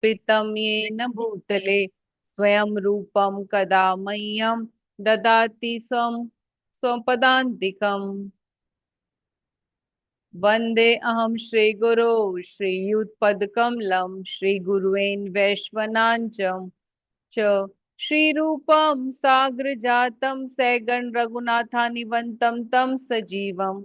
कल्पितं येन भूतले स्वयं रूपं कदा मह्यं ददाति स्वपदान्तिकम्। वन्दे अहं श्रीगुरो श्रीयुतपदकमलं श्रीगुरुवेन् वैश्वनाञ्चं च श्रीरूपं साग्रजातं सैगण रघुनाथानिवन्तं तं सजीवम्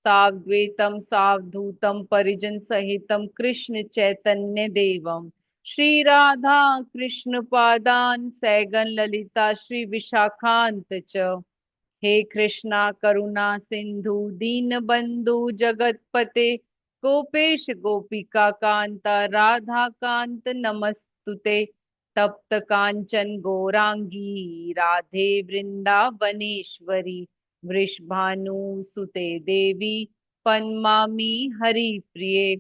सावद्वैतं सावधूतं परिजन सहितं कृष्ण चैतन्य देवं श्री राधा कृष्ण पादान सैगन ललिता श्री विशाखान्त च। हे कृष्णा करुणा सिंधु दीन बंधु जगतपते गोपेश गोपिका कांता राधा कांत नमस्तुते। तप्त कांचन गौरांगी राधे वृंदावनेश्वरी वृषभानुसुते देवी पन्मामि हरिप्रिये।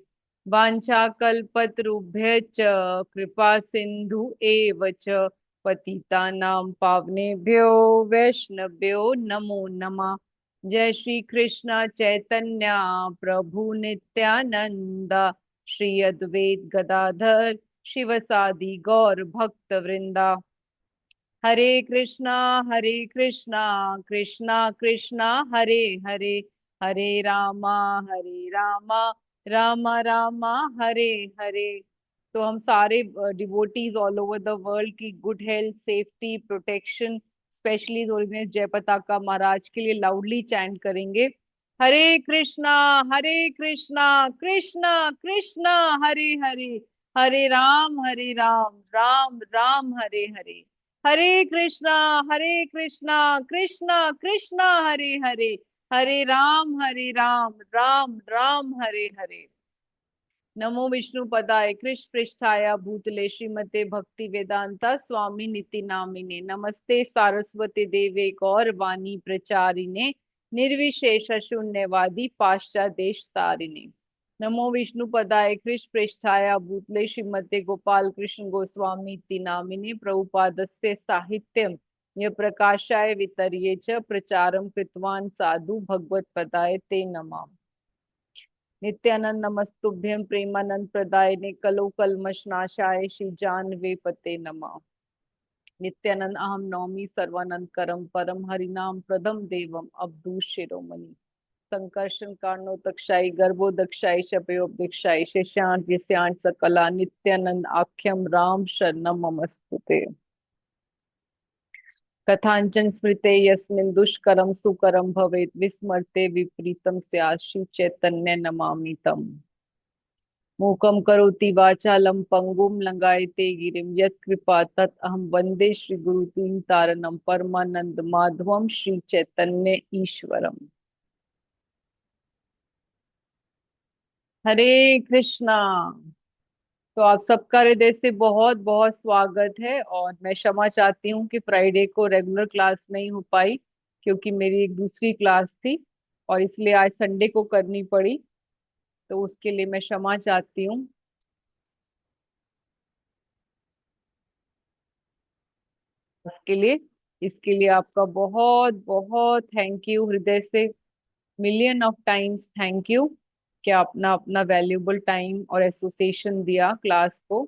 वाञ्छाकल्पतरुभ्यश्च कृपा सिन्धु एव च पतितानां पावनेभ्यो वैष्णव्यो नमो नमः। जय श्री कृष्ण चैतन्य प्रभु नित्यानंद श्री अद्वैत गदाधर शिवसादि गौर भक्त वृंदा। हरे कृष्णा कृष्णा कृष्णा हरे हरे हरे रामा हरे रामा रामा रामा हरे हरे। तो हम सारे devotees all over the world की good health safety protection specially original Jaya Pataka महाराज के लिए लाउडली चैंट करेंगे। हरे कृष्णा कृष्णा कृष्णा हरे हरे हरे राम राम राम हरे हरे। हरे कृष्णा कृष्णा कृष्णा हरे हरे राम राम राम हरे हरे। नमो विष्णु पदाय कृष्ण पृष्ठाय भूतले श्रीमते भक्ति वेदांता स्वामी निति नामिने नमस्ते सारस्वती देवे गौर वाणी प्रचारिणे निर्विशेष शून्यवादी पाश्चात देश तारिणे। नमो विष्णु पदाय कृष्ण पृष्ठाय भूतले श्रीमते गोपाल कृष्ण गोस्वामी इति नामिने प्रभुपादस्य साहित्यम य प्रकाशाय वितर्ये च प्रचारं कृतवान् साधु भगवत पदाय ते नमः। नित्यानंद नमस्तुभ्यं प्रेमानंद प्रदायिने कलो कल्मषनाशाय श्री जानवे पते नमः। नित्यानंद अहम नौमी सर्वानंद करम परम हरिनाम प्रदम देवम अवधू शिरोमणि संकर्षण कारणोतक्षाई गर्भोदक्षाई शपयोपदीक्षाई शिष्यांत यस्यांत सकला नित्यानंद आख्यम राम शरणम ममस्तुते। कथांचन स्मृते यस्मिन् दुष्करं सुकरं भवेत् विस्मर्ते विपरीतं स्यात् शिव चैतन्य नमामि तम्। मूकं करोति वाचालं पंगुं लंगायते गिरिं यत्कृपा तत् अहं वन्दे श्रीगुरुतीं तारणं परमानंद माधवं श्री चैतन्य ईश्वरम्। हरे कृष्णा। तो आप सबका हृदय से बहुत बहुत स्वागत है और मैं क्षमा चाहती हूँ कि फ्राइडे को रेगुलर क्लास नहीं हो पाई क्योंकि मेरी एक दूसरी क्लास थी और इसलिए आज संडे को करनी पड़ी। तो उसके लिए मैं क्षमा चाहती हूँ। इसके लिए आपका बहुत बहुत थैंक यू हृदय से। Million of times thank you कि आपने अपना वैल्यूबल टाइम और एसोसिएशन दिया क्लास को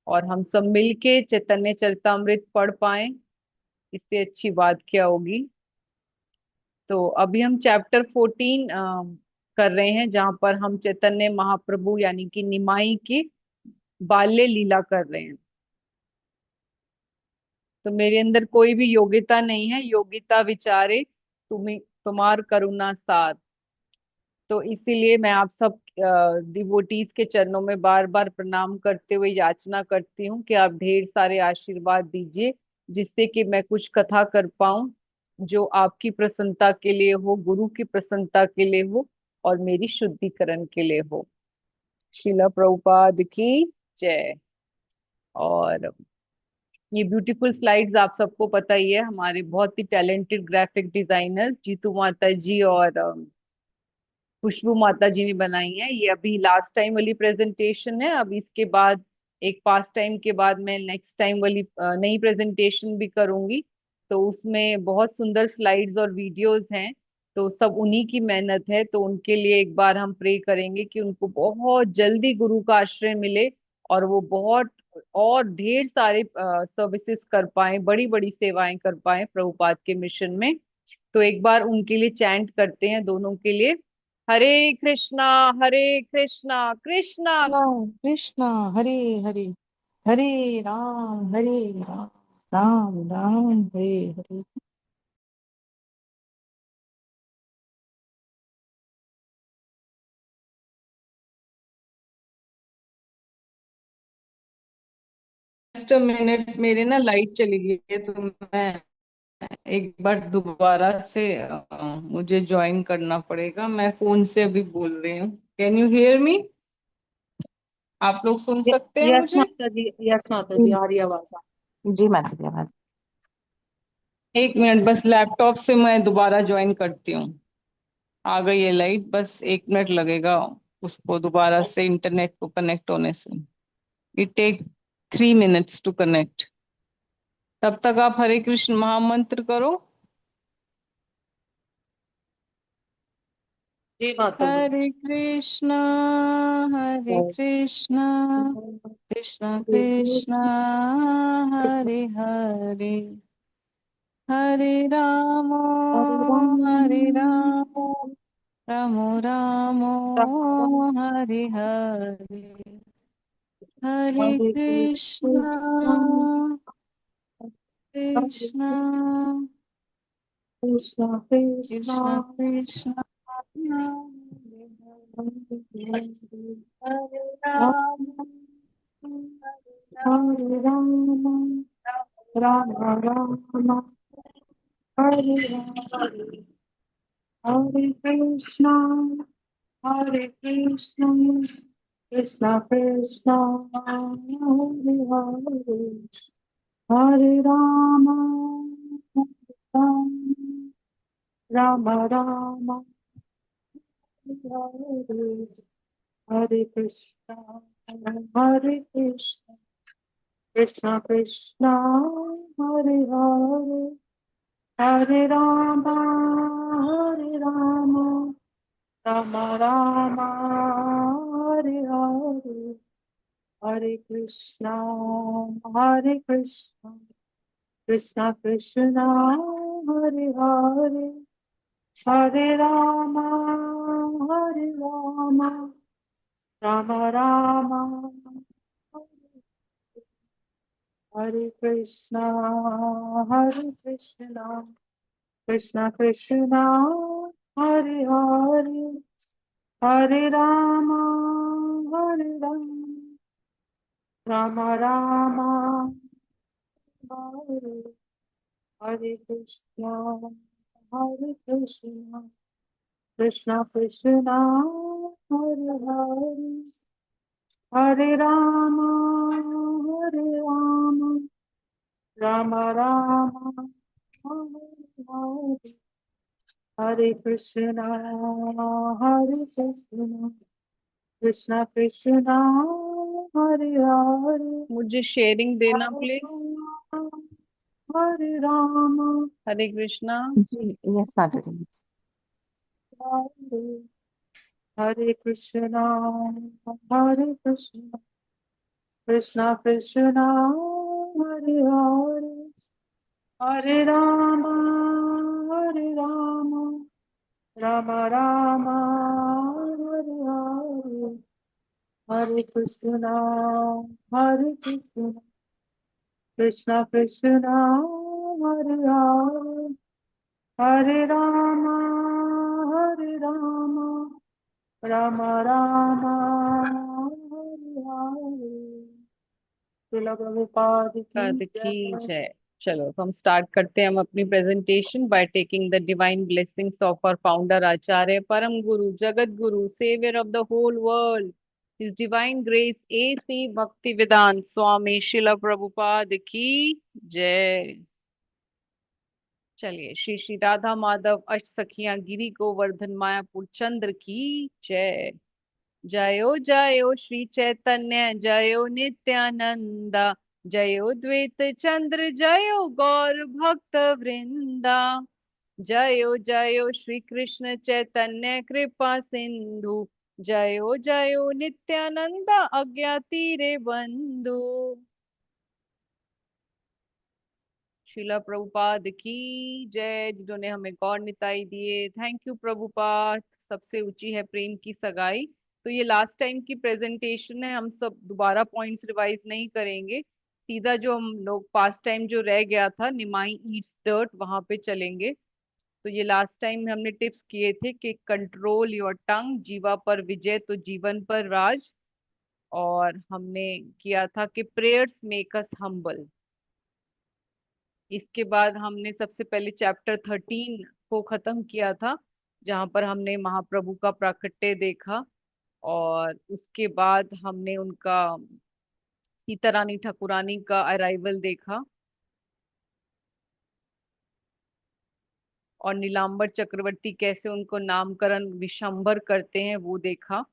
और हम सब मिलके चैतन्य चरितमृत पढ़ पाए। इससे अच्छी बात क्या होगी। तो अभी हम चैप्टर 14 कर रहे हैं जहां पर हम चैतन्य महाप्रभु यानी कि निमाई की बाल्य लीला कर रहे हैं। तो मेरे अंदर कोई भी योग्यता नहीं है, योग्यता विचारे तुम्हें तुम्हार करुणा साथ। तो इसीलिए मैं आप सब डिवोटीज के चरणों में बार बार प्रणाम करते हुए याचना करती हूँ कि आप ढेर सारे आशीर्वाद दीजिए जिससे कि मैं कुछ कथा कर पाऊं जो आपकी प्रसन्नता के लिए हो, गुरु की प्रसन्नता के लिए हो और मेरी शुद्धिकरण के लिए हो। शिला प्रभुपाद की जय। और ये ब्यूटीफुल स्लाइड्स आप सबको पता ही है, हमारे बहुत ही टैलेंटेड ग्राफिक डिजाइनर्स जीतू माता जी और खुशबू माता जी ने बनाई है। ये अभी लास्ट टाइम वाली प्रेजेंटेशन है। अब इसके बाद एक पास टाइम के बाद मैं नेक्स्ट टाइम वाली नई प्रेजेंटेशन भी करूंगी। तो उसमें बहुत सुंदर स्लाइड्स और वीडियोस हैं। तो सब उन्हीं की मेहनत है। तो उनके लिए एक बार हम प्रे करेंगे कि उनको बहुत जल्दी गुरु का आश्रय मिले और वो बहुत और ढेर सारे सर्विसेज कर पाए, बड़ी बड़ी सेवाएं कर पाए प्रभुपाद के मिशन में। तो एक बार उनके लिए चैंट करते हैं दोनों के लिए। हरे कृष्णा, हरे कृष्णा, कृष्णा। कृष्णा कृष्णा हरे हरे, हरे राम राम राम हरे हरे। जस्ट मिनट, मेरे ना लाइट चली गई है, तो मैं एक बार दोबारा से मुझे ज्वाइन करना पड़ेगा। मैं फोन से अभी बोल रही हूँ। Can you hear me? आप लोग सुन सकते हैं यस मुझे? माता जी, यस माता जी, आ रही आवाज जी माता जी, आवाज। एक मिनट बस, लैपटॉप से मैं दोबारा ज्वाइन करती हूँ। आ गई है लाइट, बस एक मिनट लगेगा उसको दोबारा से इंटरनेट को कनेक्ट होने से। It take 3 minutes to connect. तब तक आप हरे कृष्ण महामंत्र करो। जी माता जी। हरे कृष्णा, हरे कृष्णा, कृष्णा कृष्णा, हरे हरे, हरे राम, हरे राम, हरे राम, राम राम, राम हरे हरे, हरे हरे कृष्णा, कृष्णा कृष्णा कृष्णा कृष्णा कृष्णा, हरे राम, हरे राम, हरे राम, राम राम, हरे हरे, हरे कृष्णा, हरे कृष्णा, कृष्णा कृष्णा, हरे हरे, हरे राम, राम राम, हरे हरे कृष्णा, हरे कृष्णा, कृष्णा कृष्णा, हरे हरे, हरे राम, हरे राम, राम राम, हरे हरे, हरे कृष्णा, हरे कृष्णा, कृष्णा कृष्णा, हरे हरे, हरे राम, हरे राम, राम राम, हरे कृष्णा, हरे कृष्णा, कृष्णा कृष्णा, हरे हरे, हरे राम, हरे राम, राम राम, हरे हरे कृष्णा, हरे कृष्णा, कृष्णा कृष्णा, हरे हरे, हरे राम, हरे राम, राम राम, हरे हरे, हरे कृष्णा, हरे कृष्णा, कृष्णा कृष्णा, हरे हरे, मुझे शेयरिंग देना हरे प्लीज। राम, हरे राम, हरे कृष्णा। जी यस माता जी। हरे हरे कृष्णा, हरे कृष्णा, कृष्णा कृष्णा, हरे हरे, हरे राम, हरे राम, राम राम, हरे हरे, हरे कृष्णा, हरे कृष्णा, कृष्णा कृष्णा, हरे हरे, हरे राम, हरे राम, राम राम, हरे हरे, श्रील प्रभुपाद की पद की जय। जय। चलो तो हम स्टार्ट करते हैं हम अपनी presentation by taking the divine blessings of our founder आचार्य परम गुरु जगत गुरु saviour of the whole world, his divine grace AC Bhaktivedanta स्वामी शिला प्रभुपाद की जय। चलिए, श्री श्री राधा माधव अष्ट सखियां गिरी गोवर्धन मायापुर चंद्र की जय। जयो जयो श्री चैतन्य जयो नित्यानंद, जयो द्वैत चंद्र जयो गौर भक्त वृंदा, जयो जयो श्री कृष्ण चैतन्य कृपा सिंधु, जयो नित्यानंद अज्ञाति रे बंधु। शिला प्रभुपाद की जय, जिन्होंने हमें गौर निताई दिए। Thank you Prabhupada. सबसे ऊंची है प्रेम की सगाई। तो ये लास्ट टाइम की प्रेजेंटेशन है, हम सब दोबारा पॉइंट्स रिवाइज नहीं करेंगे, सीधा जो हम लोग पास्ट टाइम जो रह गया था निमाई ईट्स डर्ट वहां पे चलेंगे। तो ये लास्ट टाइम हमने टिप्स किए थे कि कंट्रोल योर टंग, जीवा पर विजय तो जीवन पर राज। और हमने किया था कि प्रेयर्स मेक अस हम्बल। इसके बाद हमने सबसे पहले चैप्टर 13 को खत्म किया था, जहां पर हमने महाप्रभु का प्राकट्य देखा। और उसके बाद हमने उनका सीता रानी ठाकुरानी का अराइवल देखा, और नीलांबर चक्रवर्ती कैसे उनको नामकरण विशंबर करते हैं वो देखा।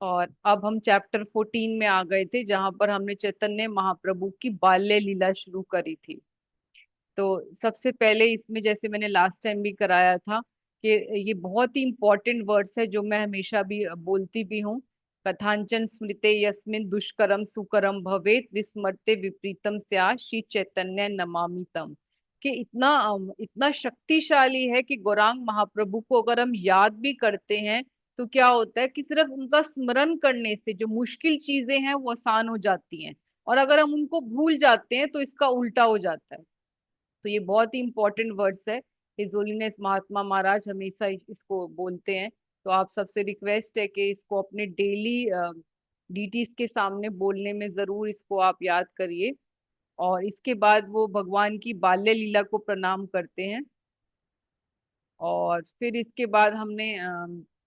और अब हम चैप्टर 14 में आ गए थे, जहां पर हमने चैतन्य महाप्रभु की बाल्य लीला शुरू करी थी। तो सबसे पहले इसमें, जैसे मैंने लास्ट टाइम भी कराया था, कि ये बहुत ही इंपॉर्टेंट वर्ड्स है जो मैं हमेशा भी बोलती भी हूँ। कथांचन स्मृते यस्मिन दुष्करम सुकरम भवेत विस्मर्ते विपरीतम स्या श्री चैतन्य नमामि तम। कि इतना शक्तिशाली है कि गौरांग महाप्रभु को अगर हम याद भी करते हैं तो क्या होता है कि सिर्फ उनका स्मरण करने से जो मुश्किल चीजें हैं वो आसान हो जाती हैं, और अगर हम उनको भूल जाते हैं तो इसका उल्टा हो जाता है। तो ये बहुत ही इंपॉर्टेंट वर्ड्स है। हिज होलीनेस महात्मा महाराज हमेशा इसको बोलते हैं। तो आप सबसे रिक्वेस्ट है कि इसको अपने डेली डीटीज के सामने बोलने में जरूर इसको आप याद करिए। और इसके बाद वो भगवान की बाल्य लीला को प्रणाम करते हैं। और फिर इसके बाद हमने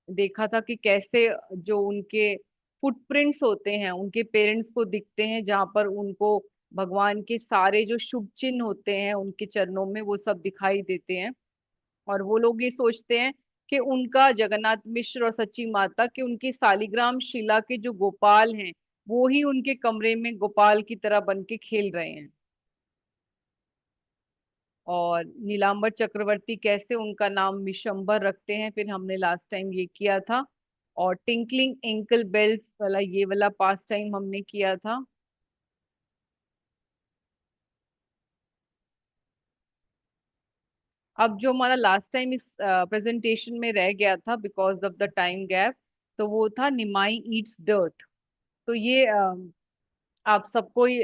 देखा था कि कैसे जो उनके फुटप्रिंट्स होते हैं उनके पेरेंट्स को दिखते हैं, जहाँ पर उनको भगवान के सारे जो शुभ चिन्ह होते हैं उनके चरणों में वो सब दिखाई देते हैं। और वो लोग ये सोचते हैं कि उनका जगन्नाथ मिश्र और सच्ची माता के उनकी सालिग्राम शिला के जो गोपाल हैं वो ही उनके कमरे में गोपाल की तरह बन के खेल रहे हैं। और नीलांबर चक्रवर्ती कैसे उनका नाम विशंबर रखते हैं, फिर हमने लास्ट टाइम ये किया था। और टिंकलिंग एंकल बेल्स वाला ये वाला पास टाइम हमने किया था। अब जो हमारा लास्ट टाइम इस प्रेजेंटेशन में रह गया था because of the time gap, तो वो था निमाई ईट्स डर्ट। तो ये आप सबको ही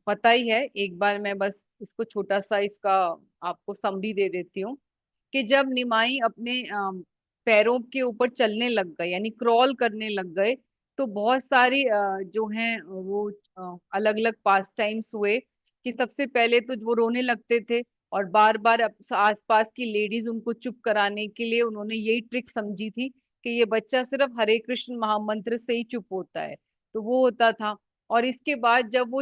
पता ही है। एक बार मैं बस इसको छोटा सा इसका आपको समरी दे देती हूँ। कि जब निमाई अपने पैरों के ऊपर चलने लग गए यानी क्रॉल करने लग गए, तो बहुत सारी जो हैं वो अलग अलग पास टाइम्स हुए। कि सबसे पहले तो वो रोने लगते थे, और बार बार आसपास की लेडीज उनको चुप कराने के लिए उन्होंने यही ट्रिक समझी थी कि ये बच्चा सिर्फ हरे कृष्ण महामंत्र से ही चुप होता है। तो वो होता था। और इसके बाद जब वो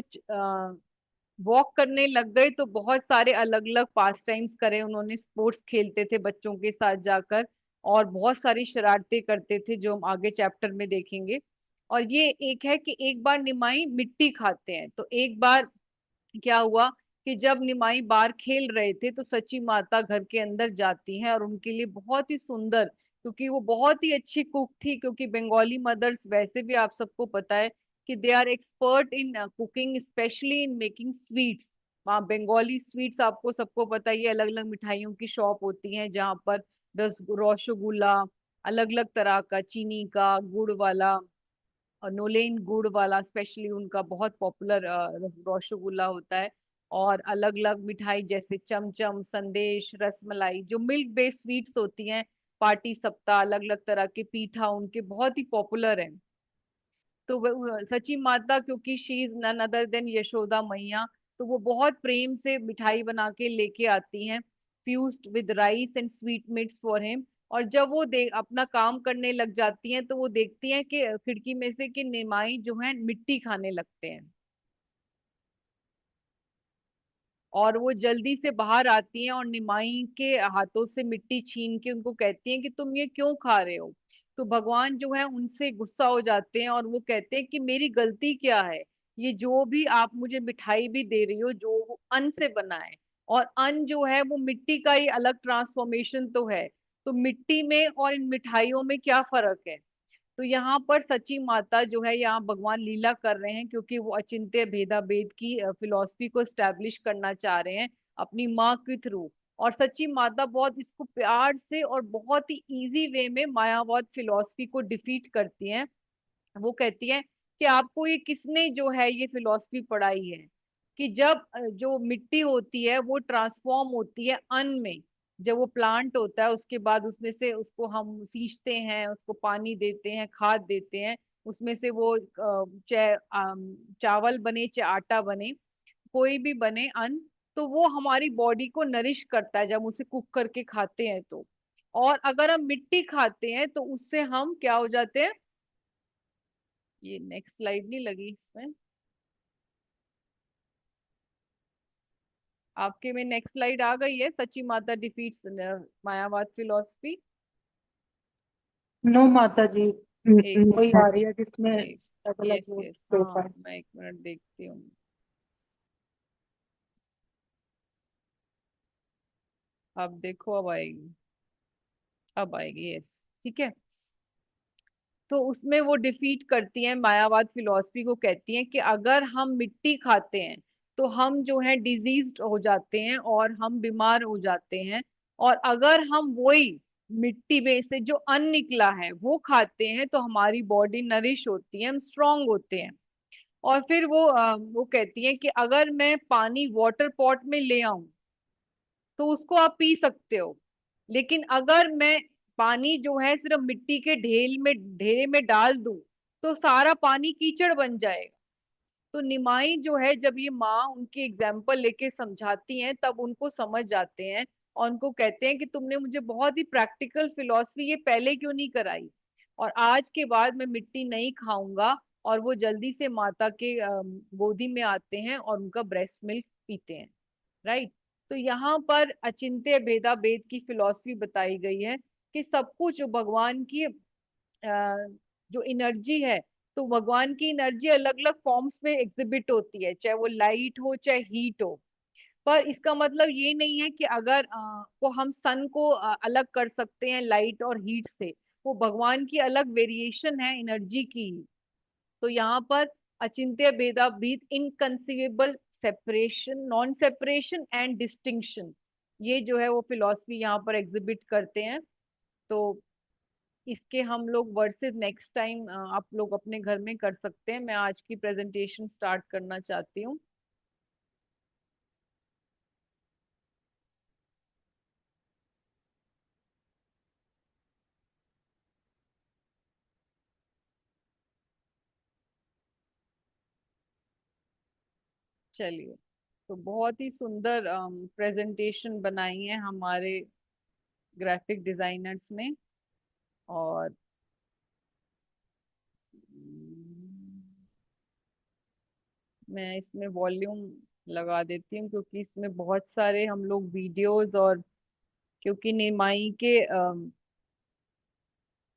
वॉक करने लग गए तो बहुत सारे अलग अलग पास टाइम्स करे उन्होंने। स्पोर्ट्स खेलते थे बच्चों के साथ जाकर, और बहुत सारी शरारतें करते थे जो हम आगे चैप्टर में देखेंगे। और ये एक है कि एक बार निमाई मिट्टी खाते हैं। तो एक बार क्या हुआ कि जब निमाई बाहर खेल रहे थे तो सची माता घर के अंदर जाती हैं, और उनके लिए बहुत ही सुंदर, क्योंकि वो बहुत ही अच्छी कुक थी, क्योंकि बंगाली मदर्स वैसे भी आप सबको पता है कि they are expert in cooking, specially in making sweets. वहाँ बंगाली स्वीट्स आपको सबको पता ही है, अलग अलग मिठाइयों की शॉप होती हैं जहाँ पर रसगुल्ला, अलग अलग तरह का चीनी का गुड़ वाला, और नोलेन गुड़ वाला स्पेशली उनका बहुत पॉपुलर रसगुल्ला होता है। और अलग अलग मिठाई जैसे चमचम, संदेश, रसमलाई जो मिल्क बेस्ड स्वीट्स होती हैं, पार्टी सप्ताह, अलग अलग तरह के पीठा उनके बहुत ही पॉपुलर हैं। तो सची माता, क्योंकि she is none other than Yashoda मैया, तो वो बहुत प्रेम से मिठाई बना के लेके आती हैं, fused with rice and sweet meats for him. और जब वो अपना काम करने लग जाती हैं तो वो देखती हैं कि खिड़की में से कि निमाई जो है मिट्टी खाने लगते हैं। और वो जल्दी से बाहर आती हैं और निमाई के हाथों से मिट्टी छीन के उनको कहती हैं कि तुम ये क्यों खा रहे हो। तो भगवान जो है उनसे गुस्सा हो जाते हैं, और वो कहते हैं कि मेरी गलती क्या है, ये जो भी आप मुझे मिठाई भी दे रही हो जो वो अन्न से बना है, और अन्न जो है वो मिट्टी का ही अलग ट्रांसफॉर्मेशन तो है। तो मिट्टी में और इन मिठाइयों में क्या फर्क है? तो यहाँ पर सची माता जो है, यहाँ भगवान लीला कर रहे हैं, क्योंकि वो अचिंत्य भेदा भेद की फिलॉसफी को स्टैब्लिश करना चाह रहे हैं अपनी माँ के थ्रू। और सच्ची माता बहुत इसको प्यार से और बहुत ही इजी वे में मायावाद फिलॉसफी को डिफीट करती हैं। वो कहती है कि आपको ये किसने जो है ये फिलॉसफी पढ़ाई है कि जब जो मिट्टी होती है वो ट्रांसफॉर्म होती है अन्न में। जब वो प्लांट होता है उसके बाद उसमें से उसको हम सींचते हैं, उसको पानी देते हैं, खाद देते हैं, उसमें से वो चाहे चावल बने चाहे आटा बने, कोई भी बने अन्न, तो वो हमारी बॉडी को नरिश करता है जब हम उसे कुक करके खाते हैं तो। और अगर हम मिट्टी खाते हैं तो उससे हम क्या हो जाते हैं? ये नेक्स्ट स्लाइड नहीं लगी इसमें आपके में? नेक्स्ट स्लाइड आ गई है, सची माता डिफीट्स मायावाद फिलॉसफी। नो माता जी, एक वही आ रही है जिसमें एक अलग अलग यस वो यस, हाँ पेपर। मैं एक मिनट देखती हूँ। अब देखो, अब आएगी, अब आएगी, यस ठीक है। तो उसमें वो डिफीट करती हैं मायावाद फिलॉसफी को, कहती हैं कि अगर हम मिट्टी खाते हैं तो हम जो है डिजीज्ड हो जाते हैं और हम बीमार हो जाते हैं। और अगर हम वही मिट्टी में से जो अन्न निकला है वो खाते हैं तो हमारी बॉडी नरिश होती है, हम स्ट्रांग होते हैं। और फिर वो कहती हैं कि अगर मैं पानी वाटर पॉट में ले आऊं तो उसको आप पी सकते हो, लेकिन अगर मैं पानी जो है सिर्फ मिट्टी के ढेरे में डाल दूं तो सारा पानी कीचड़ बन जाएगा। तो निमाई जो है, जब ये माँ उनकी एग्जाम्पल लेके समझाती हैं तब उनको समझ जाते हैं और उनको कहते हैं कि तुमने मुझे बहुत ही प्रैक्टिकल फिलॉसफी ये पहले क्यों नहीं कराई। और आज के बाद मैं मिट्टी नहीं खाऊंगा। और वो जल्दी से माता के गोदी में आते हैं और उनका ब्रेस्ट मिल्क पीते हैं। राइट। तो यहाँ पर अचिंत्य भेदा भेद की फिलॉसफी बताई गई है कि सब कुछ जो भगवान की जो एनर्जी है, तो भगवान की एनर्जी अलग अलग फॉर्म्स में एग्जिबिट होती है, चाहे वो लाइट हो चाहे हीट हो। पर इसका मतलब ये नहीं है कि अगर को हम सन को अलग कर सकते हैं लाइट और हीट से। वो भगवान की अलग वेरिएशन है एनर्जी की। तो यहाँ पर अचिंत्य भेदा भेद, inconceivable separation, non separation and distinction, ये जो है वो फिलॉसफी यहाँ पर एग्जिबिट करते हैं। तो इसके हम लोग वर्सेस नेक्स्ट टाइम आप लोग अपने घर में कर सकते हैं। मैं आज की प्रेजेंटेशन स्टार्ट करना चाहती हूँ। चलिए। तो बहुत ही सुंदर प्रेजेंटेशन बनाई है हमारे ग्राफिक डिजाइनर्स ने। और मैं इसमें वॉल्यूम लगा देती हूँ क्योंकि इसमें बहुत सारे हम लोग वीडियोस, और क्योंकि निमाई के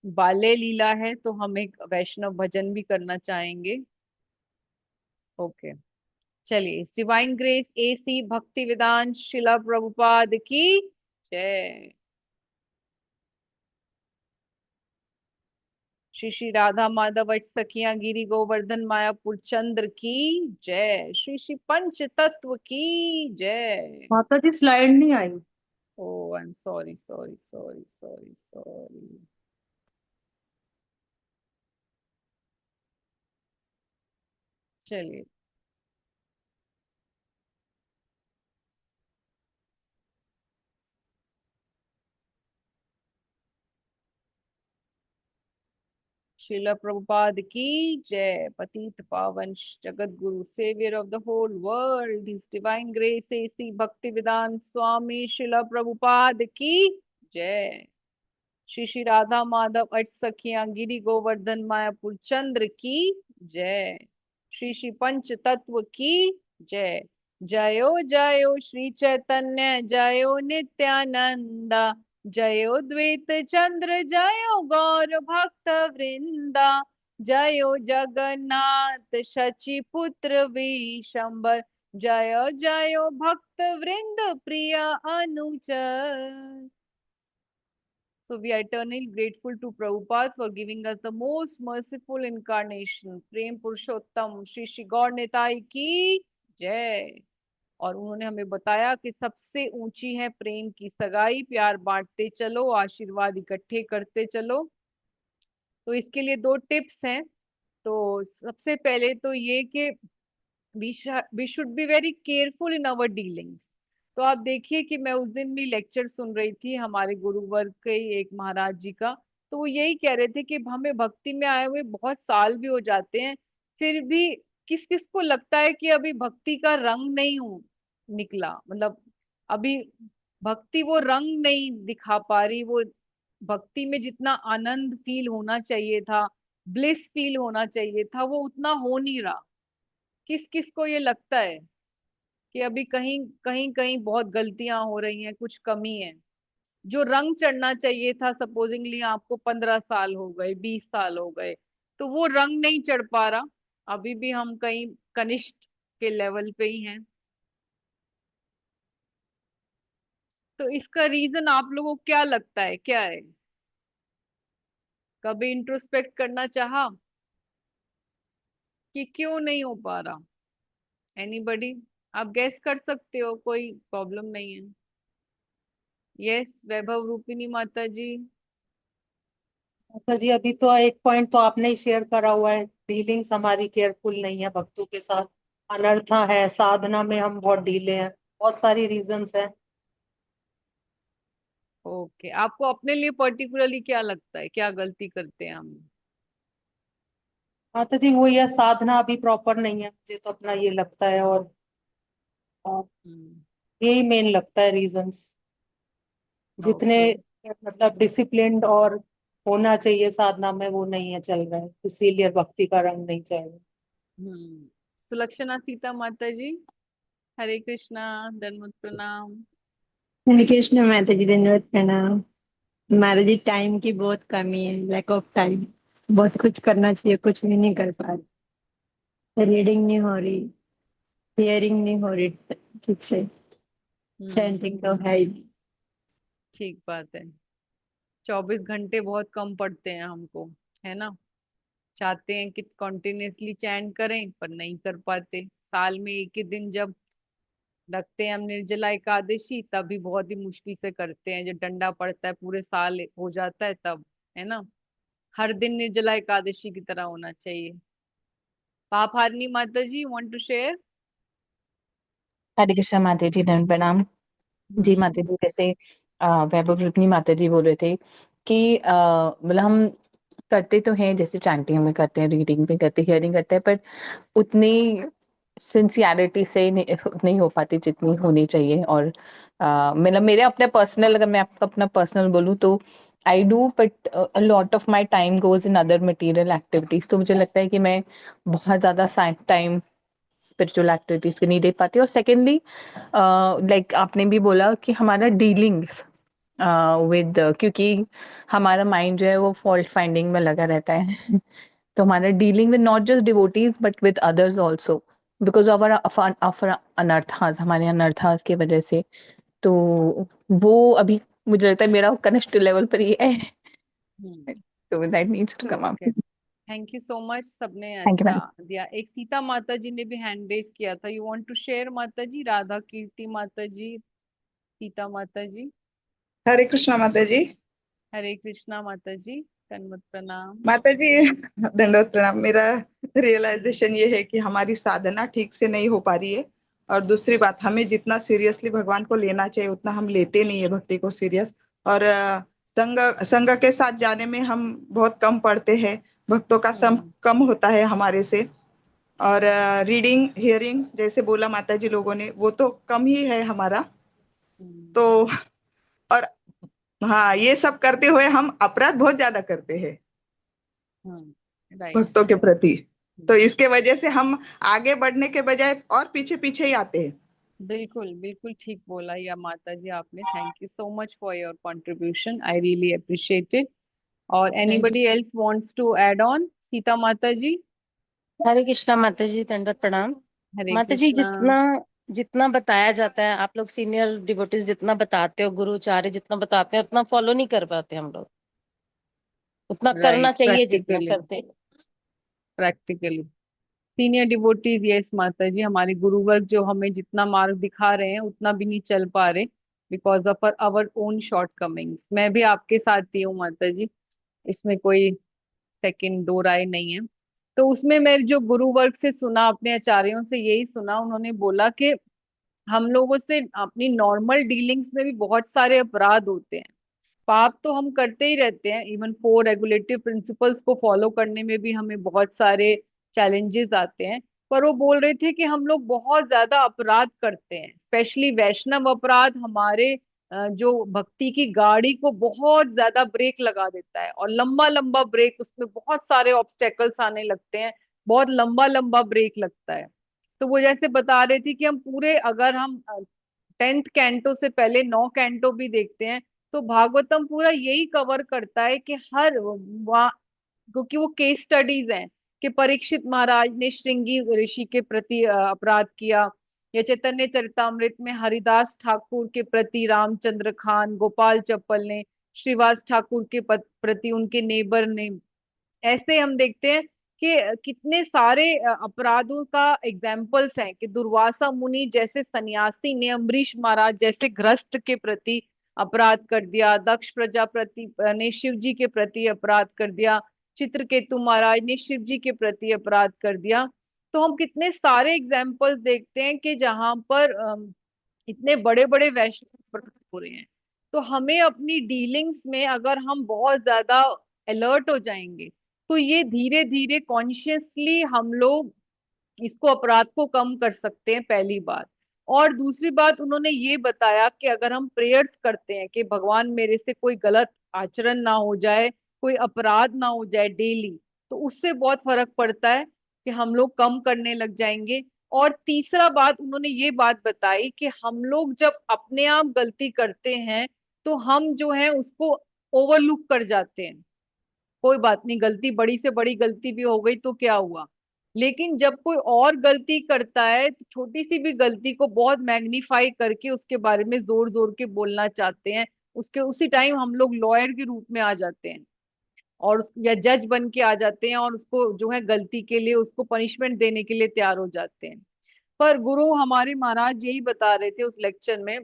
बाल्य लीला है तो हम एक वैष्णव भजन भी करना चाहेंगे। ओके। चलिए, डिवाइन ग्रेस एसी भक्ति वेदांत शिला प्रभुपाद की जय। श्री श्री राधा माधव अष्ट सखियां गिरी गोवर्धन मायापुर चंद्र की जय। श्री श्री पंच तत्व की जय। माता जी स्लाइड नहीं आई। Oh I am sorry sorry sorry sorry sorry. चलिए। शिला प्रभुपाद की जय। पतित पावन जगत गुरु saviour of the whole world, his divine grace AC Bhaktivedanta स्वामी शिला प्रभुपाद की जय। श्री श्री राधा माधव अष्ट सखियां गिरी गोवर्धन मायापुर चंद्र की जय। श्री श्री पंच तत्व की जय। जयो जयो श्री चैतन्य जयो नित्यानंदा, जयो द्वैत चंद्र जयो गौर भक्त वृंदा, जयो जगन्नाथ शचि पुत्र विशंबर, जयो जयो भक्त वृंद प्रिय अनुचर। So we are eternally grateful to Prabhupada for giving us the most merciful incarnation. प्रेम पुरुषोत्तम श्री श्री गौर निताई की जय। और उन्होंने हमें बताया कि सबसे ऊंची है प्रेम की सगाई, प्यार बांटते चलो, आशीर्वाद इकट्ठे करते चलो। तो इसके लिए 2 टिप्स हैं। तो सबसे पहले तो ये कि we should be very careful in our dealings. तो आप देखिए कि मैं उस दिन भी लेक्चर सुन रही थी हमारे गुरुवर्ग के ही एक महाराज जी का। तो वो यही कह रहे थे कि हमें भक्ति में आए हुए बहुत साल भी हो जाते हैं, फिर भी किस किस को लगता है कि अभी भक्ति का रंग नहीं निकला, मतलब अभी भक्ति वो रंग नहीं दिखा पा रही, वो भक्ति में जितना आनंद फील होना चाहिए था, ब्लिस फील होना चाहिए था, वो उतना हो नहीं रहा। किस किस को ये लगता है कि अभी कहीं कहीं कहीं बहुत गलतियां हो रही हैं, कुछ कमी है। जो रंग चढ़ना चाहिए था, सपोजिंगली आपको 15 साल हो गए, 20 साल हो गए, तो वो रंग नहीं चढ़ पा रहा। अभी भी हम कहीं कनिष्ठ के लेवल पे ही हैं। तो इसका रीजन आप लोगों को क्या लगता है, क्या है? कभी इंट्रोस्पेक्ट करना चाहा कि क्यों नहीं हो पा रहा? एनीबडी? आप गैस कर सकते हो, कोई प्रॉब्लम नहीं है। यस, वैभव रूपिणी माता जी। अच्छा जी, अभी तो एक पॉइंट तो आपने ही शेयर करा हुआ है, डीलिंग्स हमारी केयरफुल नहीं है भक्तों के साथ। अनर्था है, साधना में हम बहुत ढीले हैं, बहुत सारी रीजंस है। ओके, आपको अपने लिए पर्टिकुलरली क्या लगता है, क्या गलती करते हैं हम? हाँ तो जी, वो ये साधना अभी प्रॉपर नहीं है, मुझे तो अपना ये लगता है। और हम्म। यही मेन लगता है रीजंस। जितने ओके। मतलब डिसिप्लिन्ड और होना चाहिए साधना में, वो नहीं है, चल रहा है, इसीलिए भक्ति का रंग नहीं चल रहा। सुलक्षणा सीता माता जी, हरे कृष्णा, दंडवत प्रणाम। हरे कृष्ण माता जी, धन्यवाद प्रणाम। माता जी, टाइम की बहुत कमी है, लैक ऑफ टाइम। बहुत कुछ करना चाहिए, कुछ भी नहीं कर पा रही। रीडिंग नहीं हो रही, हियरिंग नहीं हो रही ठीक से, चैंटिंग तो है ही नहीं। ठीक बात है। 24 घंटे बहुत कम पड़ते हैं हमको, है ना? चाहते हैं कि कंटिन्यूअसली चैंट करें पर नहीं कर पाते। साल में एक ही दिन जब रखते हैं हम निर्जला एकादशी, तभी बहुत ही मुश्किल से करते हैं। जब डंडा पड़ता है पूरे साल हो जाता है तब, है ना? हर दिन निर्जला एकादशी की तरह होना चाहिए। पापहारिणी माता जी, वांट टू शेयर? हरे कृष्णा माता जी, धन प्रणाम जी। माता जी, जैसे वैभव रुक्मिणी माता जी बोल रहे थे कि मतलब हम करते तो हैं, जैसे चैंटिंग में करते हैं, रीडिंग में करते हैं, हियरिंग करते हैं, पर उतनी सिंसियरिटी से नहीं हो पाती जितनी होनी चाहिए। और मतलब मेरे अपने पर्सनल, अगर मैं आपको अपना पर्सनल बोलूँ तो I do, but a lot of my time goes in other material activities. तो मुझे लगता है कि मैं बहुत ज्यादा टाइम स्पिरिचुअल एक्टिविटीज को नहीं दे पाती। और सेकेंडली, लाइक आपने भी बोला कि हमारा डीलिंग्स विद, क्योंकि हमारा माइंड जो है वो फॉल्ट फाइंडिंग में लगा रहता है तो हमारा dealing with not just devotees but with others also, because of अनर्थास, हमारे अनर्थास की वजह से। तो वो अभी मुझे लगता है मेरा कनिष्ठ लेवल पर ही है तो that needs to come up. Thank you so much, सबने थैंक यू अच्छा मैम। दिया। एक सीता माता जी ने भी हैंड रेज किया था, यू वांट टू शेयर माता जी? राधा कीर्ति माता जी, सीता माता जी। हरे कृष्णा माता जी। हरे कृष्णा माता जी, तन्मत प्रणाम। माता जी, दंडवत प्रणाम। मेरा रियलाइजेशन ये है कि हमारी साधना ठीक से नहीं हो पा रही है, और दूसरी बात, हमें जितना सीरियसली भगवान को लेना चाहिए उतना हम लेते नहीं है भक्ति को सीरियस। और संग संग के साथ जाने में हम बहुत कम पढ़ते हैं, भक्तों का सम कम होता है हमारे से। और रीडिंग हियरिंग जैसे बोला माता जी लोगों ने, वो तो कम ही है हमारा। तो और हाँ, ये सब करते हुए हम अपराध बहुत ज्यादा करते हैं राइट भक्तों के प्रति। तो इसके वजह से हम आगे बढ़ने के बजाय और पीछे पीछे ही आते हैं। बिल्कुल बिल्कुल ठीक बोला या माता जी आपने। Thank you so much for your contribution, I really appreciate it. और anybody else wants to add on? Sita माता जी। हरे कृष्णा माता जी, दंडवत प्रणाम। हरे माता जी, कृष्णा। जितना जितना बताया जाता है, आप लोग सीनियर डिवोटीज जितना बताते हो, गुरुचार्य जितना बताते हैं, उतना फॉलो नहीं कर पाते हम लोग। उतना करना राइट, चाहिए जितना प्रैक्टिकली, करते हैं। प्रैक्टिकली सीनियर डिवोटीज, यस माता जी, हमारे गुरुवर्ग जो हमें जितना मार्ग दिखा रहे हैं उतना भी नहीं चल पा रहे, because of our own shortcomings. मैं भी आपके साथ ही हूँ माता जी, इसमें कोई सेकंड दो राय नहीं है। तो उसमें मैं जो गुरुवर्ग से सुना, अपने आचार्यों से यही सुना, उन्होंने बोला कि हम लोगों से अपनी नॉर्मल डीलिंग्स में भी बहुत सारे अपराध होते हैं। पाप तो हम करते ही रहते हैं, इवन 4 रेगुलेटिव प्रिंसिपल्स को फॉलो करने में भी हमें बहुत सारे चैलेंजेस आते हैं। पर वो बोल रहे थे कि हम लोग बहुत ज्यादा अपराध करते हैं, स्पेशली वैष्णव अपराध हमारे जो भक्ति की गाड़ी को बहुत ज्यादा ब्रेक लगा देता है, और लंबा लंबा ब्रेक, उसमें बहुत सारे ऑब्स्टेकल्स आने लगते हैं, बहुत लंबा लंबा ब्रेक लगता है। तो वो जैसे बता रहे थे कि हम पूरे, अगर हम 10th कैंटो से पहले 9 कैंटो भी देखते हैं, तो भागवतम पूरा यही कवर करता है कि हर वहाँ, क्योंकि वो केस स्टडीज हैं कि परीक्षित महाराज ने श्रृंगी ऋषि के प्रति अपराध किया, या चैतन्य चरितामृत में हरिदास ठाकुर के प्रति रामचंद्र खान, गोपाल चप्पल ने श्रीवास ठाकुर के प्रति उनके नेबर ने, ऐसे हम देखते हैं कि कितने सारे अपराधों का एग्जाम्पल्स हैं कि दुर्वासा मुनि जैसे सन्यासी ने अम्बरीश महाराज जैसे ग्रस्त के प्रति अपराध कर दिया, दक्ष प्रजापति ने शिव जी के प्रति अपराध कर दिया, चित्रकेतु महाराज ने शिव जी के प्रति अपराध कर दिया। तो हम कितने सारे एग्जाम्पल्स देखते हैं कि जहां पर इतने बड़े बड़े वैष्णव अपराध हो रहे हैं। तो हमें अपनी डीलिंग्स में अगर हम बहुत ज्यादा अलर्ट हो जाएंगे, तो ये धीरे धीरे कॉन्शियसली हम लोग इसको, अपराध को कम कर सकते हैं, पहली बात। और दूसरी बात उन्होंने ये बताया कि अगर हम प्रेयर्स करते हैं कि भगवान मेरे से कोई गलत आचरण ना हो जाए, कोई अपराध ना हो जाए डेली, तो उससे बहुत फर्क पड़ता है कि हम लोग कम करने लग जाएंगे। और तीसरा बात उन्होंने ये बात बताई कि हम लोग जब अपने आप गलती करते हैं, तो हम जो है उसको ओवरलुक कर जाते हैं, कोई बात नहीं, गलती बड़ी से बड़ी गलती भी हो गई तो क्या हुआ। लेकिन जब कोई और गलती करता है, तो छोटी सी भी गलती को बहुत मैग्नीफाई करके उसके बारे में जोर जोर के बोलना चाहते हैं, उसके उसी टाइम हम लोग लॉयर के रूप में आ जाते हैं, और या जज बन के आ जाते हैं, और उसको जो है गलती के लिए उसको पनिशमेंट देने के लिए तैयार हो जाते हैं। पर गुरु हमारे महाराज यही बता रहे थे उस लेक्चर में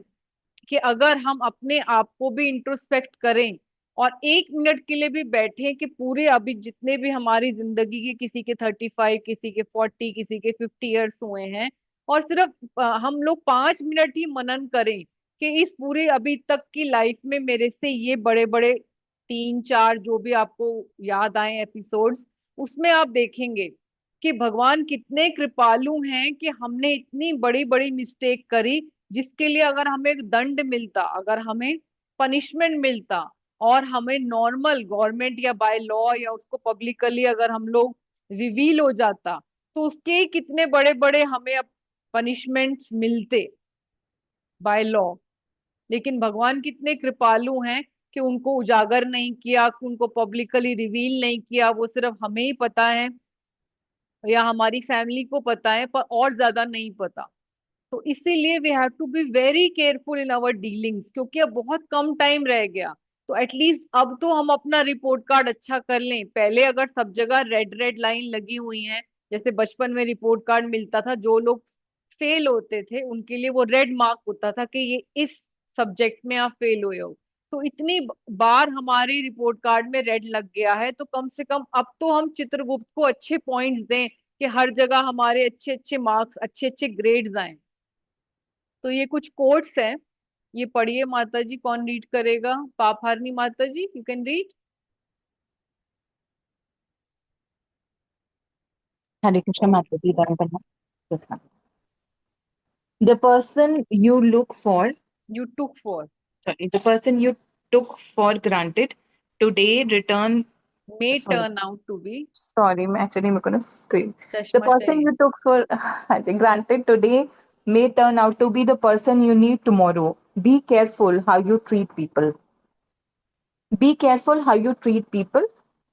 कि अगर हम अपने आप को भी इंट्रोस्पेक्ट करें, और 1 मिनट के लिए भी बैठे कि पूरे अभी जितने भी हमारी जिंदगी के, किसी के 35, किसी के 40, किसी के 50 ईयर्स हुए हैं, और सिर्फ हम लोग 5 मिनट ही मनन करें कि इस पूरे अभी तक की लाइफ में मेरे से ये बड़े बड़े 3 4 जो भी आपको याद आए एपिसोड्स, उसमें आप देखेंगे कि भगवान कितने कृपालु हैं कि हमने इतनी बड़ी बड़ी मिस्टेक करी, जिसके लिए अगर हमें एक दंड मिलता, अगर हमें पनिशमेंट मिलता, और हमें नॉर्मल गवर्नमेंट या बाय लॉ या उसको पब्लिकली अगर हम लोग रिवील हो जाता, तो उसके कितने बड़े बड़े हमें पनिशमेंट्स मिलते बाय लॉ। लेकिन भगवान कितने कृपालु हैं कि उनको उजागर नहीं किया, कि उनको पब्लिकली रिवील नहीं किया, वो सिर्फ हमें ही पता है या हमारी फैमिली को पता है, पर और ज्यादा नहीं पता। तो इसीलिए we have to be very careful in our dealings, क्योंकि अब बहुत कम टाइम रह गया। तो एटलीस्ट अब तो हम अपना रिपोर्ट कार्ड अच्छा कर लें। पहले अगर सब जगह रेड रेड लाइन लगी हुई है, जैसे बचपन में रिपोर्ट कार्ड मिलता था, जो लोग फेल होते थे उनके लिए वो रेड मार्क होता था कि ये इस सब्जेक्ट में आप फेल हुए हो। तो इतनी बार हमारी रिपोर्ट कार्ड में रेड लग गया है, तो कम से कम अब तो हम चित्रगुप्त को अच्छे पॉइंट्स दें कि हर जगह हमारे अच्छे अच्छे मार्क्स, अच्छे अच्छे ग्रेड्स आए। तो ये कुछ कोट्स हैं, ये पढ़िए माता जी, कौन रीड करेगा? पापहारनी माता जी, you can read. Hare Krishna Mataji, Dhanapana. Yes, ma'am. The person you look for, you took for, sorry, the person you took for granted today return, may sorry, turn out to be, sorry, actually मेरे को ना screen. The चश्मा person चाहिए। you took for granted today may turn out to be the person you need tomorrow. Be careful how you treat people. Be careful how you treat people.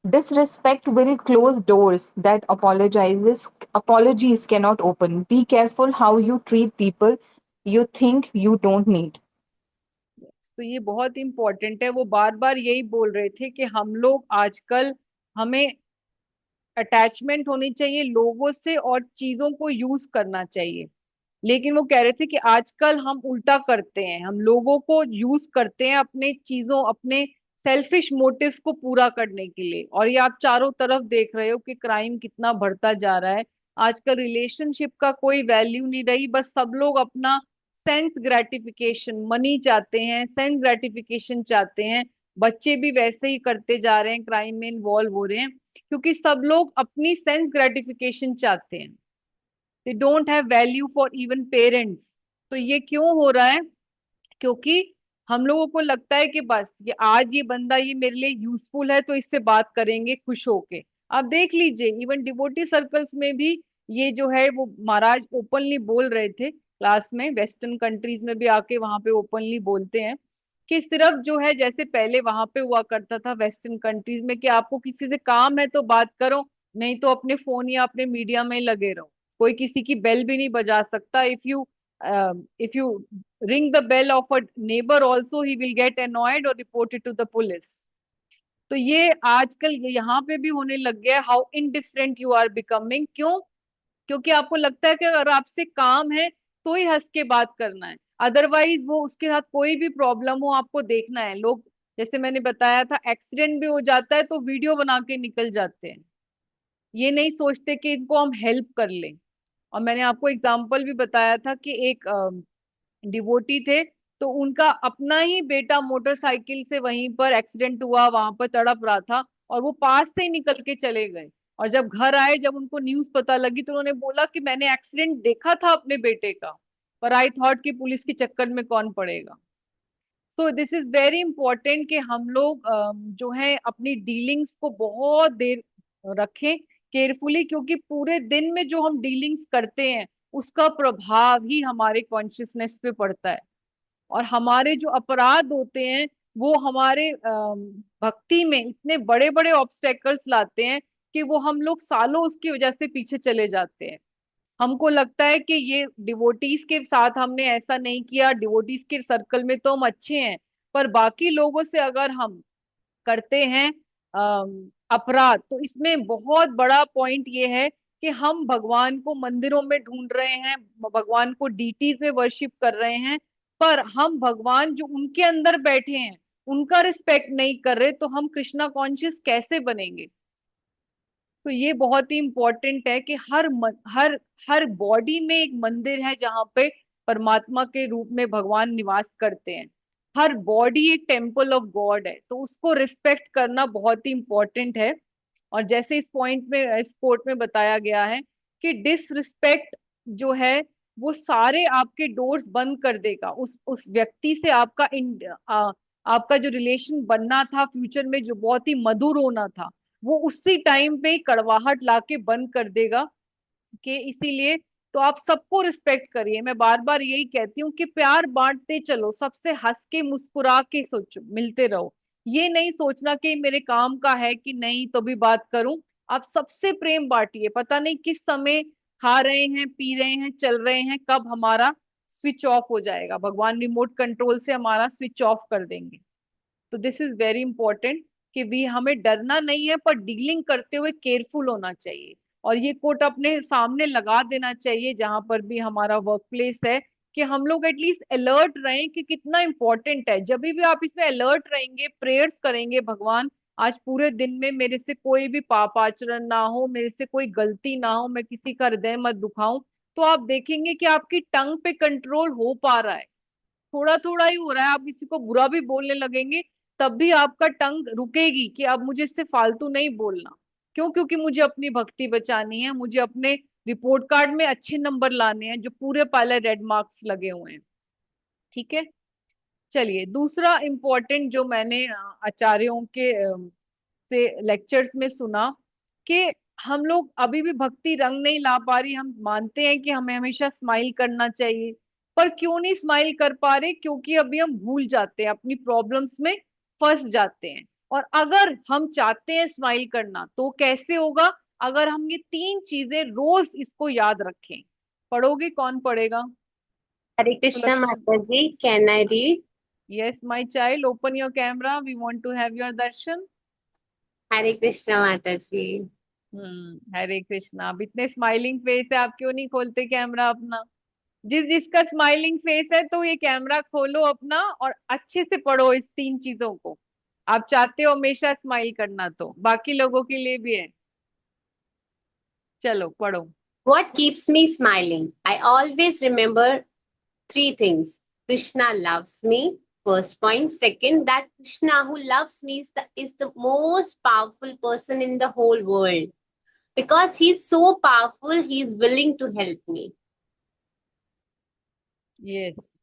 Disrespect will close doors that apologies cannot open. Be careful how you treat people you think you don't need. तो ये बहुत important है। वो बार बार यही बोल रहे थे कि हम लोग आजकल, हमें अटैचमेंट होनी चाहिए लोगों से और चीजों को यूज करना चाहिए। लेकिन वो कह रहे थे कि आजकल हम उल्टा करते हैं, हम लोगों को यूज करते हैं अपने चीजों, अपने सेल्फिश मोटिव्स को पूरा करने के लिए। और ये आप चारों तरफ देख रहे हो कि क्राइम कितना बढ़ता जा रहा है। आजकल रिलेशनशिप का कोई वैल्यू नहीं रही, बस सब लोग अपना सेंस ग्रेटिफिकेशन, मनी चाहते हैं, सेंस ग्रेटिफिकेशन चाहते हैं। बच्चे भी वैसे ही करते जा रहे हैं, क्राइम में इन्वॉल्व हो रहे हैं, क्योंकि सब लोग अपनी सेंस ग्रेटिफिकेशन चाहते हैं। They don't have value for even parents. तो ये क्यों हो रहा है? क्योंकि हम लोगों को लगता है कि बस ये आज ये बंदा ये मेरे लिए यूजफुल है तो इससे बात करेंगे खुश होके। आप देख लीजिए, इवन डिवोटी सर्कल्स में भी ये जो है वो महाराज ओपनली बोल रहे थे क्लास में, वेस्टर्न कंट्रीज में भी आके वहां पे ओपनली बोलते हैं कि सिर्फ जो है, जैसे पहले वहां पे हुआ करता था वेस्टर्न कंट्रीज में, कि आपको किसी से काम है तो बात करो, नहीं तो अपने फोन या अपने मीडिया में लगे रहो। कोई किसी की बेल भी नहीं बजा सकता। If you ring the bell of a neighbor also, he will get annoyed or report it to the police। तो ये आजकल यहाँ पे भी होने लग गया है। How indifferent you are becoming. क्यों? क्योंकि आपको लगता है कि अगर आपसे काम है तो ही हंस के बात करना है, अदरवाइज वो उसके साथ कोई भी प्रॉब्लम हो आपको देखना है। लोग, जैसे मैंने बताया था, एक्सीडेंट भी हो जाता है तो वीडियो बना के निकल जाते हैं, ये नहीं सोचते कि इनको हम हेल्प कर लें। और मैंने आपको एग्जाम्पल भी बताया था कि एक डिवोटी थे, तो उनका अपना ही बेटा मोटरसाइकिल से वहीं पर एक्सीडेंट हुआ, वहां पर तड़प रहा था, और वो पास से ही निकल के चले गए। और जब घर आए, जब उनको न्यूज पता लगी, तो उन्होंने बोला कि मैंने एक्सीडेंट देखा था अपने बेटे का, पर आई थॉट कि पुलिस के चक्कर में कौन पड़ेगा। So this is very important कि हम लोग जो है अपनी डीलिंग्स को बहुत देर रखें केयरफुली, क्योंकि पूरे दिन में जो हम डीलिंग्स करते हैं उसका प्रभाव ही हमारे कॉन्शियसनेस पे पड़ता है। और हमारे जो अपराध होते हैं वो हमारे भक्ति में इतने बड़े बड़े ऑब्स्टेकल्स लाते हैं कि वो हम लोग सालों उसकी वजह से पीछे चले जाते हैं। हमको लगता है कि ये डिवोटीज के साथ हमने ऐसा नहीं किया, डिवोटीज के सर्कल में तो हम अच्छे हैं, पर बाकी लोगों से अगर हम करते हैं अपराध, तो इसमें बहुत बड़ा पॉइंट ये है कि हम भगवान को मंदिरों में ढूंढ रहे हैं, भगवान को डीटीज में वर्शिप कर रहे हैं, पर हम भगवान जो उनके अंदर बैठे हैं उनका रिस्पेक्ट नहीं कर रहे, तो हम कृष्णा कॉन्शियस कैसे बनेंगे? तो ये बहुत ही इंपॉर्टेंट है कि हर बॉडी में एक मंदिर है जहाँ पे परमात्मा के रूप में भगवान निवास करते हैं। हर बॉडी एक टेम्पल ऑफ गॉड है, तो उसको रिस्पेक्ट करना बहुत ही इंपॉर्टेंट है। और जैसे इस पॉइंट में, इस कोर्ट में बताया गया है कि डिसरिस्पेक्ट जो है वो सारे आपके डोर्स बंद कर देगा। उस व्यक्ति से आपका जो रिलेशन बनना था फ्यूचर में, जो बहुत ही मधुर होना था, वो उसी टाइम पे ही कड़वाहट लाके बंद कर देगा। कि इसीलिए तो आप सबको रिस्पेक्ट करिए। मैं बार बार यही कहती हूँ कि प्यार बांटते चलो, सबसे हंस के मुस्कुरा के सोचो, मिलते रहो। ये नहीं सोचना कि मेरे काम का है कि नहीं तो भी बात करूं। आप सबसे प्रेम बांटिए। पता नहीं किस समय खा रहे हैं, पी रहे हैं, चल रहे हैं, कब हमारा स्विच ऑफ हो जाएगा, भगवान रिमोट कंट्रोल से हमारा स्विच ऑफ कर देंगे। तो दिस इज वेरी इंपॉर्टेंट कि भी हमें डरना नहीं है, पर डीलिंग करते हुए केयरफुल होना चाहिए। और ये कोट अपने सामने लगा देना चाहिए जहां पर भी हमारा वर्क प्लेस है, कि हम लोग एटलीस्ट अलर्ट रहें कि कितना इंपॉर्टेंट है। जब भी आप इसमें अलर्ट रहेंगे, प्रेयर्स करेंगे, भगवान आज पूरे दिन में मेरे से कोई भी पाप आचरण ना हो, मेरे से कोई गलती ना हो, मैं किसी का हृदय मत दुखाऊं, तो आप देखेंगे कि आपकी टंग पे कंट्रोल हो पा रहा है। थोड़ा थोड़ा ही हो रहा है, आप किसी को बुरा भी बोलने लगेंगे तब भी आपका टंग रुकेगी कि अब मुझे इससे फालतू नहीं बोलना। क्यों? क्योंकि मुझे अपनी भक्ति बचानी है, मुझे अपने रिपोर्ट कार्ड में अच्छे नंबर लाने हैं, जो पूरे पहले रेड मार्क्स लगे हुए हैं। ठीक है, चलिए दूसरा इम्पोर्टेंट जो मैंने आचार्यों के से लेक्चर्स में सुना, कि हम लोग अभी भी भक्ति रंग नहीं ला पा रही। हम मानते हैं कि हमें हमेशा स्माइल करना चाहिए, पर क्यों नहीं स्माइल कर पा रहे? क्योंकि अभी हम भूल जाते हैं, अपनी प्रॉब्लम्स में फंस जाते हैं। और अगर हम चाहते हैं स्माइल करना तो कैसे होगा? अगर हम ये 3 चीजें रोज इसको याद रखें। पढ़ोगे? कौन पढ़ेगा? Hare Krishna Sulakshana. Mataji, can I read? Yes, my child, open your camera. We want to have your darshan. Hare Krishna Mataji. हरे कृष्णा। अब इतने स्माइलिंग फेस है, आप क्यों नहीं खोलते कैमरा अपना? जिस जिसका स्माइलिंग फेस है तो ये कैमरा खोलो अपना और अच्छे से पढ़ो इस 3 चीजों को। आप चाहते हो हमेशा स्माइल करना तो बाकी लोगों के लिए भी है। चलो पढ़ो। What keeps me smiling? I always remember three things. Krishna loves me. First point. Second, that Krishna who loves me is the most powerful person in the whole world. Because he's so powerful, he's willing to help me. Yes.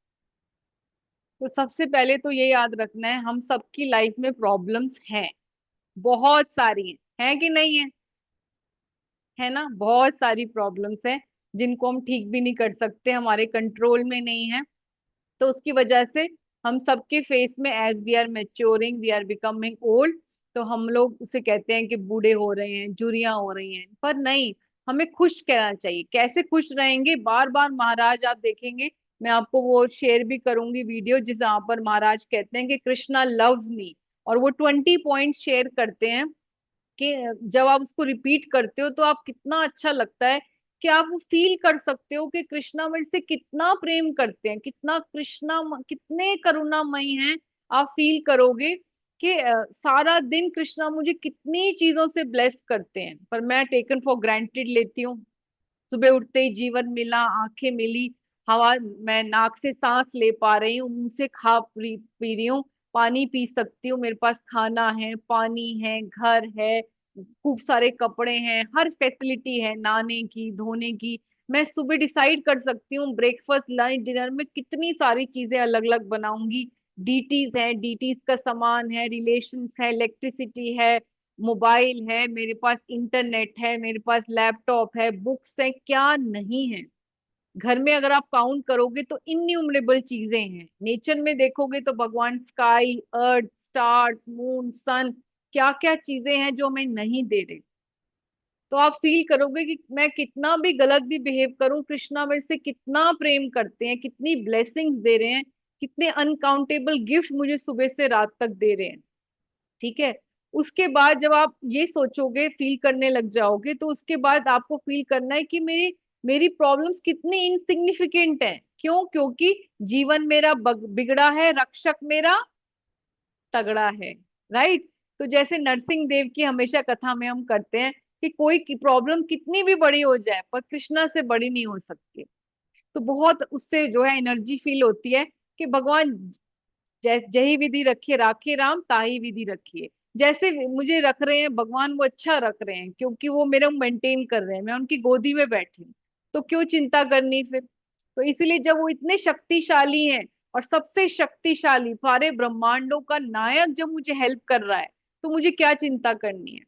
तो सबसे पहले तो ये याद रखना है, हम सबकी लाइफ में प्रॉब्लम्स हैं, बहुत सारी हैं, है कि नहीं है? है ना? बहुत सारी प्रॉब्लम्स हैं जिनको हम ठीक भी नहीं कर सकते, हमारे कंट्रोल में नहीं है। तो उसकी वजह से हम सबके फेस में as we are maturing we are becoming old, तो हम लोग उसे कहते हैं कि बूढ़े हो रहे हैं, झुर्रियां हो रही हैं। पर नहीं, हमें खुश कहना चाहिए। कैसे खुश रहेंगे? बार बार महाराज आप देखेंगे, मैं आपको वो शेयर भी करूंगी वीडियो जिस जहाँ पर महाराज कहते हैं कि कृष्णा लव्स मी, और वो 20 पॉइंट शेयर करते हैं कि जब आप उसको रिपीट करते हो तो आप कितना अच्छा लगता है कि आप वो फील कर सकते हो कि कृष्णा मेरे से कितना प्रेम करते हैं, कितना कृष्णा कितने करुणामयी हैं। आप फील करोगे कि सारा दिन कृष्णा मुझे कितनी चीजों से ब्लेस करते हैं, पर मैं टेकन फॉर ग्रांटेड लेती हूँ। सुबह उठते ही जीवन मिला, आंखें मिली, हवा, मैं नाक से सांस ले पा रही हूँ, मुंह से खा पी रही हूँ, पानी पी सकती हूँ, मेरे पास खाना है, पानी है, घर है, खूब सारे कपड़े हैं, हर फैसिलिटी है, नहाने की, धोने की। मैं सुबह डिसाइड कर सकती हूँ ब्रेकफास्ट लंच डिनर में कितनी सारी चीजें अलग अलग बनाऊंगी। डीटीज है, डीटीज का सामान है, रिलेशंस है, इलेक्ट्रिसिटी है, मोबाइल है, मेरे पास इंटरनेट है, मेरे पास लैपटॉप है, बुक्स है, क्या नहीं है? घर में अगर आप काउंट करोगे तो इन्यूमरेबल चीजें हैं। नेचर में देखोगे तो भगवान स्काई, अर्थ, स्टार्स, मून, सन, क्या क्या चीजें हैं जो हमें नहीं दे रहे। तो आप फील करोगे कि मैं कितना भी गलत भी बिहेव करूं, कृष्णा मेरे से कितना प्रेम करते हैं, कितनी ब्लेसिंग्स दे रहे हैं, कितने अनकाउंटेबल गिफ्ट मुझे सुबह से रात तक दे रहे हैं। ठीक है। उसके बाद जब आप ये सोचोगे, फील करने लग जाओगे, तो उसके बाद आपको फील करना है कि मेरी मेरी प्रॉब्लम्स कितनी इनसिग्निफिकेंट है। क्यों? क्योंकि जीवन मेरा बिगड़ा है, रक्षक मेरा तगड़ा है। राइट? तो जैसे नरसिंह देव की हमेशा कथा में हम करते हैं कि कोई की प्रॉब्लम कितनी भी बड़ी हो जाए पर कृष्णा से बड़ी नहीं हो सकती। तो बहुत उससे जो है एनर्जी फील होती है कि भगवान जही विधि रखिए राखे राम, ताही विधि रखिए। जैसे मुझे रख रहे हैं भगवान, वो अच्छा रख रहे हैं क्योंकि वो मेरा मेंटेन कर रहे हैं, मैं उनकी गोदी में बैठी हूँ, तो क्यों चिंता करनी फिर? तो इसलिए जब वो इतने शक्तिशाली हैं और सबसे शक्तिशाली सारे ब्रह्मांडों का नायक जब मुझे हेल्प कर रहा है, तो मुझे क्या चिंता करनी है?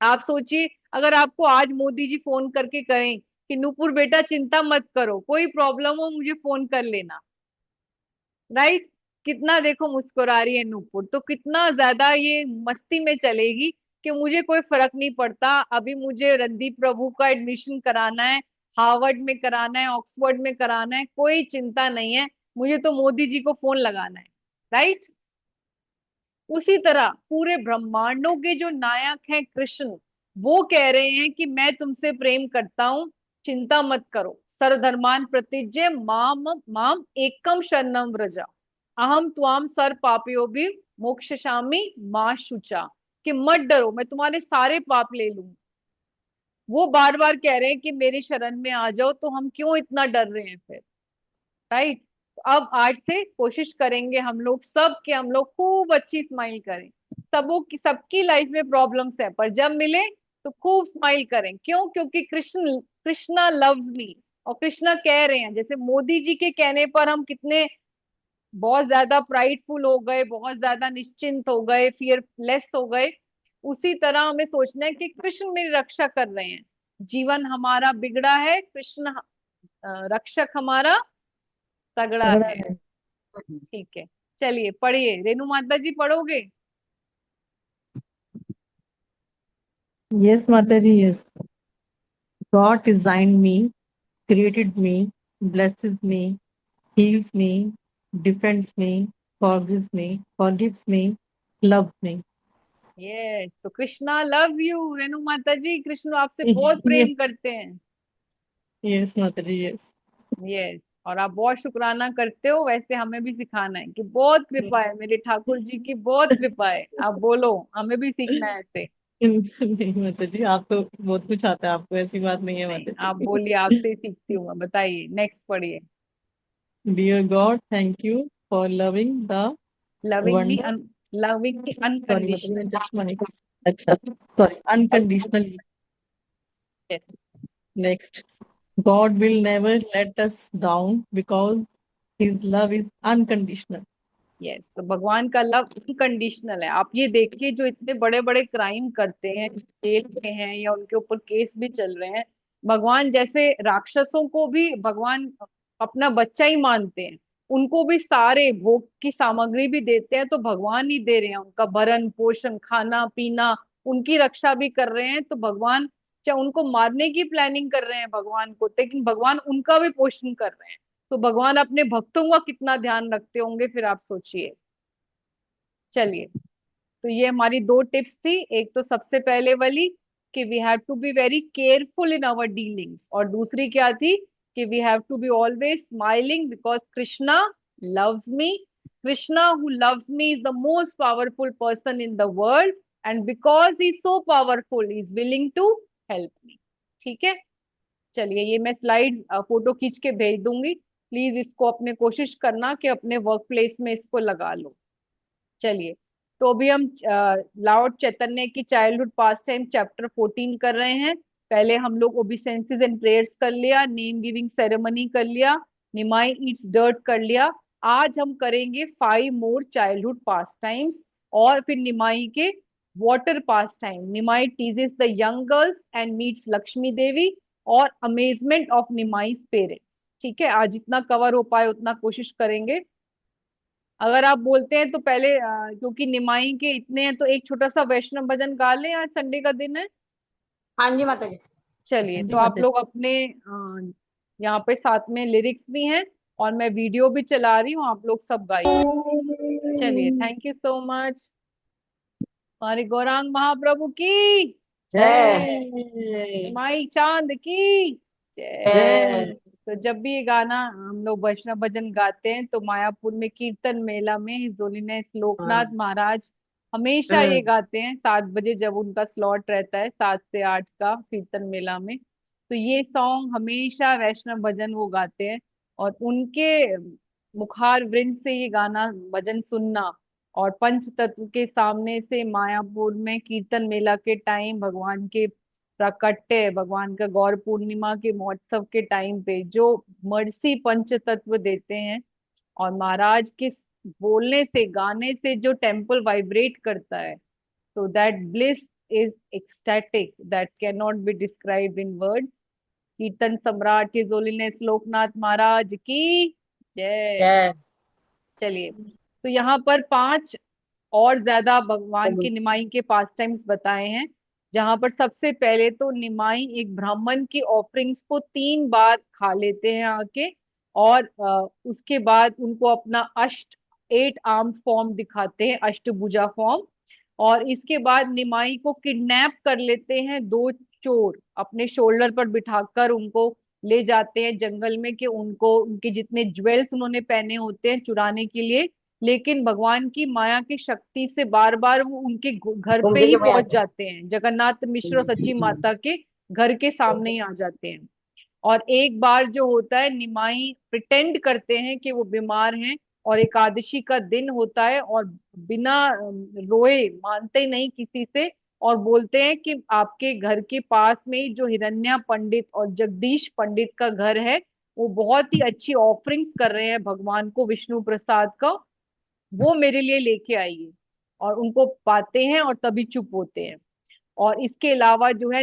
आप सोचिए, अगर आपको आज मोदी जी फोन करके कहें कि नूपुर बेटा चिंता मत करो, कोई प्रॉब्लम हो मुझे फोन कर लेना। राइट? कितना देखो मुस्कुरा रही है नूपुर, तो कितना ज्यादा ये मस्ती में चलेगी कि मुझे कोई फर्क नहीं पड़ता, अभी मुझे रणदीप प्रभु का एडमिशन कराना है, हार्वर्ड में कराना है, ऑक्सफोर्ड में कराना है, कोई चिंता नहीं है, मुझे तो मोदी जी को फोन लगाना है। राइट? उसी तरह पूरे ब्रह्मांडों के जो नायक हैं कृष्ण, वो कह रहे हैं कि मैं तुमसे प्रेम करता हूं, चिंता मत करो। सर्वधर्मान प्रतिज्य माम माम एकम शरणम व्रजा, अहम त्वाम सर्व पापयो भी मोक्षयामि मां शुचा, कि मत डरो, मैं तुम्हारे सारे पाप ले लूंगी। वो बार बार कह रहे हैं कि मेरी शरण में आ जाओ, तो हम क्यों इतना डर रहे हैं फिर? राइट? अब आज से कोशिश करेंगे हम लोग सब कि हम लोग खूब अच्छी स्माइल करें। सबों की, सबकी लाइफ में प्रॉब्लम्स है, पर जब मिले तो खूब स्माइल करें। क्यों? क्योंकि कृष्णा लव्स मी, और कृष्णा कह रहे हैं, जैसे मोदी जी के कहने पर हम कितने बहुत ज्यादा प्राइडफुल हो गए, बहुत ज्यादा निश्चिंत हो गए, फियरलेस हो गए। उसी तरह हमें सोचना है कि कृष्ण मेरी रक्षा कर रहे हैं। जीवन हमारा बिगड़ा है, कृष्ण रक्षक हमारा तगड़ा है। ठीक है, चलिए पढ़िए। रेणु माता जी पढ़ोगे? Yes, Mataji, yes. God designed me, created me, blesses me, heals me, defends me, forgives me, loves me. Yes, तो कृष्णा लव यू रेणु माता जी, कृष्ण आपसे बहुत Yes, प्रेम करते हैं। yes, Mataji, yes. यस, और आप बहुत शुक्राना करते हो, वैसे हमें भी सिखाना है कि बहुत कृपा है मेरे ठाकुर जी की, बहुत कृपा है। आप बोलो, हमें भी सीखना है ऐसे। नहीं माताजी, आप तो बहुत कुछ आता है आपको, ऐसी बात नहीं है नहीं, आप माताजी। बोलिए, आपसे ही सीखती हूँ मैं। बताइए, नेक्स्ट पढ़िए। Dear God, thank you for loving the loving me wonder. Loving me Sorry, माताजी, अनकंडीशनल। just money. अच्छा, sorry, unconditionally. Next, God will never let us down because His love is unconditional. Yes, तो भगवान का love unconditional है। आप ये देखिए, जो इतने बड़े बड़े क्राइम करते हैं, जेल में हैं या उनके ऊपर केस भी चल रहे हैं, भगवान जैसे राक्षसों को भी भगवान अपना बच्चा ही मानते हैं। उनको भी सारे भोग की सामग्री भी देते हैं, तो भगवान ही दे रहे हैं उनका भरण पोषण, खाना पीना, उनकी रक्षा भी कर रहे हैं। तो भगवान, चाहे उनको मारने की प्लानिंग कर रहे हैं भगवान को, लेकिन भगवान उनका भी पोषण कर रहे हैं। तो भगवान अपने भक्तों का कितना ध्यान रखते होंगे, फिर आप सोचिए। चलिए, तो ये हमारी दो टिप्स थी। एक तो सबसे पहले वाली कि we have to be very careful in our dealings, और दूसरी क्या थी कि we have to be always smiling because Krishna loves me. Krishna who loves me is the most powerful person in the world, and because he is so powerful he is willing to help me. ठीक है, चलिए, ये मैं slides photo खींच के भेज दूंगी। Please इसको अपने कोशिश करना कि अपने वर्क प्लेस में इसको लगा लो। चलिए, तो अभी हम लॉर्ड चैतन्य की चाइल्डहुड पास टाइम चैप्टर 14 कर रहे हैं। पहले हम लोग ओबिसेंसेस एंड प्रेयर्स कर लिया, नेम गिविंग सेरेमनी कर लिया, निमाई ईट्स डर्ट कर लिया। आज हम करेंगे 5 मोर चाइल्डहुड पास टाइम्स, और फिर निमाई के water pastime. Nimai teases the young girls and meets Lakshmi Devi, और अमेजमेंट ऑफ निमाई's पेरेंट्स। ठीक है, आज जितना कवर हो पाए उतना कोशिश करेंगे। अगर आप बोलते हैं तो पहले क्योंकि निमाई के इतने हैं, तो एक छोटा सा वैष्णव भजन गा लें, आज संडे का दिन है। हाँ जी माता जी। चलिए, जी तो आप माताजी। लोग अपने यहाँ पे साथ में लिरिक्स भी हैं, और मैं वीडियो भी चला रही हूँ, आप लोग सब गाइए। चलिए, थैंक यू सो मच। हमारे गौरांग महाप्रभु की जय जय माई चांद की जय। जय। तो जब भी ये गाना हम लोग वैष्णव भजन गाते हैं, तो मायापुर में कीर्तन मेला में हिज होलीनेस लोकनाथ महाराज हमेशा ये गाते हैं 7 बजे, जब उनका स्लॉट रहता है 7 से 8 का कीर्तन मेला में। तो ये सॉन्ग हमेशा वैष्णव भजन वो गाते हैं, और उनके मुखार वृंद से ये गाना भजन सुनना, और पंच तत्व के सामने से मायापुर में कीर्तन मेला के टाइम भगवान के प्राकट्य, भगवान का गौर पूर्णिमा के महोत्सव के टाइम पे जो मर्सी पंच तत्व देते हैं, और महाराज के बोलने से, गाने से जो टेम्पल वाइब्रेट करता है, तो that bliss is ecstatic, that can not be described in words. कीर्तन सम्राट हिज होलीनेस लोकनाथ महाराज की जय। जय। चलिए, तो यहाँ पर 5 और ज्यादा भगवान के निमाई के पास टाइम्स बताए हैं, जहां पर सबसे पहले तो निमाई एक ब्राह्मण की ऑफरिंग्स को 3 बार खा लेते हैं आके, और उसके बाद उनको अपना 8 आर्म फॉर्म दिखाते हैं, अष्टभुजा फॉर्म। और इसके बाद निमाई को किडनैप कर लेते हैं 2 चोर, अपने शोल्डर पर बिठाकर उनको ले जाते हैं जंगल में, कि उनको उनके जितने ज्वेल्स उन्होंने पहने होते हैं चुराने के लिए। लेकिन भगवान की माया की शक्ति से बार बार वो उनके घर पे घूमते ही के मैं पहुंच आते जाते हैं, जगन्नाथ मिश्र और सच्ची माता के घर के सामने ही आ जाते हैं। और एक बार जो होता है, निमाई प्रिटेंड करते हैं कि वो बीमार हैं, और एकादशी का दिन होता है, और बिना रोए मानते नहीं किसी से, और बोलते हैं कि आपके घर के पास में ही जो हिरण्या पंडित और जगदीश पंडित का घर है, वो बहुत ही अच्छी ऑफरिंग्स कर रहे हैं भगवान को विष्णु प्रसाद का, वो मेरे लिए लेके आइए। और उनको पाते हैं और तभी चुप होते हैं। और इसके अलावा जो है,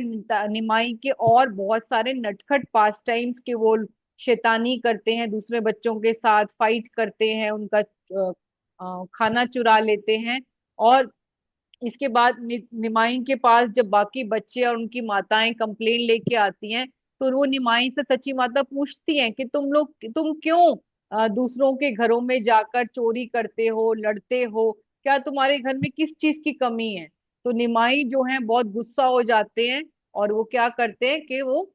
निमाई के और बहुत सारे नटखट पास टाइम्स के वो शैतानी करते हैं, दूसरे बच्चों के साथ फाइट करते हैं, उनका खाना चुरा लेते हैं, और इसके बाद निमाई के पास जब बाकी बच्चे और उनकी माताएं कंप्लेन लेके आती हैं, तो वो निमाई से सच्ची माता पूछती हैं कि तुम क्यों दूसरों के घरों में जाकर चोरी करते हो, लड़ते हो, क्या तुम्हारे घर में किस चीज की कमी है? तो निमाई जो है बहुत गुस्सा हो जाते हैं, और वो क्या करते हैं कि वो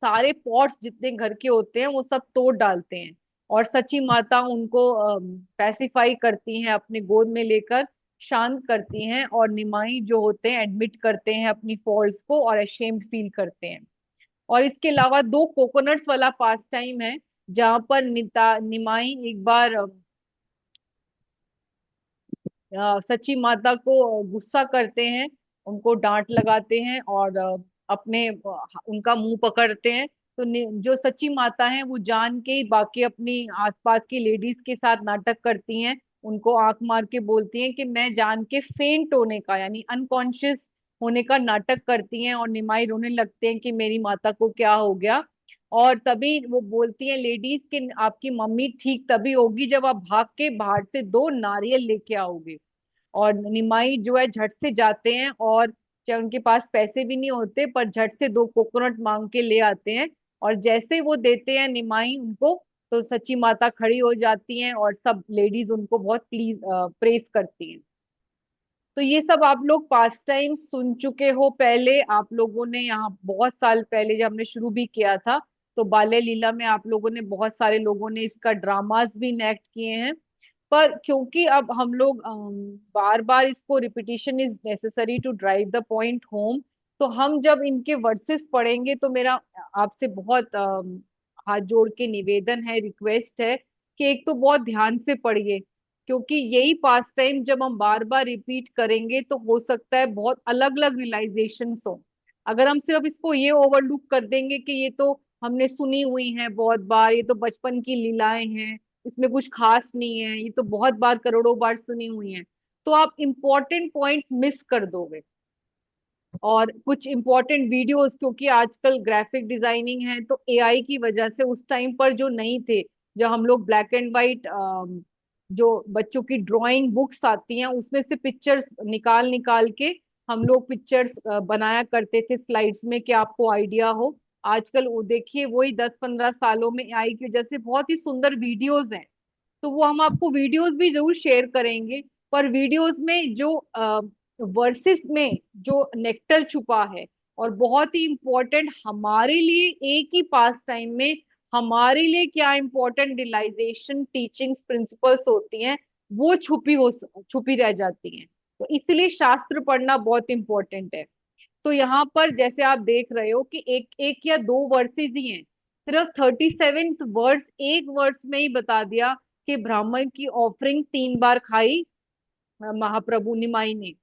सारे पॉट्स जितने घर के होते हैं वो सब तोड़ डालते हैं, और सची माता उनको पैसिफाई करती हैं, अपने गोद में लेकर शांत करती हैं, और निमाई जो होते हैं एडमिट करते हैं अपनी फॉल्ट्स को और अशेम्ड फील करते हैं। और इसके अलावा दो कोकोनट्स वाला पास टाइम है, जहां पर निमाई एक बार सच्ची माता को गुस्सा करते हैं, उनको डांट लगाते हैं, और अपने उनका मुंह पकड़ते हैं। तो जो सच्ची माता है वो जान के ही बाकी अपनी आसपास की लेडीज के साथ नाटक करती हैं, उनको आंख मार के बोलती हैं कि मैं जान के फेंट होने का यानी अनकॉन्शियस होने का नाटक करती हैं, और निमाई रोने लगते हैं कि मेरी माता को क्या हो गया। और तभी वो बोलती हैं लेडीज कि आपकी मम्मी ठीक तभी होगी जब आप भाग के बाहर से दो नारियल लेके आओगे। और निमाई जो है झट से जाते हैं, और जब उनके पास पैसे भी नहीं होते पर झट से दो कोकोनट मांग के ले आते हैं, और जैसे वो देते हैं निमाई उनको, तो सच्ची माता खड़ी हो जाती हैं और सब लेडीज उनको बहुत प्रेस करती हैं। तो ये सब आप लोग पास टाइम सुन चुके हो पहले, आप लोगों ने यहाँ बहुत साल पहले जब हमने शुरू भी किया था, तो बाल्य लीला में आप लोगों ने बहुत सारे लोगों ने इसका ड्रामास भी इनेक्ट किए हैं। पर क्योंकि अब हम लोग बार बार इसको repetition is necessary to drive the point home, तो हम जब इनके वर्सेस पढ़ेंगे तो मेरा आपसे बहुत हाथ जोड़ के निवेदन है, रिक्वेस्ट है कि एक तो बहुत ध्यान से पढ़िए, क्योंकि यही पास टाइम जब हम बार बार रिपीट करेंगे तो हो सकता है बहुत अलग अलग रियलाइजेशंस हो। अगर हम सिर्फ इसको ये ओवरलुक कर देंगे कि ये तो हमने सुनी हुई है बहुत बार, ये तो बचपन की लीलाएं हैं, इसमें कुछ खास नहीं है, ये तो बहुत बार करोड़ों बार सुनी हुई है, तो आप इम्पोर्टेंट पॉइंट्स मिस कर दोगे। और कुछ इम्पोर्टेंट वीडियोस, क्योंकि आजकल ग्राफिक डिजाइनिंग है तो एआई की वजह से उस टाइम पर जो नहीं थे, जब हम लोग ब्लैक एंड वाइट जो बच्चों की ड्राइंग बुक्स आती हैं उसमें से पिक्चर्स निकाल निकाल के हम लोग पिक्चर्स बनाया करते थे स्लाइड्स में, कि आपको आइडिया हो। आजकल वो देखिए वही 10-15 सालों में एआई की वजह से बहुत ही सुंदर वीडियोस हैं, तो वो हम आपको वीडियोस भी जरूर शेयर करेंगे। पर वीडियोस में जो वर्सेस में जो नेक्टर छुपा है, और बहुत ही इंपॉर्टेंट हमारे लिए एक ही पास टाइम में हमारे लिए क्या इंपॉर्टेंट रियलाइजेशन टीचिंग्स प्रिंसिपल्स होती हैं, वो छुपी रह जाती हैं। तो इसलिए शास्त्र पढ़ना बहुत इंपॉर्टेंट है। तो यहाँ पर जैसे आप देख रहे हो कि एक एक या दो वर्सेस ही हैं, सिर्फ 37th वर्स एक वर्स में ही बता दिया कि ब्राह्मण की ऑफरिंग 3 बार खाई महाप्रभु निमाई ने।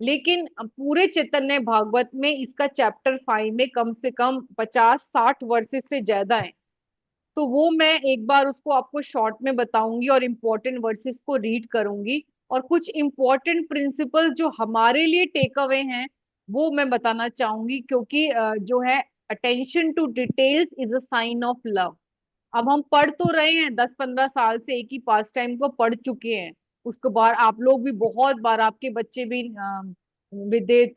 लेकिन पूरे चैतन्य भागवत में इसका चैप्टर 5 में कम से कम 50-60 वर्सेस से ज्यादा है। तो वो मैं एक बार उसको आपको शॉर्ट में बताऊंगी और इम्पोर्टेंट वर्सेस को रीड करूंगी, और कुछ इम्पोर्टेंट प्रिंसिपल जो हमारे लिए टेक अवे हैं वो मैं बताना चाहूंगी, क्योंकि जो है attention to details is a sign of love. अब हम पढ़ तो रहे हैं 10-15 साल से एक ही पास टाइम को पढ़ चुके हैं, उसके बाद आप लोग भी बहुत बार, आपके बच्चे भी विदित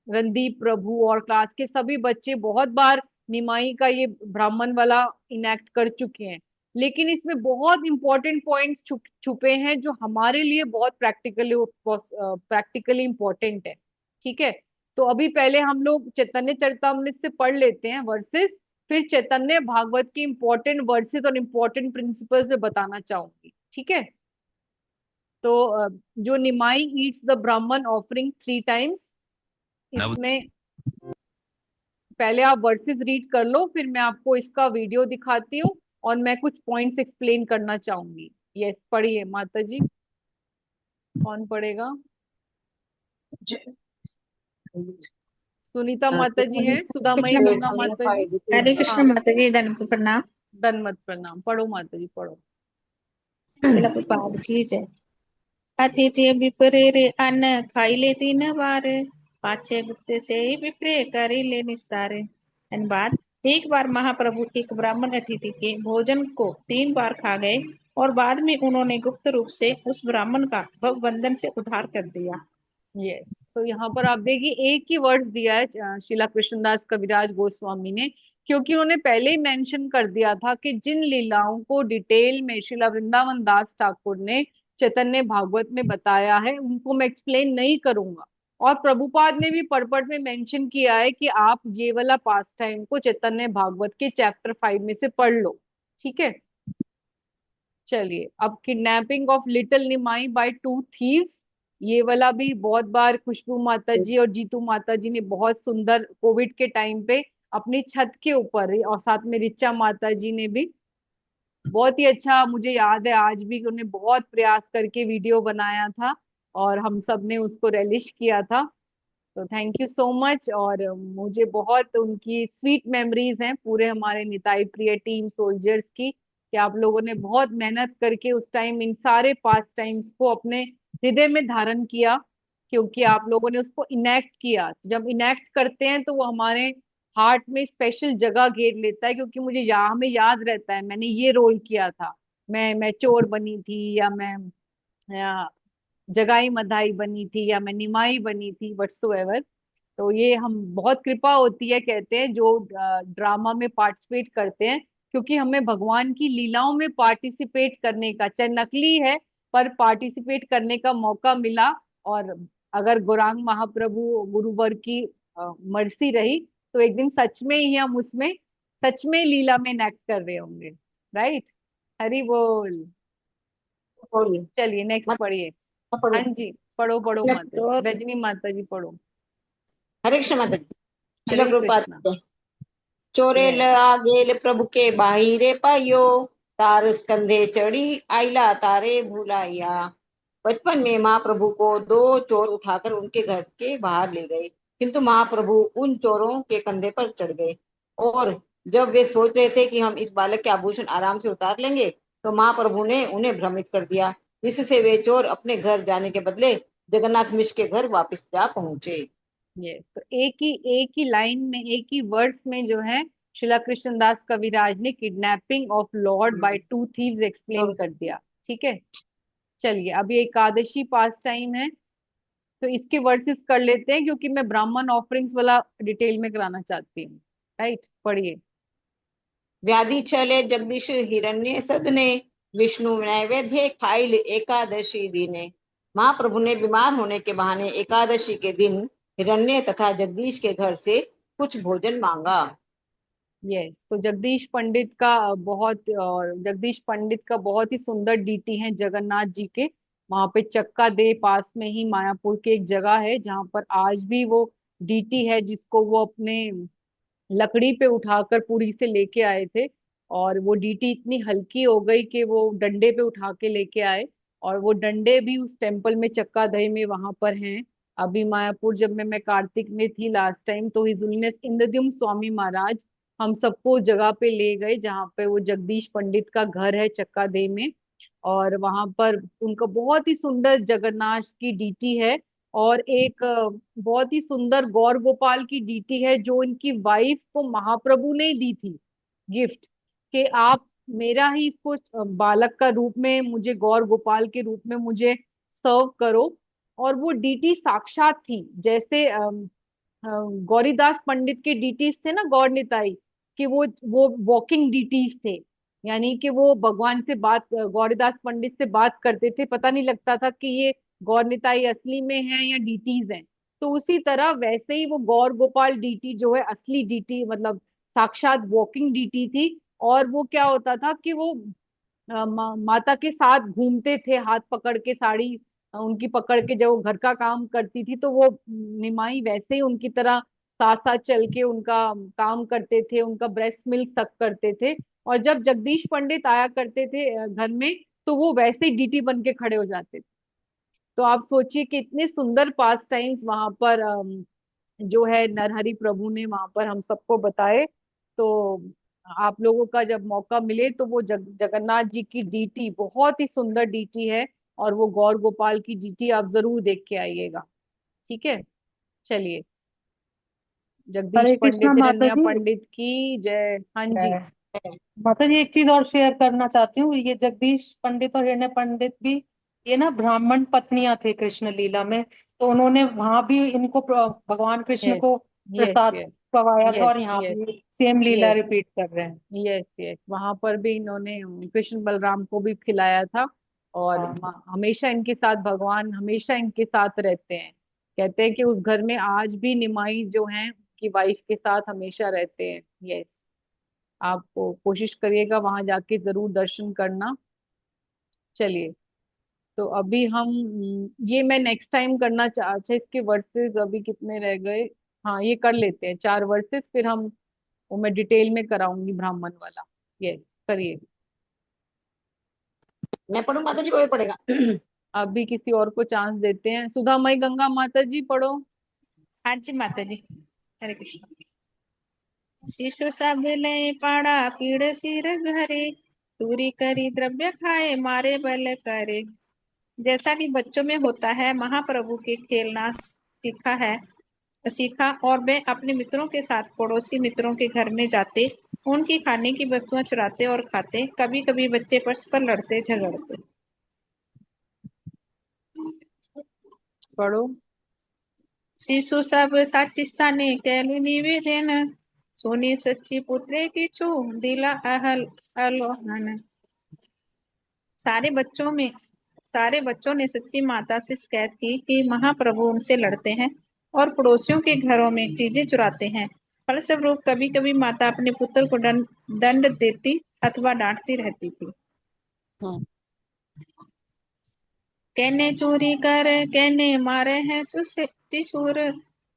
रणदीप प्रभु और क्लास के सभी बच्चे बहुत बार निमाई का ये ब्राह्मण वाला इनेक्ट कर चुके हैं। लेकिन इसमें बहुत इंपॉर्टेंट पॉइंट्स छुपे हैं जो हमारे लिए बहुत प्रैक्टिकली इंपॉर्टेंट है। ठीक है, तो अभी पहले हम लोग चैतन्य चरितामृत से पढ़ लेते हैं वर्सेस, फिर चैतन्य भागवत के इंपॉर्टेंट वर्सेस और इंपॉर्टेंट प्रिंसिपल्स में बताना चाहूंगी। ठीक है, तो जो निमाई ईट्स द ब्राह्मण ऑफरिंग 3 टाइम्स, इसमें पहले आप वर्सेस रीड कर लो, फिर मैं आपको इसका वीडियो दिखाती हूँ और मैं कुछ पॉइंट्स एक्सप्लेन करना चाहूंगी। यस, पढ़िए माता जी, कौन पढ़ेगा? सुनीता माता जी है, सुधामयी गंगा माता जी। हरे कृष्ण हाँ, माता जी, दंड प्रणाम। दंडवत प्रणाम। पढ़ो माता जी, पढ़ो। पाद की जय। अतिथि विपरे अन्न खाई ले 3 बार, पाछे गुप्ते से विप्रे करी ले निस्तार। धन्यवाद। एक बार महाप्रभु एक ब्राह्मण अतिथि के भोजन को 3 बार खा गए और बाद में उन्होंने गुप्त रूप से उस ब्राह्मण का भवबंधन से उद्धार कर दिया। यस, तो यहाँ पर आप देखिए एक ही वर्ड्स दिया है शिला कृष्णदास कविराज गोस्वामी ने, क्योंकि उन्होंने पहले ही मेंशन कर दिया था कि जिन लीलाओं को डिटेल में शिला वृंदावन दास ठाकुर ने चैतन्य भागवत में बताया है उनको मैं एक्सप्लेन नहीं करूंगा। और प्रभुपाद ने भी पर्पट में मेंशन किया है कि आप ये वाला पास टाइम को चैतन्य भागवत के चैप्टर 5 में से पढ़ लो। ठीक है, चलिए अब kidnapping of little Nimai by two thieves, ये वाला भी बहुत बार खुशबू माता जी और जीतू माता जी ने बहुत सुंदर कोविड के टाइम पे अपनी छत के ऊपर, और साथ में रिचा माता जी ने भी बहुत ही अच्छा, मुझे याद है आज भी कि उन्हें बहुत प्रयास करके वीडियो बनाया था और हम सब ने उसको रेलिश किया था। तो थैंक यू सो मच। और मुझे बहुत उनकी स्वीट मेमोरीज हैं पूरे हमारे निताई प्रिय टीम सोल्जर्स की, कि आप लोगों ने बहुत मेहनत करके उस टाइम इन सारे पास टाइम्स को अपने हृदय में धारण किया, क्योंकि आप लोगों ने उसको इनेक्ट किया। जब इनेक्ट करते हैं तो वो हमारे हार्ट में स्पेशल जगह घेर लेता है, क्योंकि मुझे हमें याद रहता है मैंने ये रोल किया था, मैं चोर बनी थी, या मैं जगाई मधाई बनी थी, या मैं निमाई बनी थी, वट्सोएवर। तो ये हम बहुत कृपा होती है कहते हैं जो ड्रामा में पार्टिसिपेट करते हैं, क्योंकि हमें भगवान की लीलाओं में पार्टिसिपेट करने का, चाहे नकली है पर पार्टिसिपेट करने का मौका मिला। और अगर गौरांग महाप्रभु गुरुवर की मर्जी रही तो एक दिन सच में ही हम उसमें सच में लीला में एक्ट कर रहे होंगे। राइट, हरि बोल। बोलिए चलिए नेक्स्ट मत पढ़िए। हाँ पढ़ो। जी, पढ़ो पढ़ो मैं माता जी, रजनी माता जी पढ़ो। हरे कृष्ण माता जी। शिला हरे प्रभुपाद कृष्णा। की जय। चोरेल जय। आगेल प्रभु के बाहिरे पायो, तार स्कंधे चढ़ी आइला तारे भुलाया। बचपन में महाप्रभु को दो चोर उठाकर उनके घर के बाहर ले गए, किंतु महाप्रभु उन चोरों के कंधे पर चढ़ गए। और जब वे सोच रहे थे कि हम इस बालक के आभूषण आराम से उतार लेंगे, तो महाप्रभु ने उन्हें भ्रमित कर दिया, जिससे वे चोर अपने घर जाने के बदले जगन्नाथ मिश्र के घर वापस जा पहुंचे। ये तो एक ही लाइन में, एक ही वर्स में जो है शिला कृष्णदास कविराज ने kidnapping of Lord by two thieves explain कर दिया। ठीक है, चलिए अब ये एकादशी पास टाइम है तो इसके वर्सेस कर लेते हैं, क्योंकि मैं ब्राह्मण ऑफरिंग्स वाला डिटेल में कराना चाहती हूँ। राइट, पढ़िए। व्याधि चले जगदीश हिरण्य सदने, विष्णु नैवेद्य खाइल एकादशी दिने। महाप्रभु ने बीमार होने के बहाने एकादशी के दिन हिरण्य तथा जगदीश के घर से कुछ भोजन मांगा। यस, तो जगदीश पंडित का जगदीश पंडित का बहुत ही सुंदर डीटी है जगन्नाथ जी के। वहां पे चक्का दे पास में ही मायापुर की एक जगह है जहां पर आज भी वो डीटी है, जिसको वो अपने लकड़ी पे उठाकर पुरी से लेके आए थे। और वो डीटी इतनी हल्की हो गई कि वो डंडे पे उठा के लेके आए, और वो डंडे भी उस टेम्पल में चक्का दही में वहां पर हैं। अभी मायापुर जब मैं कार्तिक में थी लास्ट टाइम, तो हिज होलीनेस इंद्रद्युम्न स्वामी महाराज हम सबको उस जगह पे ले गए जहाँ पे वो जगदीश पंडित का घर है चक्का दही में। और वहां पर उनका बहुत ही सुंदर जगन्नाथ की डीटी है, और एक बहुत ही सुंदर गौर गोपाल की डीटी है जो इनकी वाइफ को महाप्रभु ने दी थी गिफ्ट, कि आप मेरा ही इसको बालक का रूप में, मुझे गौर गोपाल के रूप में मुझे सर्व करो। और वो डीटी साक्षात थी, जैसे गौरीदास पंडित के डीटीज थे ना गौर निताई, कि वो वॉकिंग डीटीज थे, यानी कि वो भगवान से बात, गौरीदास पंडित से बात करते थे, पता नहीं लगता था कि ये गौर निताई असली में है या डीटीज हैं। तो उसी तरह वैसे ही वो गौर गोपाल डीटी जो है असली डीटी, मतलब साक्षात वॉकिंग डीटी थी। और वो क्या होता था कि वो माता के साथ घूमते थे हाथ पकड़ के, साड़ी उनकी पकड़ के, जब वो घर का काम करती थी तो वो निमाई वैसे ही उनकी तरह साथ साथ चल के उनका काम करते थे, उनका ब्रेस्ट मिल्क सक करते थे। और जब जगदीश पंडित आया करते थे घर में, तो वो वैसे ही डीटी बन के खड़े हो जाते थे। तो आप सोचिए कि इतने सुंदर पास टाइम्स वहां पर जो है नरहरि प्रभु ने वहां पर हम सबको बताए। तो आप लोगों का जब मौका मिले तो वो जगन्नाथ जी की डीटी बहुत ही सुंदर डीटी है, और वो गौर गोपाल की डीटी आप जरूर देख के आइएगा। ठीक है, चलिए। जगदीश हरे पंडित कृष्णा माता हिरण्या जी। पंडित की जय। हाँ जी। माता जी एक चीज और शेयर करना चाहती हूँ, ये जगदीश पंडित और हिरण्य पंडित भी ये ना ब्राह्मण पत्नियां थे कृष्ण लीला में। तो उन्होंने वहां भी इनको भगवान कृष्ण यस को यस प्रसाद यस पवाया था, यस और यहाँ यस भी सेम लीला यस रिपीट कर रहे हैं। यस यस वहां पर भी इन्होंने कृष्ण बलराम को भी खिलाया था। और हाँ हमेशा इनके साथ भगवान हमेशा इनके साथ रहते हैं। कहते हैं कि उस घर में आज भी निमाई जो है उनकी वाइफ के साथ हमेशा रहते हैं। यस, आपको कोशिश करिएगा वहां जाके जरूर दर्शन करना। चलिए, तो अभी हम ये मैं नेक्स्ट टाइम करना अच्छा, इसके वर्सेस अभी कितने रह गए। हाँ, ये कर लेते हैं 4 वर्सेस, फिर हम वो मैं डिटेल में कराऊंगी ब्राह्मण वाला। यस, करिए। मैं पढ़ूं माता जी, कोई पढ़ेगा? अभी किसी और को चांस देते हैं। सुधामयी गंगा माता जी पढ़ो। हाँ जी माता जी, हरे कृष्ण। शिशु सब ले पाड़ा पीड़ सिर घरे, चूरी करी द्रव्य खाए मारे बल करे। जैसा कि बच्चों में होता है, महाप्रभु के खेलना सीखा और वे अपने मित्रों के साथ पड़ोसी मित्रों के घर में जाते, उनकी खाने की वस्तुएं चुराते और खाते। कभी कभी बच्चे परस्पर लड़ते झगड़ते। पढ़ो। शिशु सब साची स्थाने कैलु निवेदन, सोनी सच्ची पुत्रे की चू दिला अहल अलोहन। सारे बच्चों ने सच्ची माता से शिकायत की कि महाप्रभु उनसे लड़ते हैं और पड़ोसियों के घरों में चीजें चुराते हैं। फलस्वरूप कभी कभी माता अपने पुत्र को दंड देती अथवा डांटती रहती थी। हम्म कहने चोरी कर कहने मारे हैं शिशुर,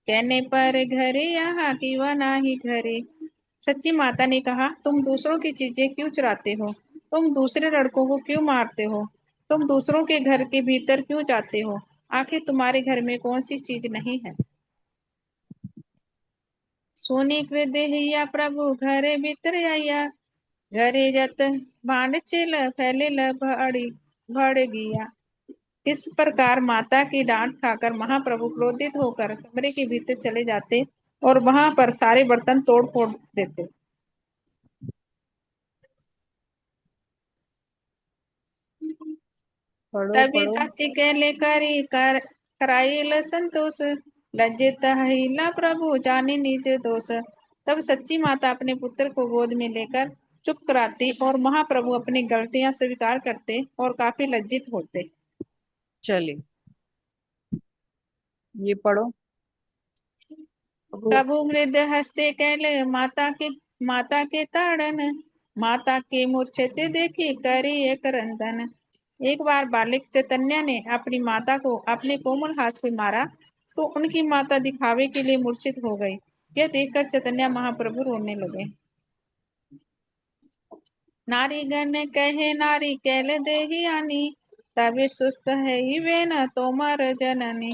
कहने पर घरे यहाँ की वह नाही घरे। सच्ची माता ने कहा, तुम दूसरों की चीजें क्यों चुराते हो? तुम दूसरे लड़कों को क्यों मारते हो? तुम दूसरों के घर के भीतर क्यों जाते हो? आखिर तुम्हारे घर में कौन सी चीज नहीं है? सोनी देहिया प्रभु घरे भीतर आया, घरे जत भांड चिल फैले भड़ गया। इस प्रकार माता की डांट खाकर महाप्रभु क्रोधित होकर कमरे के भीतर चले जाते और वहां पर सारे बर्तन तोड़ फोड़ देते। पढ़ो तभी पढ़ो। साची कहले कराइल संतोष, लज्जित हिला प्रभु जाने निज दोष। तब सच्ची माता अपने पुत्र को गोद में लेकर चुप कराती और महाप्रभु अपनी गलतियां स्वीकार करते और काफी लज्जित होते। चलिए, ये पढ़ो। कबू मृद हस्ते कहले माता के ताड़न, माता के मूर्छित देखी करी एक रंदन। एक बार बालिक चैतन्य ने अपनी माता को अपने कोमल हाथ से मारा तो उनकी माता दिखावे के लिए मूर्छित हो गई। यह देखकर चैतन्य महाप्रभु रोने लगे। नारी गण कहे नारी कैल देही आनी, तभी सुस्त है ही वे न तोमर जननी।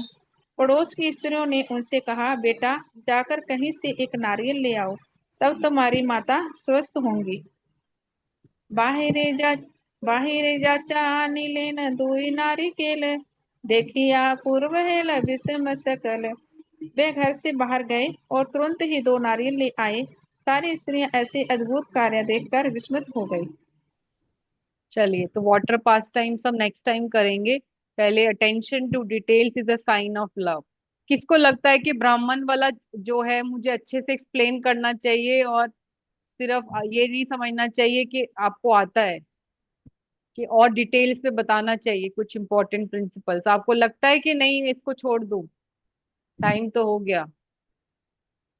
पड़ोस की स्त्रियों ने उनसे कहा, बेटा जाकर कहीं से एक नारियल ले आओ, तब तुम्हारी माता स्वस्थ होंगी। बाहिरे जा चानी लेन दुई नारी केल, देखिया पूर्व हेल विषम सकल। वे घर से बाहर गए और तुरंत ही 2 नारियल ले आए। सारी स्त्रियां ऐसे अद्भुत कार्य देखकर विस्मित हो गई। चलिए, तो वाटर पास टाइम सब नेक्स्ट टाइम करेंगे। पहले attention to details is a sign of love. किसको लगता है कि ब्राह्मण वाला जो है मुझे अच्छे से एक्सप्लेन करना चाहिए और सिर्फ ये नहीं समझना चाहिए कि आपको आता है, कि और डिटेल्स में बताना चाहिए कुछ इंपॉर्टेंट प्रिंसिपल्स? आपको लगता है कि नहीं इसको छोड़ दूं? टाइम तो हो गया।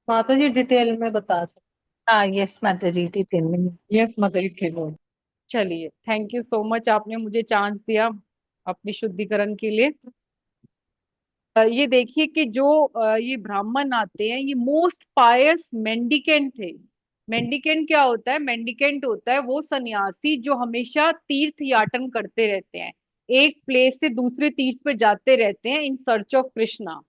माता जी डिटेल में बता सकते। हाँ यस माता जी, डिटेल में। यस माता जी, खेलो। चलिए, थैंक यू सो मच, आपने मुझे चांस दिया अपनी शुद्धिकरण के लिए। ये देखिए कि जो ये ब्राह्मण आते हैं, ये मोस्ट पायस मेंडिकेंट थे। मेंडिकेंट क्या होता है? मेंडिकेंट होता है वो सन्यासी जो हमेशा तीर्थ याटन करते रहते हैं, एक प्लेस से दूसरे तीर्थ पे जाते रहते हैं इन सर्च ऑफ कृष्णा।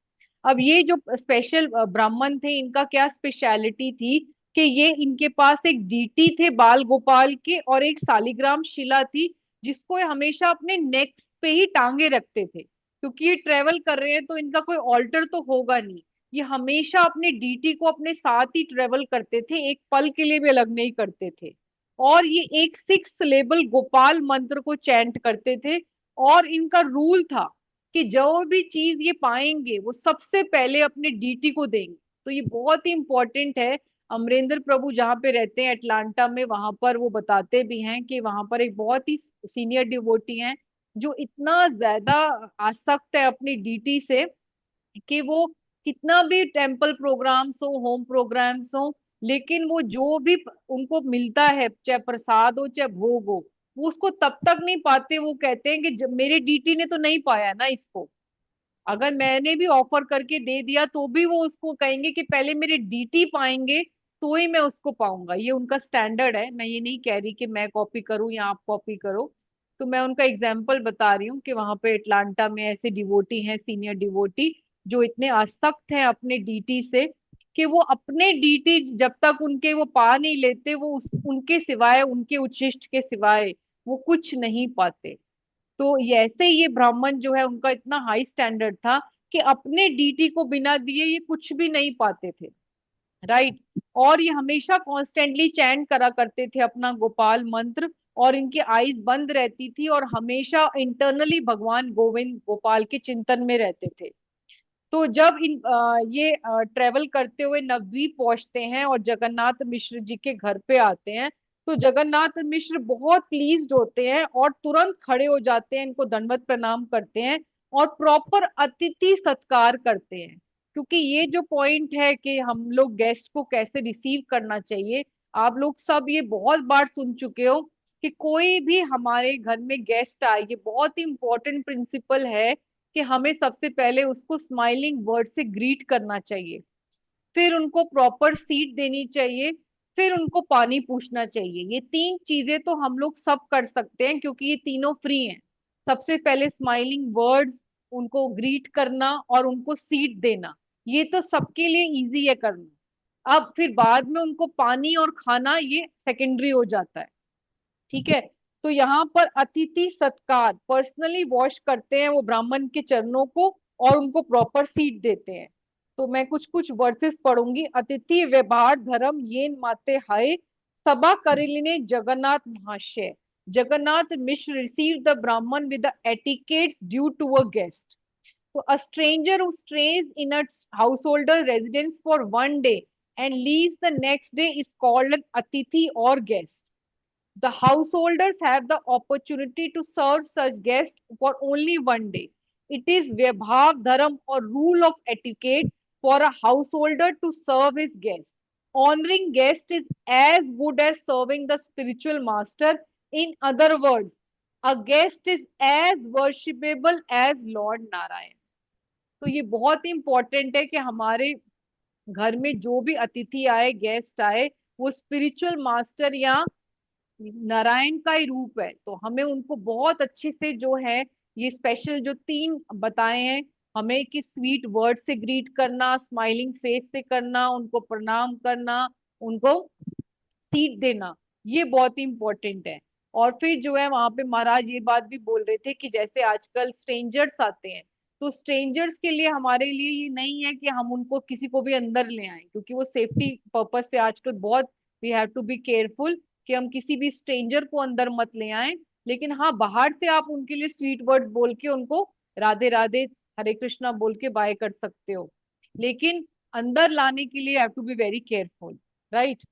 अब ये जो स्पेशल ब्राह्मण थे, इनका क्या स्पेशलिटी थी कि ये इनके पास एक डीटी थे बाल गोपाल के, और एक शालिग्राम शिला थी जिसको ये हमेशा अपने नेक पे ही टांगे रखते थे, क्योंकि ये ट्रेवल कर रहे हैं तो इनका कोई ऑल्टर तो होगा नहीं। ये हमेशा अपने डीटी को अपने साथ ही ट्रेवल करते थे, एक पल के लिए भी अलग नहीं करते थे। और ये एक 6 सिलेबल गोपाल मंत्र को चैंट करते थे। और इनका रूल था कि जो भी चीज ये पाएंगे वो सबसे पहले अपने डीटी को देंगे। तो ये बहुत ही इंपॉर्टेंट है। अमरेंद्र प्रभु जहाँ पे रहते हैं अटलांटा में, वहां पर वो बताते भी हैं कि वहां पर एक बहुत ही सीनियर डिवोटी हैं जो इतना ज्यादा आसक्त है अपनी डीटी से कि वो कितना भी टेम्पल प्रोग्राम्स हो, होम प्रोग्राम्स हो, लेकिन वो जो भी उनको मिलता है, चाहे प्रसाद हो चाहे भोग हो, वो उसको तब तक नहीं पाते। वो कहते हैं कि मेरे डीटी ने तो नहीं पाया ना इसको, अगर मैंने भी ऑफर करके दे दिया तो भी वो उसको कहेंगे कि पहले मेरे डीटी पाएंगे तो ही मैं उसको पाऊंगा। ये उनका स्टैंडर्ड है। मैं ये नहीं कह रही कि मैं कॉपी करूं या आप कॉपी करो। तो मैं उनका एग्जाम्पल बता रही हूँ कि वहां पे अटलांटा में ऐसे डिवोटी हैं, सीनियर डिवोटी, जो इतने आसक्त हैं अपने डीटी से कि वो अपने डीटी जब तक उनके वो पा नहीं लेते, वो उनके सिवाय, उनके उच्छिष्ट के सिवाय वो कुछ नहीं पाते। तो ये ऐसे ही ये ब्राह्मण जो है उनका इतना हाई स्टैंडर्ड था कि अपने डीटी को बिना दिए ये कुछ भी नहीं पाते थे। राइट। और ये हमेशा कॉन्स्टेंटली चैंट करा करते थे अपना गोपाल मंत्र, और इनकी आईज बंद रहती थी और हमेशा इंटरनली भगवान गोविंद गोपाल के चिंतन में रहते थे। तो जब ये ट्रेवल करते हुए नवद्वीप पहुंचते हैं और जगन्नाथ मिश्र जी के घर पे आते हैं, तो जगन्नाथ मिश्र बहुत प्लीज्ड होते हैं और तुरंत खड़े हो जाते हैं, इनको दंडवत प्रणाम करते हैं और प्रॉपर अतिथि सत्कार करते हैं। क्योंकि ये जो पॉइंट है कि हम लोग गेस्ट को कैसे रिसीव करना चाहिए, आप लोग सब ये बहुत बार सुन चुके हो कि कोई भी हमारे घर में गेस्ट आए, ये बहुत ही इंपॉर्टेंट प्रिंसिपल है कि हमें सबसे पहले उसको स्माइलिंग वर्ड से ग्रीट करना चाहिए, फिर उनको प्रॉपर सीट देनी चाहिए, फिर उनको पानी पूछना चाहिए। ये तीन चीजें तो हम लोग सब कर सकते हैं क्योंकि ये तीनों फ्री हैं। सबसे पहले स्माइलिंग वर्ड्स, उनको ग्रीट करना और उनको सीट देना, ये तो सबके लिए इजी है करना। अब फिर बाद में उनको पानी और खाना ये सेकेंडरी हो जाता है। ठीक है। तो यहाँ पर अतिथि सत्कार, पर्सनली वॉश करते हैं वो ब्राह्मण के चरणों को और उनको प्रॉपर सीट देते हैं। तो मैं कुछ कुछ वर्सेस पढ़ूंगी। अतिथि व्यवहार धर्म येन माते हाय, सभा करिलिने जगन्नाथ महाशय। Jagannath Mishra receive the brahmin with the etiquettes due to a guest. So a stranger who stays in a householder residence for one day and leaves the next day is called an atithi or guest. The householders have the opportunity to serve such guests for only one day. It is Vyabhav Dharam or rule of etiquette for a householder to serve his guest. Honoring guests is as good as serving the spiritual master. In other words, a guest is as worshipable as Lord Narayan. तो ये बहुत ही important है कि हमारे घर में जो भी अतिथि आए, गेस्ट आए, वो स्पिरिचुअल मास्टर या नारायण का ही रूप है। तो हमें उनको बहुत अच्छे से जो है ये स्पेशल जो तीन बताए हैं, हमें कि स्वीट वर्ड से ग्रीट करना, स्माइलिंग फेस से करना, उनको प्रणाम करना, उनको सीट देना, ये बहुत ही इंपॉर्टेंट है। और फिर जो है वहां पे महाराज ये बात भी बोल रहे थे कि जैसे आजकल स्ट्रेंजर्स आते हैं, तो स्ट्रेंजर्स के लिए हमारे लिए ये नहीं है कि हम उनको किसी को भी अंदर ले आए, क्योंकि वो सेफ्टी पर्पज से आजकल बहुत we have to be careful कि हम किसी भी स्ट्रेंजर को अंदर मत ले आए। लेकिन हाँ, बाहर से आप उनके लिए स्वीट वर्ड्स बोल के उनको राधे राधे हरे कृष्णा बोल के बाय कर सकते हो, लेकिन अंदर लाने के लिए have to be very careful. Right.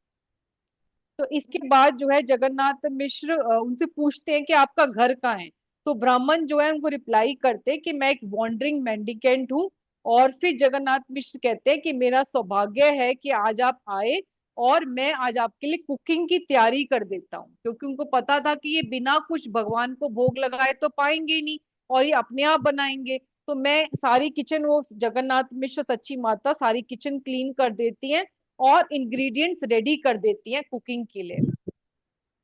तो इसके बाद जो है जगन्नाथ मिश्र उनसे पूछते हैं कि आपका घर कहाँ है। तो ब्राह्मण जो है उनको रिप्लाई करते हैं कि मैं एक वॉन्डरिंग मेंडिकेंट हूँ। और फिर जगन्नाथ मिश्र कहते हैं कि मेरा सौभाग्य है कि आज आप आए और मैं आज आपके लिए कुकिंग की तैयारी कर देता हूँ, क्योंकि उनको पता था कि ये बिना कुछ भगवान को भोग लगाए तो पाएंगे ही नहीं और ये अपने आप बनाएंगे। तो मैं सारी किचन, वो जगन्नाथ मिश्र सच्ची माता सारी किचन क्लीन कर देती हैं और इंग्रेडिएंट्स रेडी कर देती हैं कुकिंग के लिए।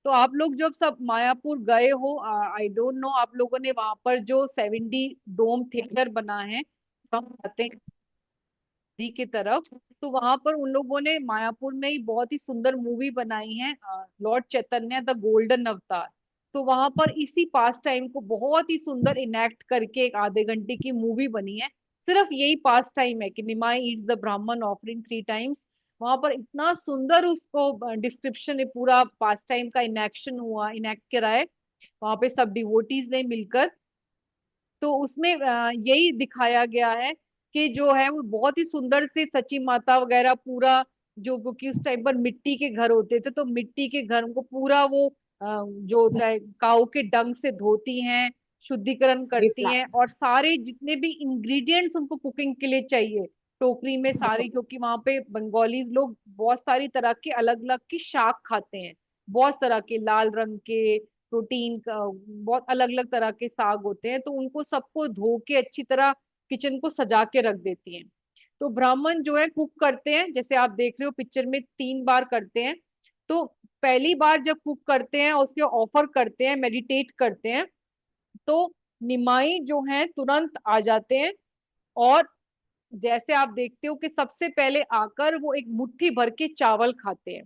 तो आप लोग जब सब मायापुर गए हो, आई डोंट नो, आप लोगों ने वहां पर जो 70 डोम थिएटर बना है, हम आते हैं दिल्ली की तरफ, तो वहां पर उन लोगों ने मायापुर में ही बहुत ही सुंदर मूवी बनाई है, लॉर्ड चैतन्य द गोल्डन अवतार। तो वहां पर इसी पास टाइम को बहुत ही सुंदर इनेक्ट करके एक आधे घंटे की मूवी बनी है। सिर्फ यही पास टाइम है कि निमाई ईट्स द ब्राह्मण ऑफरिंग 3 टाइम्स। वहां पर इतना सुंदर उसको डिस्क्रिप्शन है, पूरा पास टाइम का इनेक्शन हुआ, इनेक्ट करा है वहां पे सब डिवोटीज ने मिलकर। तो उसमें यही दिखाया गया है कि जो है वो बहुत ही सुंदर से सची माता वगैरह पूरा, जो क्योंकि उस टाइम पर मिट्टी के घर होते थे, तो मिट्टी के घर को पूरा वो जो होता है काऊ के डंग से धोती हैं, शुद्धिकरण करती हैं, और सारे जितने भी इंग्रेडिएंट्स उनको कुकिंग के लिए चाहिए टोकरी में सारी, क्योंकि वहां पे बंगालीज लोग बहुत सारी तरह के अलग अलग की शाक खाते हैं, बहुत तरह के लाल रंग के प्रोटीन का बहुत अलग अलग तरह के साग होते हैं, तो उनको सबको धो के अच्छी तरह किचन को सजा के रख देती हैं। तो ब्राह्मण जो है कुक करते हैं, जैसे आप देख रहे हो पिक्चर में 3 बार करते हैं। तो पहली बार जब कुक करते हैं, उसके ऑफर करते हैं, मेडिटेट करते हैं, तो निमाई जो है तुरंत आ जाते हैं, और जैसे आप देखते हो कि सबसे पहले आकर वो एक मुट्ठी भर के चावल खाते हैं।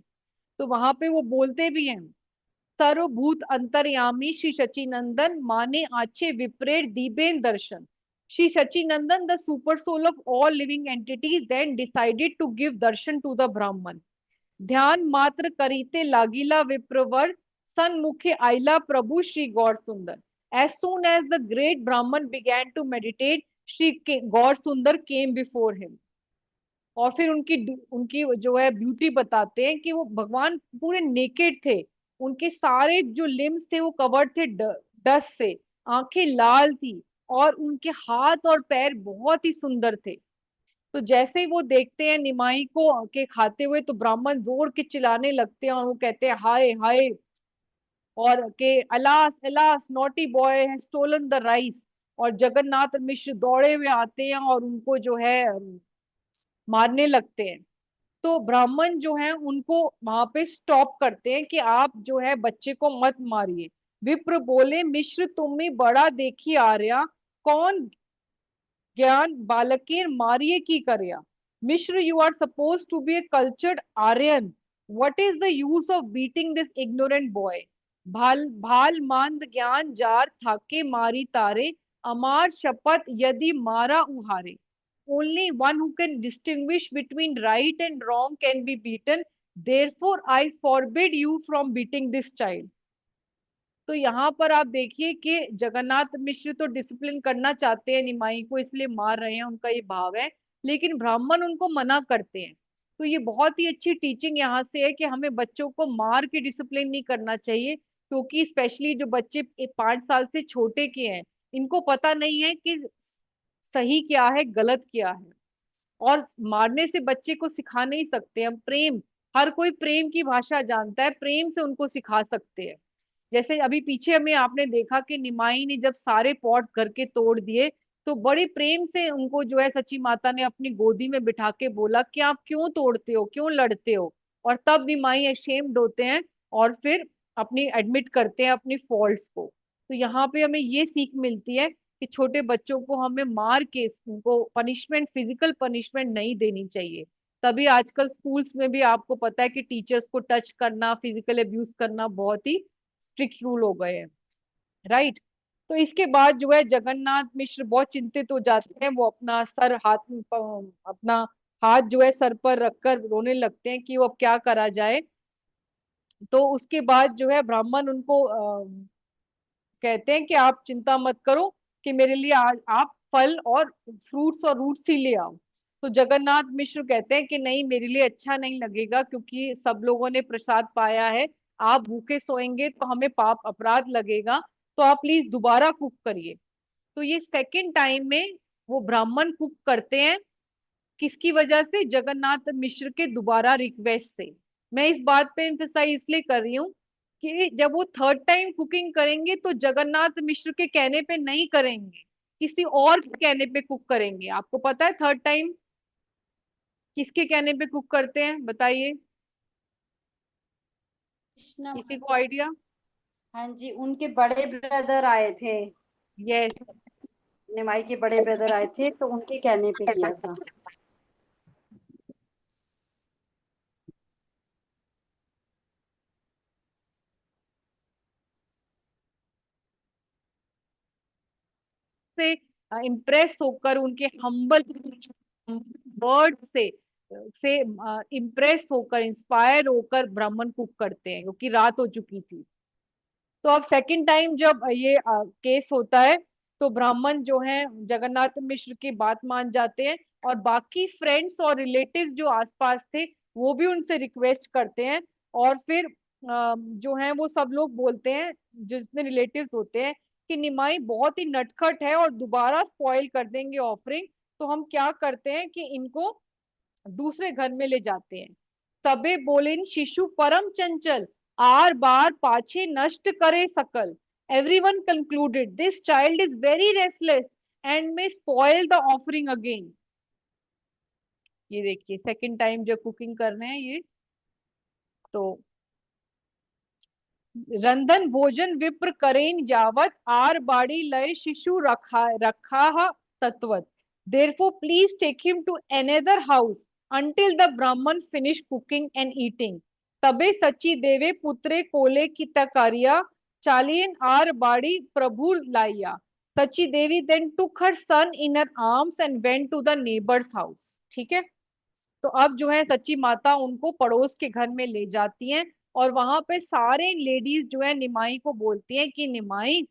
तो वहां पे वो बोलते भी हैं, सर्वभूत अंतर्यामी श्री शचीनंदन माने आचे विप्रेर दीबेन दर्शन। Shri Sachinandan, the super soul of all living entities, then decided to give darshan to the Brahmin. ध्यान मात्र करीते लागिला विप्रवर, सन्मुखे आइला प्रभु श्री गौर सुंदर। As soon as the great Brahman began to meditate, Shri गौर सुंदर came before him। और फिर उनकी उनकी जो है ब्यूटी बताते हैं कि वो भगवान पूरे नेकेड थे, उनके सारे जो लिम्स थे वो कवर्ड थे डस्ट से, आंखें लाल थी, और उनके हाथ और पैर बहुत ही सुंदर थे। तो जैसे ही वो देखते हैं निमाई को के खाते हुए, तो ब्राह्मण जोर के चिल्लाने लगते हैं, और वो कहते हैं हाय हाय, और के alas alas naughty boy has stolen the rice. और जगन्नाथ मिश्र दौड़े हुए आते हैं और उनको जो है मारने लगते हैं। तो ब्राह्मण जो है उनको वहां पे स्टॉप करते हैं कि आप जो है बच्चे को मत मारिए। विप्र बोले, मिश्र तुम्हें बड़ा देखी आ रहा, कौन ज्ञान बालकेर मारिए की करया। मिश्र, you are supposed to be a cultured Aryan. What is the use of beating this ignorant boy? भाल भाल मांद ज्ञान जार थाके मारी तारे, अमार शपथ यदि मारा उहारे। Only one who can distinguish between right and wrong can be beaten. Therefore, I forbid you from beating this child. तो यहाँ पर आप देखिए कि जगन्नाथ मिश्र तो डिसिप्लिन करना चाहते हैं निमाई को, इसलिए मार रहे हैं, उनका ये भाव है, लेकिन ब्राह्मण उनको मना करते हैं। तो ये बहुत ही अच्छी टीचिंग यहाँ से है कि हमें बच्चों को मार के डिसिप्लिन नहीं करना चाहिए, क्योंकि स्पेशली जो बच्चे 5 साल से छोटे के हैं, इनको पता नहीं है कि सही क्या है गलत क्या है, और मारने से बच्चे को सिखा नहीं सकते हम प्रेम। हर कोई प्रेम की भाषा जानता है, प्रेम से उनको सिखा सकते हैं। जैसे अभी पीछे में आपने देखा कि निमाई ने जब सारे पॉट्स घर के तोड़ दिए, तो बड़े प्रेम से उनको जो है सची माता ने अपनी गोदी में बिठा के बोला कि आप क्यों तोड़ते हो, क्यों लड़ते हो। और तब निमाई अशेम्ड होते हैं, और फिर अपनी एडमिट करते हैं अपनी फॉल्ट्स को। तो यहाँ पे हमें ये सीख मिलती है कि छोटे बच्चों को हमें मार के उनको पनिशमेंट, फिजिकल पनिशमेंट नहीं देनी चाहिए। तभी आजकल स्कूल्स में भी आपको पता है कि टीचर्स को टच करना, फिजिकल अब्यूज करना बहुत ही स्ट्रिक्ट रूल हो गए हैं, राइट। तो इसके बाद जो है जगन्नाथ मिश्र बहुत चिंतित हो जाते हैं, वो अपना सर अपना हाथ जो है सर पर रखकर रोने लगते हैं कि वो अब क्या करा जाए। तो उसके बाद जो है ब्राह्मण उनको कहते हैं कि आप चिंता मत करो, कि मेरे लिए आज आप फल और फ्रूट्स और रूट्स ही ले आओ। तो जगन्नाथ मिश्र कहते हैं कि नहीं, मेरे लिए अच्छा नहीं लगेगा, क्योंकि सब लोगों ने प्रसाद पाया है, आप भूखे सोएंगे तो हमें पाप अपराध लगेगा, तो आप प्लीज दोबारा कुक करिए। तो ये सेकंड टाइम में वो ब्राह्मण कुक करते हैं, किसकी वजह से? जगन्नाथ मिश्र के दोबारा रिक्वेस्ट से। मैं इस बात पे एम्फेसाइज इसलिए कर रही हूँ कि जब वो थर्ड टाइम कुकिंग करेंगे तो जगन्नाथ मिश्र के कहने पे नहीं करेंगे, किसी और के कहने पे कुक करेंगे। आपको पता है थर्ड टाइम किसके कहने पे कुक करते हैं, बताइए, कृष्णा किसी को आइडिया? हाँ जी, उनके बड़े ब्रदर आए थे, यस, निमाई के बड़े ब्रदर आए थे, तो उनके कहने पे किया था। से इम्प्रेस होकर, उनके हम्बल वर्ड से इम्प्रेस होकर, इंस्पायर होकर ब्राह्मण कुक करते हैं, क्योंकि रात हो चुकी थी। तो अब सेकंड टाइम जब ये केस होता है, तो ब्राह्मण जो है जगन्नाथ मिश्र की बात मान जाते हैं, और बाकी फ्रेंड्स और रिलेटिव्स जो आसपास थे वो भी उनसे रिक्वेस्ट करते हैं। और फिर जो है वो सब लोग बोलते हैं, जितने रिलेटिव्स होते हैं, कि निमाई बहुत ही नटखट है और दोबारा स्पॉइल कर देंगे ऑफरिंग, तो हम क्या करते हैं कि इनको दूसरे घर में ले जाते हैं। तबे बोलेन शिशु परम चंचल, आर बार पाछे नष्ट करे सकल। Everyone concluded this child is very restless and may spoil the offering again. ये देखिए सेकंड टाइम जो कुकिंग कर रहे हैं ये। तो रंधन भोजन विप्र करेन यावत, आर बाड़ी लय शिशु रखा तत्वत। Therefore, please take him to another house until the Brahman finish cooking and eating. तबे सची देवे पुत्रे कोले की तकारिया, चालियन आर बाड़ी प्रभु लाइया। सची देवी then took her son in her arms and went to the neighbor's house. ठीक है, तो अब जो है सच्ची माता उनको पड़ोस के घर में ले जाती हैं, और वहां पे सारे लेडीज जो है निमाई को बोलती हैं कि निमाई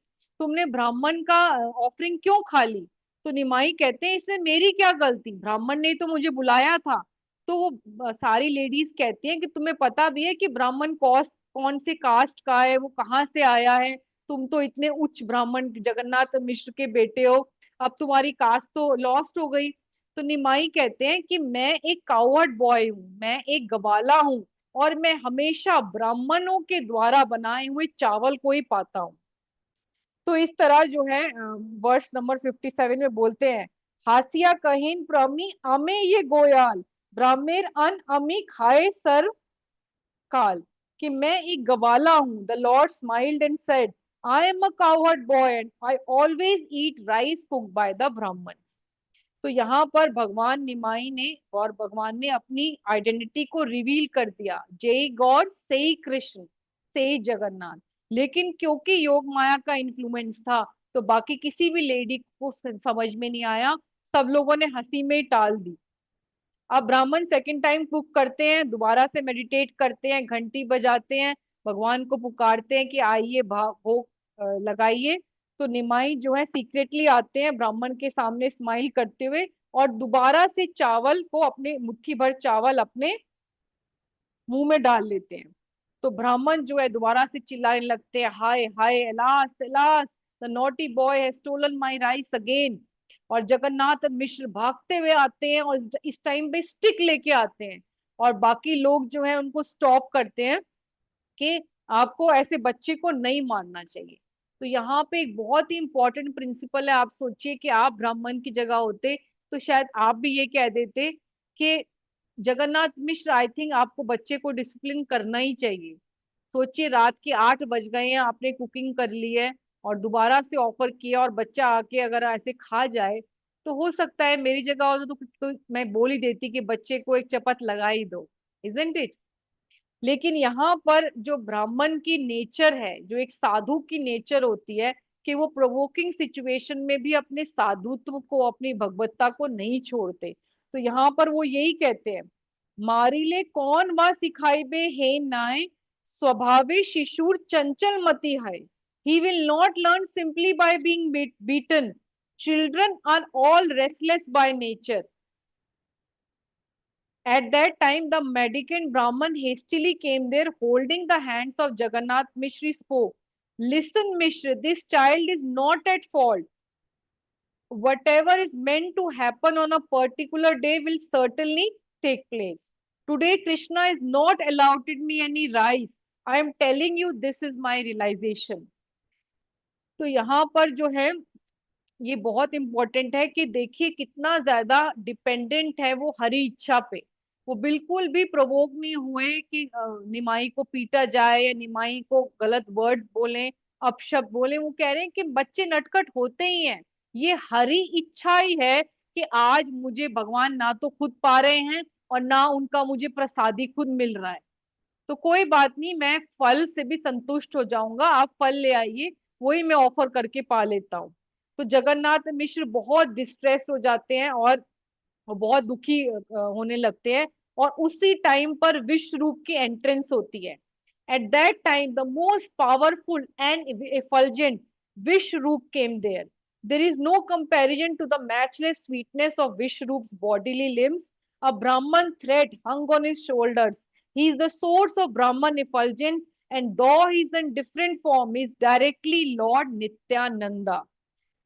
तुमने ब्राह्मण का ऑफरिंग क्यों खा ली। तो निमाई कहते हैं इसमें मेरी क्या गलती, ब्राह्मण ने तो मुझे बुलाया था। तो वो सारी लेडीज कहती हैं कि तुम्हें पता भी है कि ब्राह्मण कौन से कास्ट का है, वो कहाँ से आया है। तुम तो इतने उच्च ब्राह्मण जगन्नाथ मिश्र के बेटे हो, अब तुम्हारी कास्ट तो लॉस्ट हो गई। तो निमाई कहते हैं कि मैं एक कावर्ड बॉय हूँ, मैं एक गवाला हूँ, और मैं हमेशा ब्राह्मणों के द्वारा बनाए हुए चावल को ही पाता हूँ। तो इस तरह जो है वर्ष नंबर 57 में बोलते हैं, हासिया कहीन प्रमी अमे ये गोयाल, ब्राह्मेर अन अमी खाए सर काल। कि मैं एक गवाला हूँ। The lord smiled and said, I am a cowherd boy and I always eat rice cooked by the brahmins. तो यहाँ पर भगवान निमाई ने और भगवान ने अपनी आइडेंटिटी को रिवील कर दिया, जय गॉड से ही कृष्ण से ही जगन्नाथ। लेकिन क्योंकि योग माया का इन्फ्लुएंस था, तो बाकी किसी भी लेडी को समझ में नहीं आया, सब लोगों ने हंसी में ही टाल दी। अब ब्राह्मण सेकंड टाइम कुक करते हैं, दोबारा से मेडिटेट करते हैं, घंटी बजाते हैं, भगवान को पुकारते हैं कि आइए भोग लगाइए। तो निमाई जो है सीक्रेटली आते हैं ब्राह्मण के सामने स्माइल करते हुए, और दोबारा से चावल को अपने मुट्ठी भर चावल अपने मुंह में डाल लेते हैं। तो ब्राह्मण जो है दोबारा से चिल्लाने लगते हैं, हाय हाय alas alas, the naughty boy has stolen my rice again. और जगन्नाथ मिश्र भागते हुए आते हैं, और इस टाइम पे स्टिक लेके आते हैं, और बाकी लोग जो है उनको स्टॉप करते हैं कि आपको ऐसे बच्चे को नहीं मारना चाहिए। तो यहाँ पे एक बहुत ही इंपॉर्टेंट प्रिंसिपल है। आप सोचिए कि आप ब्राह्मण की जगह होते तो शायद आप भी ये कह देते कि जगन्नाथ मिश्र आई थिंक आपको बच्चे को डिसिप्लिन करना ही चाहिए। सोचिए रात के 8 बज गए हैं, आपने कुकिंग कर ली है और दोबारा से ऑफर किया, और बच्चा आके अगर ऐसे खा जाए, तो हो सकता है मेरी जगह होता तो मैं बोल ही देती कि बच्चे को एक चपत लगा ही दो, इजंट इट। लेकिन यहाँ पर जो ब्राह्मण की नेचर है, जो एक साधु की नेचर होती है, कि वो प्रोवोकिंग सिचुएशन में भी अपने साधुत्व को, अपनी भगवत्ता को नहीं छोड़ते। तो यहाँ पर वो यही कहते हैं, मारिले कौन वा सिखाई बे हे नाय, स्वभावे शिशुर चंचल मति है। He will not learn simply by being beaten. Children are all restless by nature. At that time, the mendicant Brahman hastily came there, holding the hands of Jagannath. Mishra spoke, listen, Mishra, this child is not at fault. Whatever is meant to happen on a particular day will certainly take place. Today, Krishna is not allotted me any rice. I am telling you, this is my realization. तो यहाँ पर जो है ये बहुत important है कि देखिए कितना ज्यादा डिपेंडेंट है वो हरी इच्छा पे। वो बिल्कुल भी प्रोवोक नहीं हुए कि निमाई को पीटा जाए या निमाई को गलत वर्ड्स बोले, अपशब्द बोले। वो कह रहे हैं कि बच्चे नटखट होते ही हैं, ये हरी इच्छा ही है कि आज मुझे भगवान ना तो खुद पा रहे हैं और ना उनका मुझे प्रसादी खुद मिल रहा है, तो कोई बात नहीं, मैं फल से भी संतुष्ट हो जाऊंगा, आप फल ले आइए, वही मैं ऑफर करके पा लेता हूँ। तो जगन्नाथ मिश्र बहुत डिस्ट्रेस हो जाते हैं और बहुत दुखी होने लगते हैं, और उसी टाइम पर विश्व रूप की एंट्रेंस होती है। At that time the most powerful and effulgent Vishwarup came there. There is no comparison to the matchless sweetness of Vishru's bodily limbs. A Brahman thread hung on his shoulders. He is the source of Brahman effulgence, and though he is in different form, he is directly Lord Nityananda.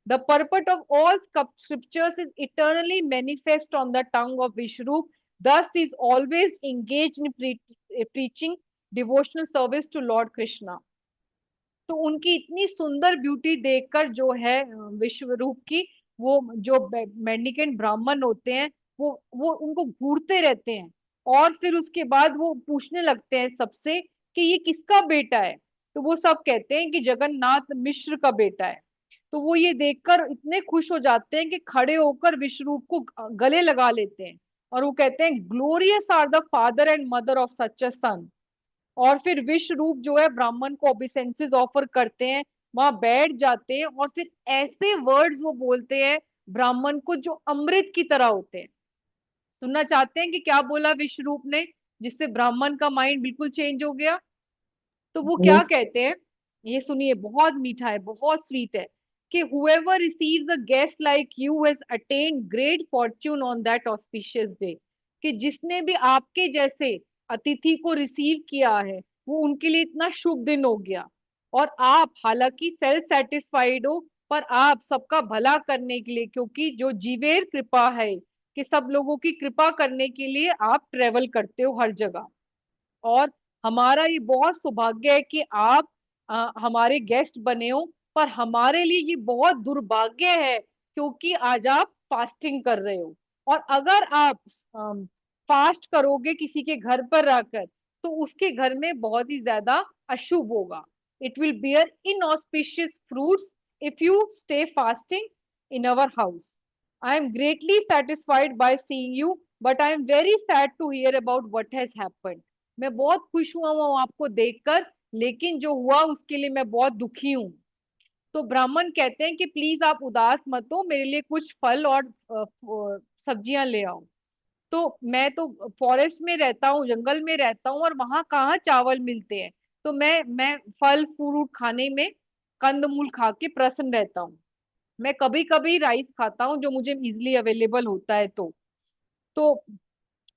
The purport of all scriptures is eternally manifest on the tongue of Vishnu. Thus, he is always engaged in preaching devotional service to Lord Krishna. तो उनकी इतनी सुंदर beauty देखकर जो है विश्व रूप की, वो जो मेंडिकेंट ब्राह्मण होते हैं वो उनको घूरते रहते हैं, और फिर उसके बाद वो पूछने लगते हैं सबसे कि ये किसका बेटा है। तो वो सब कहते हैं कि जगन्नाथ मिश्र का बेटा है। तो वो ये देखकर इतने खुश हो जाते हैं कि खड़े होकर विश्व रूप को गले लगा लेते हैं, और वो कहते हैं glorious are the father and mother of such a son. और फिर विश्व रूप जो है ब्राह्मण को ओबिसेंसेस ऑफर करते हैं, वहां बैठ जाते हैं, और फिर ऐसे वर्ड्स वो बोलते हैं ब्राह्मण को जो अमृत की तरह होते हैं। सुनना चाहते हैं कि क्या बोला विश्व रूप ने जिससे ब्राह्मण का माइंड बिल्कुल चेंज हो गया? तो वो क्या कहते हैं, ये सुनिए, बहुत मीठा है, बहुत स्वीट है, कि whoever receives a guest like you has attained great fortune on that auspicious day। कि जिसने भी आपके जैसे अतिथि को रिसीव किया है वो उनके लिए इतना शुभ दिन हो गया। और आप हालांकि सेल्फ सेटिस्फाइड हो, पर आप सबका भला करने के लिए, क्योंकि जो जीवेर कृपा है कि सब लोगों की कृपा करने के लिए आप ट्रेवल करते हो हर जगह। और हमारा ये बहुत सौभाग्य है कि आप हमारे गेस्ट बने हो, पर हमारे लिए ये बहुत दुर्भाग्य है क्योंकि आज आप फास्टिंग कर रहे हो। और अगर आप फास्ट करोगे किसी के घर पर रहकर तो उसके घर में बहुत ही ज्यादा अशुभ होगा। It will bear inauspicious fruits if you stay fasting in our house. I am greatly satisfied by seeing you, but I am very sad to hear about what has happened. मैं बहुत खुश हुआ हूँ आपको देखकर, लेकिन जो हुआ उसके लिए मैं बहुत दुखी हूँ। तो ब्राह्मण कहते हैं कि प्लीज आप उदास मत हो, मेरे लिए कुछ फल और सब्जियां ले आओ। तो मैं तो फॉरेस्ट में रहता हूँ, जंगल में रहता हूँ, और वहां कहाँ चावल मिलते हैं। तो मैं फल फ्रूट खाने में, कंदमूल खा के प्रसन्न रहता हूँ। मैं कभी कभी राइस खाता हूँ जो मुझे इजिली अवेलेबल होता है। तो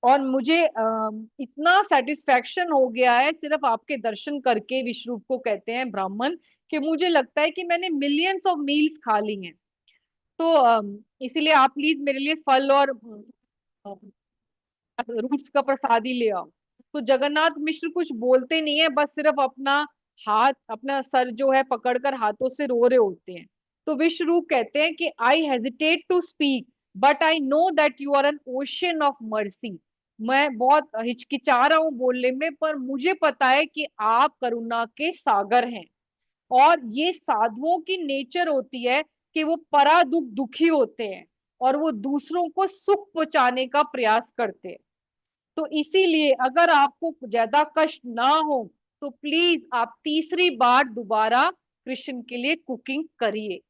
और मुझे इतना सेटिस्फेक्शन हो गया है सिर्फ आपके दर्शन करके, विश्वरूप को कहते हैं ब्राह्मण, कि मुझे लगता है कि मैंने मिलियंस ऑफ मील्स खा ली हैं। तो इसीलिए आप प्लीज मेरे लिए फल और रूट्स का प्रसाद ही ले आओ। तो जगन्नाथ मिश्र कुछ बोलते नहीं है, बस सिर्फ अपना हाथ, अपना सर जो है पकड़कर हाथों से रो रहे होते हैं। तो विश्वरूप कहते हैं कि I hesitate to speak but I know that you are an ocean of mercy. मैं बहुत हिचकिचा रहा हूँ बोलने में, पर मुझे पता है कि आप करुणा के सागर हैं। और ये साधुओं की नेचर होती है कि वो परा दुख दुखी होते हैं और वो दूसरों को सुख पहुंचाने का प्रयास करते हैं। तो इसीलिए अगर आपको ज्यादा कष्ट ना हो तो प्लीज आप तीसरी बार दोबारा कृष्ण के लिए कुकिंग करिए।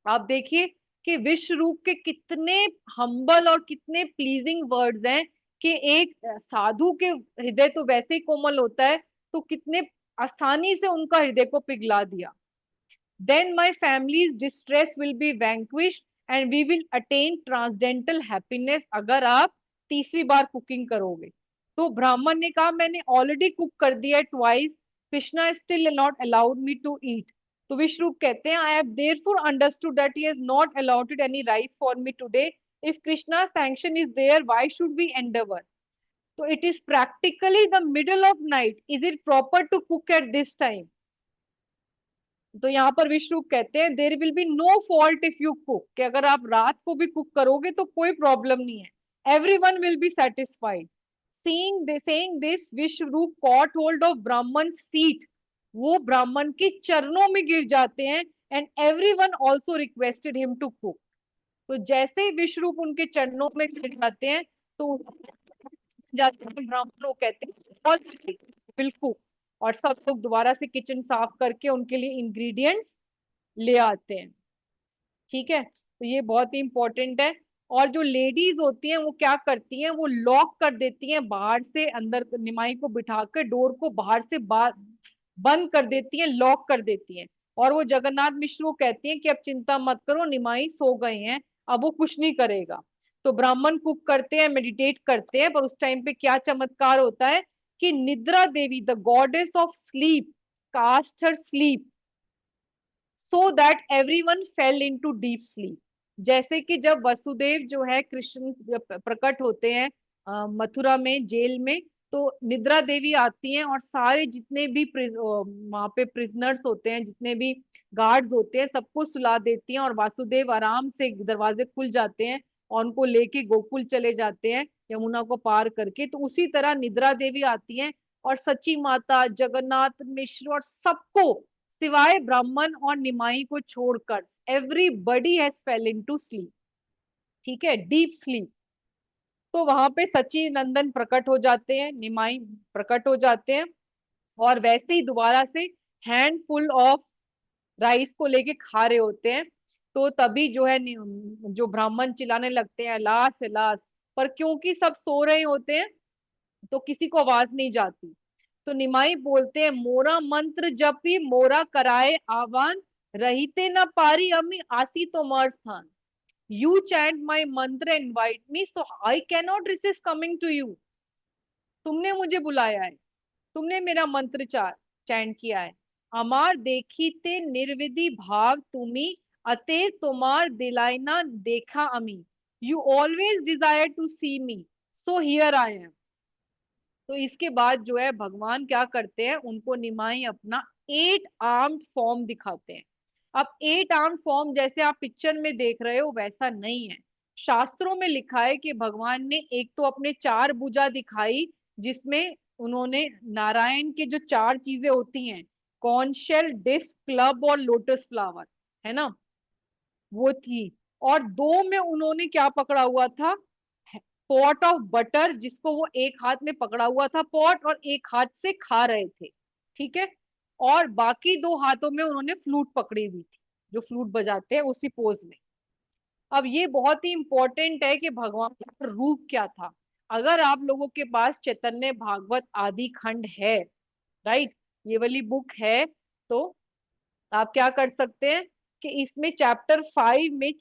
आप देखिए कि विश्व रूप के कितने हम्बल और कितने प्लीजिंग वर्ड्स हैं, कि एक साधु के हृदय तो वैसे ही कोमल होता है, तो कितने आसानी से उनका हृदय को पिघला दिया। Then my family's distress will be vanquished and we will attain transcendental happiness, अगर आप तीसरी बार कुकिंग करोगे। तो ब्राह्मण ने कहा मैंने ऑलरेडी कुक कर दिया twice, Krishna still not allowed me to eat. तो विश्वरूप कहते हैं I have therefore understood that he has not allotted any rice for me today. If Krishna sanction is there why should we endeavour? तो it is practically the middle of night, is it proper to cook at this time? तो यहाँ पर विश्वरूप कहते हैं there will be no fault if you cook, कि अगर आप रात को भी कुक करोगे तो कोई प्रॉब्लम नहीं है, everyone will be satisfied। saying this, Vishwarup caught hold of ब्राह्मण's feet, वो ब्राह्मण के चरणों में गिर जाते हैं, and everyone also requested him to cook। तो जैसे ही विश्वरूप उनके चरणों में गिर जाते हैं तो ब्राह्मण लोग कहते हैं बिल्कुल, और सब लोग दोबारा से किचन साफ करके उनके लिए इंग्रेडिएंट्स ले आते हैं। ठीक है, तो ये बहुत ही इंपॉर्टेंट है। और जो लेडीज होती हैं वो क्या करती हैं, वो लॉक कर देती हैं बाहर से अंदर, निमाई को बिठाकर डोर को बाहर से बंद कर देती हैं, लॉक कर देती हैं। और वो जगन्नाथ मिश्र को कहती हैं कि अब चिंता मत करो, निमाई सो गए हैं, अब वो कुछ नहीं करेगा। तो ब्राह्मण कुक करते हैं, मेडिटेट करते हैं, पर उस टाइम पे क्या चमत्कार होता है कि Nidra Devi, the goddess of sleep, cast her sleep so that everyone fell into deep sleep. जैसे कि जब वसुदेव जो है कृष्ण प्रकट होते हैं मथुरा में जेल में, तो निद्रा देवी आती हैं और सारे जितने भी वहां पे प्रिजनर्स होते हैं, जितने भी गार्ड्स होते हैं, सबको सुला देती हैं और वासुदेव आराम से दरवाजे खुल जाते हैं और उनको लेके गोकुल चले जाते हैं यमुना को पार करके। तो उसी तरह निद्रा देवी आती हैं और सची माता, जगन्नाथ मिश्र और सबको सिवाय ब्राह्मण और निमाई को छोड़कर everybody has fail into sleep, ठीक है, डीप स्लीप। तो वहां पे सची नंदन प्रकट हो जाते हैं, निमाई प्रकट हो जाते हैं और वैसे ही दोबारा से हैंडफुल ऑफ राइस को लेके खा रहे होते हैं। तो तभी जो है जो ब्राह्मण चिल्लाने लगते हैं लाश लाश, पर क्योंकि सब सो रहे होते हैं तो किसी को आवाज नहीं जाती। तो निमाई बोलते हैं मोरा मंत्र जपी मोरा कराए आवान, रहीते न पारी अम्मी आसी तो मर स्थान। You chant my mantra invite me so I can not resist coming to you. तुमने मुझे बुलाया है, तुमने मेरा मंत्र चैंट किया है। अमार देखी ते निर्विधि भाव तुम्ही, अते तुम्हार दिलाइना देखा अमी। You always desire to see me so here I am. तो इसके बाद जो है भगवान क्या करते हैं, उनको निमाई अपना 8 आर्म्ड फॉर्म दिखाते हैं। अब 8 आर्म्ड फॉर्म जैसे आप पिक्चर में देख रहे हो वैसा नहीं है। शास्त्रों में लिखा है कि भगवान ने एक तो अपने 4 भुजा दिखाई, जिसमें उन्होंने नारायण के जो 4 चीजें होती हैं, कॉर्न शेल, डिस्क, क्लब और लोटस फ्लावर, है ना, वो थी। और 2 में उन्होंने क्या पकड़ा हुआ था, पॉट ऑफ बटर, जिसको वो एक हाथ में पकड़ा हुआ था पॉट और एक हाथ से खा रहे थे, ठीक है। और बाकी 2 हाथों में उन्होंने फ्लूट पकड़ी हुई थी, जो फ्लूट बजाते हैं उसी पोज में। अब ये बहुत ही इंपॉर्टेंट है कि भगवान का रूप क्या था। अगर आप लोगों के पास चैतन्य भागवत आदि खंड है, राइट, ये वाली बुक है, तो आप क्या कर सकते हैं कि इसमें चैप्टर 5 में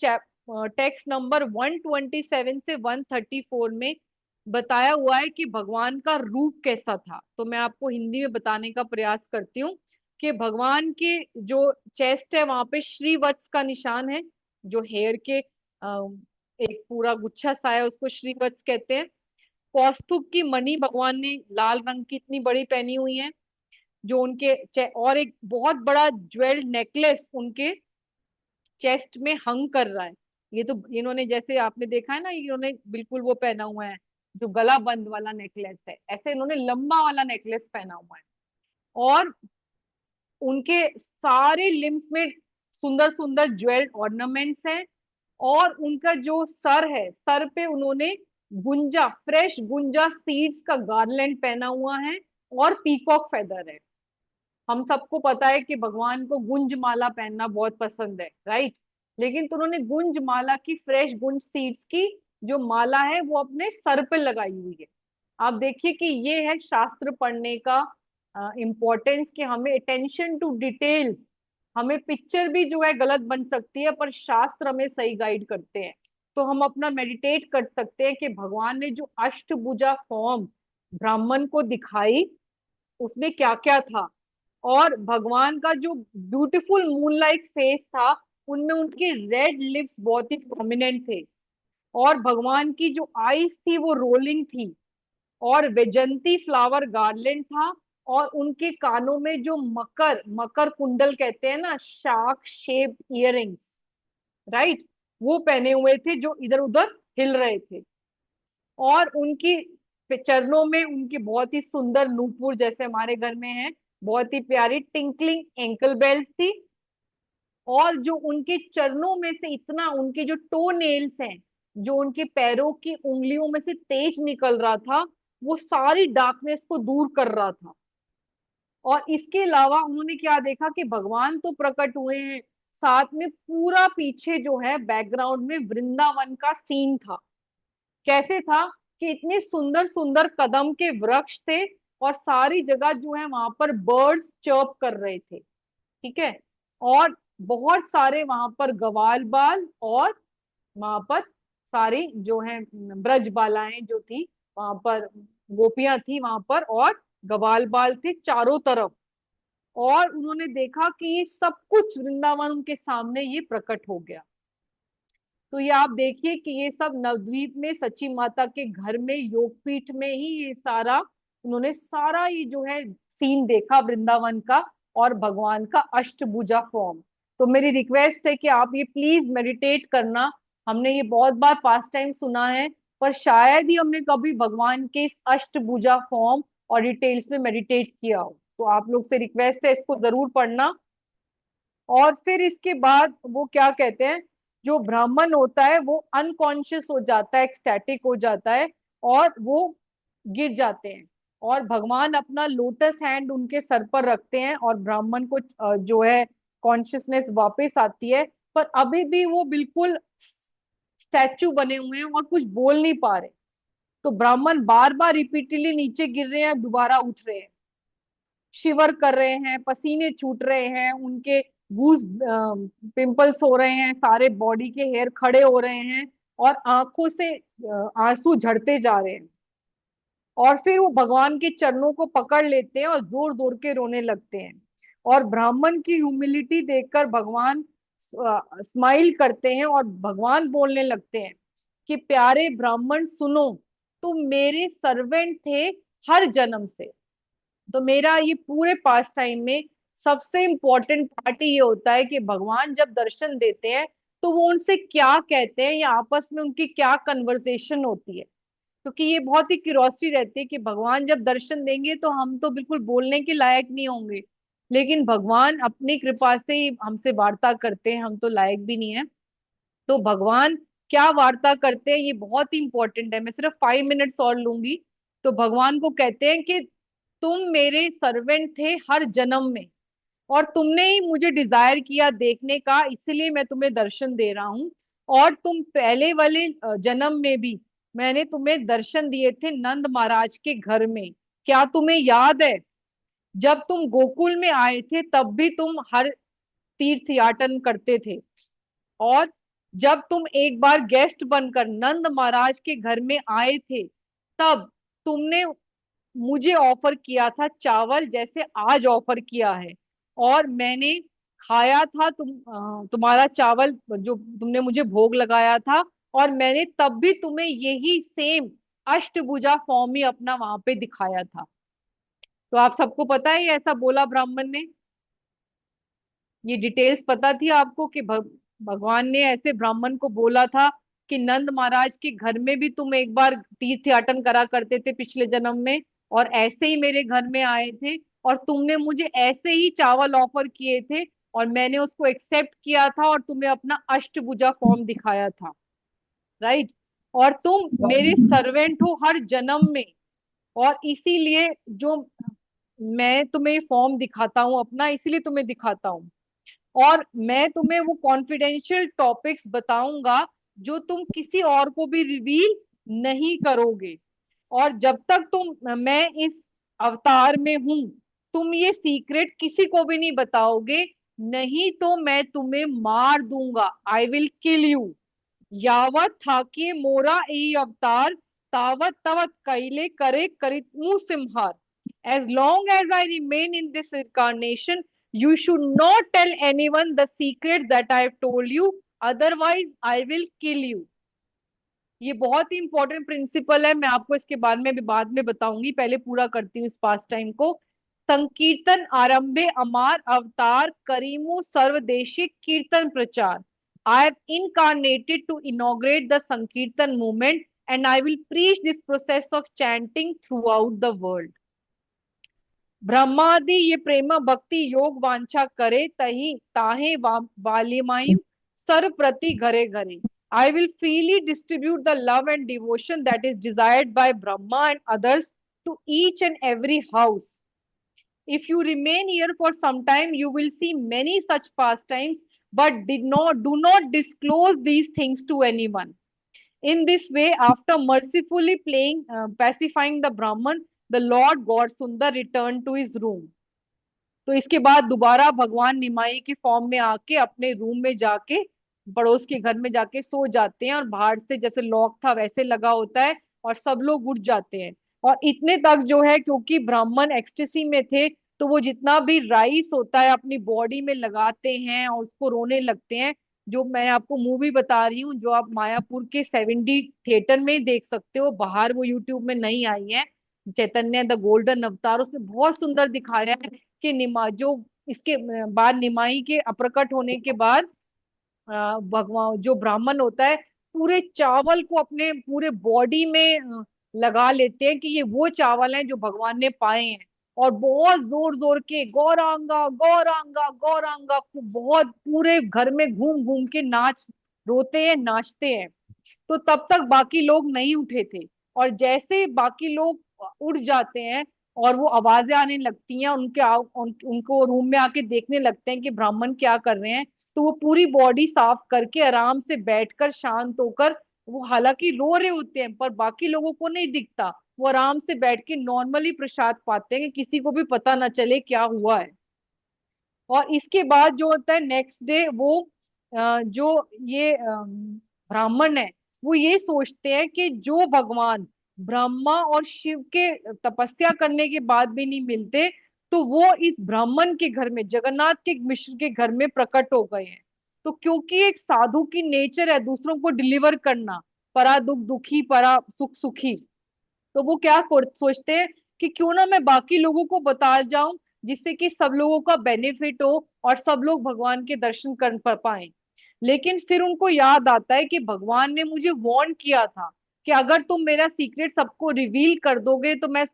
टेक्स्ट नंबर 127 से 134 में बताया हुआ है कि भगवान का रूप कैसा था। तो मैं आपको हिंदी में बताने का प्रयास करती हूँ कि भगवान के जो चेस्ट है वहां पे श्रीवत्स का निशान है, जो हेयर के एक पूरा गुच्छा सा है, उसको श्रीवत्स कहते हैं। कौस्तुभ की मणि भगवान ने लाल रंग की इतनी बड़ी पहनी हुई है, जो उनके और एक बहुत बड़ा ज्वेल्ड नेकलेस उनके चेस्ट में हंग कर रहा है। ये तो इन्होंने, जैसे आपने देखा है ना, इन्होंने बिल्कुल वो पहना हुआ है जो गला बंद वाला नेकलेस है, ऐसे इन्होंने लंबा वाला नेकलेस पहना हुआ है। और उनके सारे लिम्स में सुंदर सुंदर ज्वेल्ड ऑर्नामेंट्स हैं। और उनका जो सर है, सर पे उन्होंने गुंजा, फ्रेश गुंजा सीड्स का गार्लैंड पहना हुआ है और पीकॉक फेदर है। हम सबको पता है कि भगवान को गुंज माला पहनना बहुत पसंद है, राइट, लेकिन तो उन्होंने गुंज माला की, फ्रेश गुंज सीड्स की जो माला है वो अपने सर पे लगाई हुई है। आप देखिए कि ये है शास्त्र पढ़ने का इम्पोर्टेंस, कि हमें अटेंशन टू डिटेल्स, हमें पिक्चर भी जो है गलत बन सकती है पर शास्त्र हमें सही गाइड करते हैं। तो हम अपना मेडिटेट कर सकते हैं कि भगवान ने जो अष्टभुजा फॉर्म ब्राह्मण को दिखाई उसमें क्या क्या था। और भगवान का जो ब्यूटीफुल मून लाइक फेस था, उनमें उनके रेड लिप्स बहुत ही प्रोमिनेंट थे। और भगवान की जो आईज थी वो रोलिंग थी, और वैजंती फ्लावर गार्लैंड था। और उनके कानों में जो मकर मकर कुंडल कहते हैं ना, शार्क शेप इयररिंग्स, राइट, वो पहने हुए थे जो इधर उधर हिल रहे थे। और उनकी चरणों में उनकी बहुत ही सुंदर नूपुर, जैसे हमारे घर में है, बहुत ही प्यारी टिंकलिंग एंकल बेल्ट थी। और जो उनके चरणों में से इतना, उनके जो टो नेल्स हैं, जो उनके पैरों की उंगलियों में से तेज निकल रहा था, वो सारी डार्कनेस को दूर कर रहा था। और इसके अलावा उन्होंने क्या देखा कि भगवान तो प्रकट हुए हैं, साथ में पूरा पीछे जो है बैकग्राउंड में वृंदावन का सीन था। कैसे था कि इतने सुंदर सुंदर कदम के वृक्ष थे, और सारी जगह जो है वहां पर बर्ड्स चर्प कर रहे थे, ठीक है। और बहुत सारे वहां पर गवाल बाल और वहां पर सारी जो है ब्रज बालाएं जो थी, वहां पर गोपियां थी वहां पर, और गवाल बाल थे चारों तरफ। और उन्होंने देखा कि ये सब कुछ वृंदावन उनके सामने ये प्रकट हो गया। तो ये आप देखिए कि ये सब नवद्वीप में सची माता के घर में योगपीठ में ही ये सारा, उन्होंने सारा ये जो है सीन देखा वृंदावन का और भगवान का अष्टभुजा फॉर्म। तो मेरी रिक्वेस्ट है कि आप ये प्लीज मेडिटेट करना। हमने ये बहुत बार पास टाइम सुना है, पर शायद ही हमने कभी भगवान के इस अष्टभुजा फॉर्म और डिटेल्स में मेडिटेट किया हो। तो आप लोग से रिक्वेस्ट है इसको जरूर पढ़ना। और फिर इसके बाद वो क्या कहते हैं, जो ब्राह्मण होता है वो अनकॉन्शियस हो जाता है, एक्सटैटिक हो जाता है, और वो गिर जाते हैं। और भगवान अपना लोटस हैंड उनके सर पर रखते हैं और ब्राह्मण को जो है कॉन्शियसनेस वापस आती है। पर अभी भी वो बिल्कुल स्टैचू बने हुए हैं और कुछ बोल नहीं पा रहे। तो ब्राह्मण बार बार रिपीटेडली नीचे गिर रहे हैं, दोबारा उठ रहे हैं, शिवर कर रहे हैं, पसीने छूट रहे हैं, उनके गूज पिंपल्स हो रहे हैं, सारे बॉडी के हेयर खड़े हो रहे हैं, और आंखों से आंसू झड़ते जा रहे हैं। और फिर वो भगवान के चरणों को पकड़ लेते हैं और जोर जोर के रोने लगते हैं। और ब्राह्मण की ह्यूमिलिटी देखकर भगवान स्माइल करते हैं और भगवान बोलने लगते हैं कि प्यारे ब्राह्मण सुनो, तुम मेरे सर्वेंट थे हर जन्म से। तो मेरा ये पूरे पास टाइम में सबसे इम्पोर्टेंट पार्ट ये होता है कि भगवान जब दर्शन देते हैं तो वो उनसे क्या कहते हैं या आपस में उनकी क्या कन्वर्सेशन होती है। क्योंकि ये बहुत ही क्यूरियोसिटी रहती है कि भगवान जब दर्शन देंगे तो हम तो बिल्कुल बोलने के लायक नहीं होंगे, लेकिन भगवान अपनी कृपा से ही हमसे वार्ता करते हैं, हम तो लायक भी नहीं है। तो भगवान क्या वार्ता करते हैं ये बहुत ही इंपॉर्टेंट है। मैं सिर्फ 5 मिनट्स और लूंगी। तो भगवान को कहते हैं कि तुम मेरे सर्वेंट थे हर जन्म में, और तुमने ही मुझे डिजायर किया देखने का, इसलिए मैं तुम्हें दर्शन दे रहा हूँ। और तुम पहले वाले जन्म में भी मैंने तुम्हें दर्शन दिए थे नंद महाराज के घर में। क्या तुम्हें याद है जब तुम गोकुल में आए थे तब भी तुम हर तीर्थ याटन करते थे, और जब तुम एक बार गेस्ट बनकर नंद महाराज के घर में आए थे तब तुमने मुझे ऑफर किया था चावल जैसे आज ऑफर किया है, और मैंने खाया था तुम्हारा चावल जो तुमने मुझे भोग लगाया था, और मैंने तब भी तुम्हें यही सेम अष्टभुजा फॉर्म ही अपना वहां पे दिखाया था। तो आप सबको पता है ये ऐसा बोला ब्राह्मण ने, ये डिटेल्स पता थी आपको कि भगवान ने ऐसे ब्राह्मण को बोला था कि नंद महाराज के घर में भी तुम एक बार तीर्थ याटन करा करते थे पिछले जन्म में, और ऐसे ही मेरे घर में आए थे और तुमने मुझे ऐसे ही चावल ऑफर किए थे, और मैंने उसको एक्सेप्ट किया था और तुम्हें अपना अष्टभुजा फॉर्म दिखाया था, राइट। और तुम मेरे सर्वेंट हो हर जन्म में, और इसीलिए जो मैं तुम्हें फॉर्म दिखाता हूँ अपना, इसीलिए तुम्हें दिखाता हूँ। और मैं तुम्हें वो कॉन्फिडेंशियल टॉपिक्स बताऊंगा जो तुम किसी और को भी रिवील नहीं करोगे। और जब तक मैं इस अवतार में हूं तुम ये सीक्रेट किसी को भी नहीं बताओगे, नहीं तो मैं तुम्हें मार दूंगा। I will kill you. यावत था कि मोरा ई अवतार तावत तवत कैले करे करितमु सिम्हार। As long as I remain in this incarnation, you should not tell anyone the secret that I have told you, otherwise I will kill you. ये बहुत ही इंपॉर्टेंट प्रिंसिपल है, मैं आपको इसके बारे में भी बाद में बताऊंगी, पहले पूरा करती हूँ इस पास टाइम को। संकीर्तन आरंभे अमार अवतार करीमु सर्वदेशी कीर्तन प्रचार। I have incarnated to inaugurate the Sankirtan movement and I will preach this process of chanting throughout the world. ब्रह्मादि ये प्रेम भक्ति योग वांछा करे तही ताहे वालिमायु सर प्रति घरे घरे। I will freely distribute the love and devotion that is desired by Brahma and others to each and every house. If you remain here for some time, you will see many such pastimes, but do not disclose these things to anyone. In this way, after mercifully pacifying the Brahman, the Lord God Sundar returned to his room. तो इसके बाद दोबारा भगवान निमाई के form में आके अपने room में जाके पड़ोस के घर में जाके सो जाते हैं, और बाहर से जैसे लॉक था वैसे लगा होता है, और सब लोग उठ जाते हैं। और इतने तक जो है, क्योंकि ब्राह्मण एक्सटेसी में थे, तो वो जितना भी राइस होता है अपनी बॉडी में लगाते हैं और उसको रोने लगते हैं। जो मैं आपको मूवी बता रही हूँ, जो आप मायापुर के 70 थिएटर में देख सकते हो, बाहर वो यूट्यूब में नहीं आई है, चैतन्य द गोल्डन अवतार, उसमें बहुत सुंदर दिखाया है कि जो इसके बाद निमाई के अप्रकट होने के बाद भगवान जो ब्राह्मण होता है पूरे चावल को अपने पूरे बॉडी में लगा लेते हैं कि ये वो चावल हैं जो भगवान ने पाए हैं, और बहुत जोर जोर के गौरांगा गौरांगा गौरांगा को बहुत पूरे घर में घूम घूम के रोते हैं, नाचते हैं। तो तब तक बाकी लोग नहीं उठे थे, और जैसे बाकी लोग उठ जाते हैं और वो आवाजें आने लगती हैं, उनको रूम में आके देखने लगते हैं कि ब्राह्मण क्या कर रहे हैं, तो वो पूरी बॉडी साफ करके आराम से बैठकर शांत होकर, वो हालांकि रो रहे होते हैं पर बाकी लोगों को नहीं दिखता, वो आराम से बैठ के नॉर्मली प्रसाद पाते हैं कि किसी को भी पता ना चले क्या हुआ है। और इसके बाद जो होता है नेक्स्ट डे, वो जो ये ब्राह्मण है वो ये सोचते हैं कि जो भगवान ब्रह्मा और शिव के तपस्या करने के बाद भी नहीं मिलते, तो वो इस ब्राह्मण के घर में, जगन्नाथ के मिश्र के घर में प्रकट हो गए हैं। तो क्योंकि एक साधु की नेचर है दूसरों को डिलीवर करना, परा दुख दुखी परा सुख सुखी, तो वो क्या सोचते हैं कि क्यों ना मैं बाकी लोगों को बता जाऊं, जिससे कि सब लोगों का बेनिफिट हो और सब लोग भगवान के दर्शन कर पाए। लेकिन फिर उनको याद आता है कि भगवान ने मुझे वार्न किया था कि अगर तुम मेरा सीक्रेट सबको रिवील कर दोगे तो मैं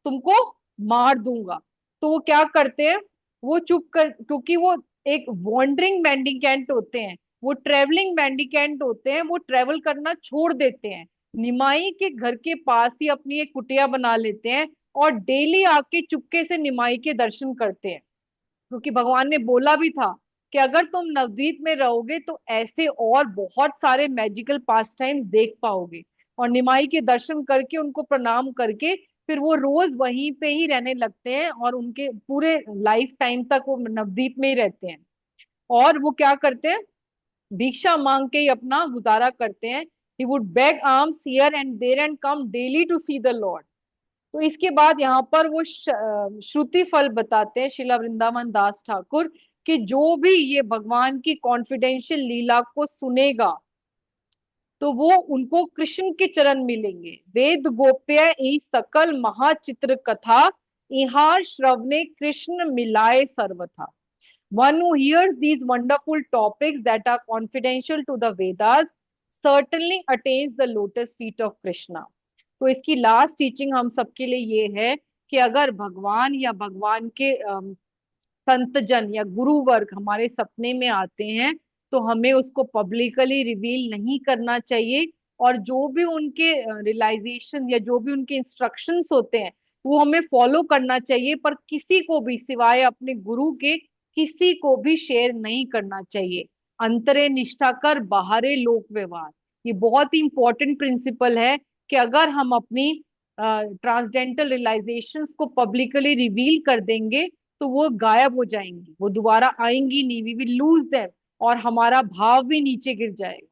तुमको मार दूंगा। तो वो क्या करते हैं, वो चुप कर, क्योंकि वो एक वॉन्डरिंग मेंडिकेंट होते हैं, वो ट्रेवलिंग मेंडिकेंट होते हैं, वो ट्रेवल करना छोड़ देते हैं, निमाई के घर के पास ही अपनी एक कुटिया बना लेते हैं, और डेली आके चुपके से निमाई के दर्शन करते हैं। क्योंकि भगवान ने बोला भी था कि अगर तुम नवद्वीप में रहोगे तो ऐसे और बहुत सारे मैजिकल पास टाइम्स देख पाओगे। और निमाई के दर्शन करके उनको प्रणाम करके फिर वो रोज वहीं पे ही रहने लगते हैं, और उनके पूरे लाइफ टाइम तक वो नवद्वीप में ही रहते हैं। और वो क्या करते हैं, भिक्षा मांग के ही अपना गुजारा करते हैं। He would beg alms here and there and come daily to see the lord. तो इसके बाद यहाँ पर वो श्रुति फल बताते हैं शिला वृंदावन दास ठाकुर, कि जो भी ये भगवान की कॉन्फिडेंशियल लीला को सुनेगा तो वो उनको कृष्ण के चरण मिलेंगे। वेद गोप्य ई सकल महाचित्र कथा, इहार श्रवणे कृष्ण मिलाए सर्वथा। One who hears these wonderful topics that are confidential to the Vedas certainly attains the lotus feet of Krishna. तो इसकी लास्ट टीचिंग हम सबके लिए ये है कि अगर भगवान या भगवान के संतजन या गुरु वर्ग हमारे सपने में आते हैं, तो हमें उसको पब्लिकली रिवील नहीं करना चाहिए, और जो भी उनके रियलाइजेशन या जो भी उनके इंस्ट्रक्शंस होते हैं वो हमें फॉलो करना चाहिए, पर किसी को भी सिवाय अपने गुरु के किसी को भी शेयर नहीं करना चाहिए। अंतरे निष्ठा कर बाहरे लोक व्यवहार, ये बहुत ही इंपॉर्टेंट प्रिंसिपल है कि अगर हम अपनी ट्रांसडेंटल रियलाइजेशंस को पब्लिकली रिवील कर देंगे तो वो गायब हो जाएंगी, वो दोबारा आएंगी नहीं, वी विल लूज देम, और हमारा भाव भी नीचे गिर जाएगा।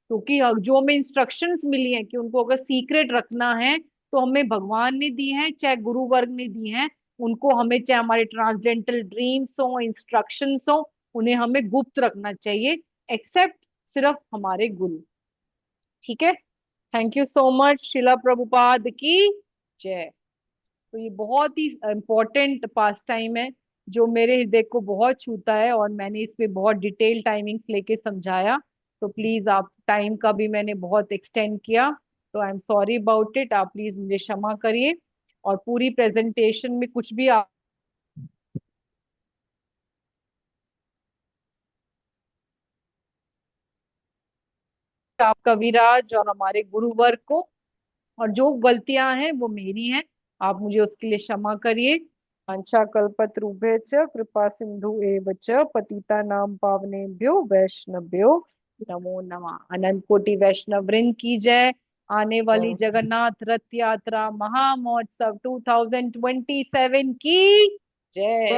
क्योंकि जो हमें इंस्ट्रक्शंस मिली हैं कि उनको अगर सीक्रेट रखना है तो हमें भगवान ने दी है, चाहे गुरु वर्ग ने दी है, उनको हमें चाहे हमारे ट्रांसडेंटल ड्रीम्स हो, इंस्ट्रक्शंस हो, उन्हें हमें गुप्त रखना चाहिए, एक्सेप्ट सिर्फ हमारे गुरु। ठीक है, थैंक यू सो मच। शिला प्रभुपाद की जय। तो ये बहुत ही इम्पोर्टेंट पास टाइम है जो मेरे हृदय को बहुत छूता है, और मैंने इस पे बहुत डिटेल टाइमिंग्स लेके समझाया, तो प्लीज आप टाइम का भी मैंने बहुत एक्सटेंड किया, तो आई एम सॉरी अबाउट इट, आप प्लीज मुझे क्षमा करिए। और पूरी प्रेजेंटेशन में कुछ भी आप कविराज और हमारे गुरु वर्ग को, और जो गलतियां हैं वो मेरी हैं, आप मुझे उसके लिए क्षमा करिए। वांछा कल्पतरुभ्यश्च कृपा सिंधु एव च पतिता नाम पावनेभ्यो वैष्णव्यो नमो नमः। अनंत कोटि वैष्णव वृंद की जय। आने वाली जगन्नाथ रथ यात्रा महामहोत्सव 2027 की जय।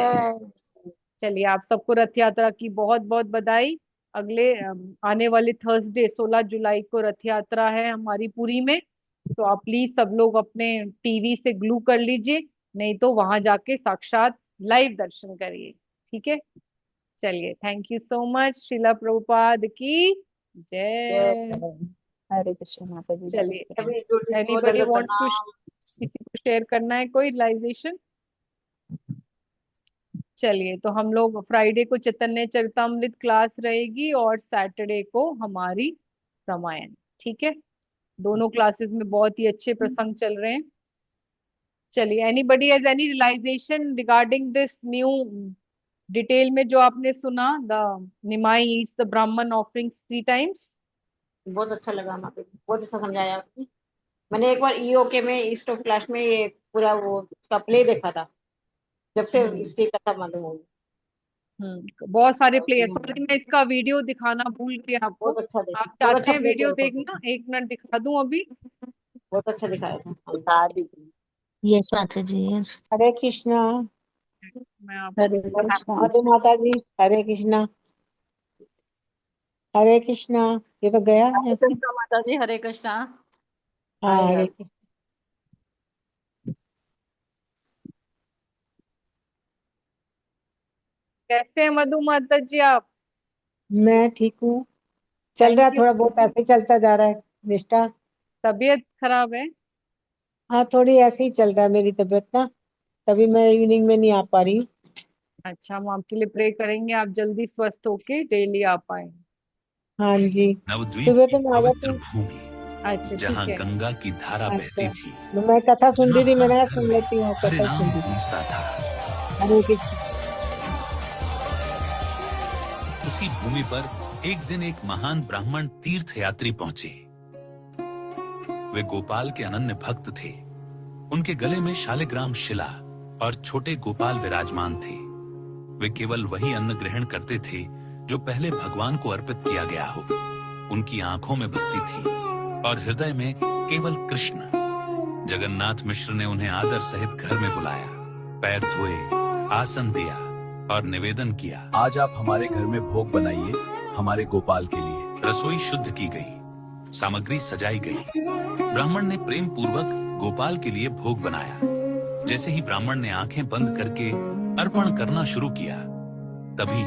चलिए, आप सबको रथ यात्रा की बहुत बहुत बधाई। अगले आने वाले थर्सडे 16 जुलाई को रथ यात्रा है हमारी पुरी में। तो आप प्लीज सब लोग अपने टीवी से ग्लू कर लीजिए, नहीं तो वहां जाके साक्षात लाइव दर्शन करिए। ठीक है, चलिए, thank you so much. Shrila Prabhupada की जय। हरे कृष्ण माता जी। चलिए, सभी ज्योतिष को एनीबडी दंडवत वांट्स टू, प्रणाम। किसी को शेयर करना है कोई लाइवेशन? चलिए, तो हम लोग फ्राइडे को चैतन्य चरितमृत क्लास रहेगी और सैटरडे को हमारी रामायण। ठीक है, दोनों क्लासेस में बहुत ही अच्छे प्रसंग चल रहे हैं। चलिए, anybody has any realization regarding this new detail में जो आपने सुना, the Nimai eats the brahmin offerings 3 times? बहुत अच्छा लगा माता जी, बहुत अच्छा समझाया आपने। मैंने एक बार ईओके में ईस्ट ऑफ क्लास में ये पूरा वो उसका प्ले देखा था, जब से इसकी कथा मालूम हुई। बहुत सारे प्लेयर्स, मैं इसका वीडियो दिखाना भूल गई आपको। बहुत अच्छा देखा, आप बहुत चाहते अच्छा हैं प्ले वीडियो किया था। देखना? 1 मिनट दिखा दूं अभी। बहुत अच्छा दिखाया था। यस माता जी, यस। हरे कृष्णा। मैं हरे आपको कृष्णा। हरे माता जी, हरे कृष्णा। हरे कृष्णा। ये तो गया हरे ऐसे। कृष्णा माता जी, हरे कृष्णा। हाँ, आएगा। हरे कृष्णा। कैसे हैं मधु माता जी आप? मैं ठीक हूँ, चल रहा है, थैंक यू। थोड़ा बहुत ऐसे चलता जा रहा है निष्ठा। तबीयत खराब है? हाँ, थोड़ी ऐसे ही चल रहा है मेरी तबीयत ना, तभी मैं इवनिंग में नहीं आ पा रही हूँ। अच्छा, हम आपके लिए प्रे करेंगे, आप जल्दी स्वस्थ होके डेली आ पाए। हाँ जी, नवद्वीप सुबह की तो मैं आ पवित्र जाती हूँ। भूमि अच्छा, जहाँ ठीक है। गंगा की धारा बहती अच्छा, थी, तो मैं कथा सुन जहाँ रही थी, हर मैंने कहा घर सुन में लेती हूँ, हरे कथा नाम सुन रही थी। गूंजता था। हरे कृष्ण। उसी भूमि पर एक दिन एक महान ब्राह्मण तीर्थ यात्री पहुंचे। वे गोपाल के अनन्य भक्त थे। उनके गले में शालिग्राम शिला और छोटे गोपाल विराजमान थे। वे केवल वही अन्न ग्रहण करते थे जो पहले भगवान को अर्पित किया गया हो। उनकी आंखों में भक्ति थी और हृदय में केवल कृष्ण। जगन्नाथ मिश्र ने उन्हें आदर सहित घर में बुलाया, पैर धोए, आसन दिया और निवेदन किया, आज आप हमारे घर में भोग बनाइए, हमारे गोपाल के लिए। रसोई शुद्ध की गई, सामग्री सजाई गई। ब्राह्मण ने प्रेम पूर्वक गोपाल के लिए भोग बनाया। जैसे ही ब्राह्मण ने आंखें बंद करके अर्पण करना शुरू किया, तभी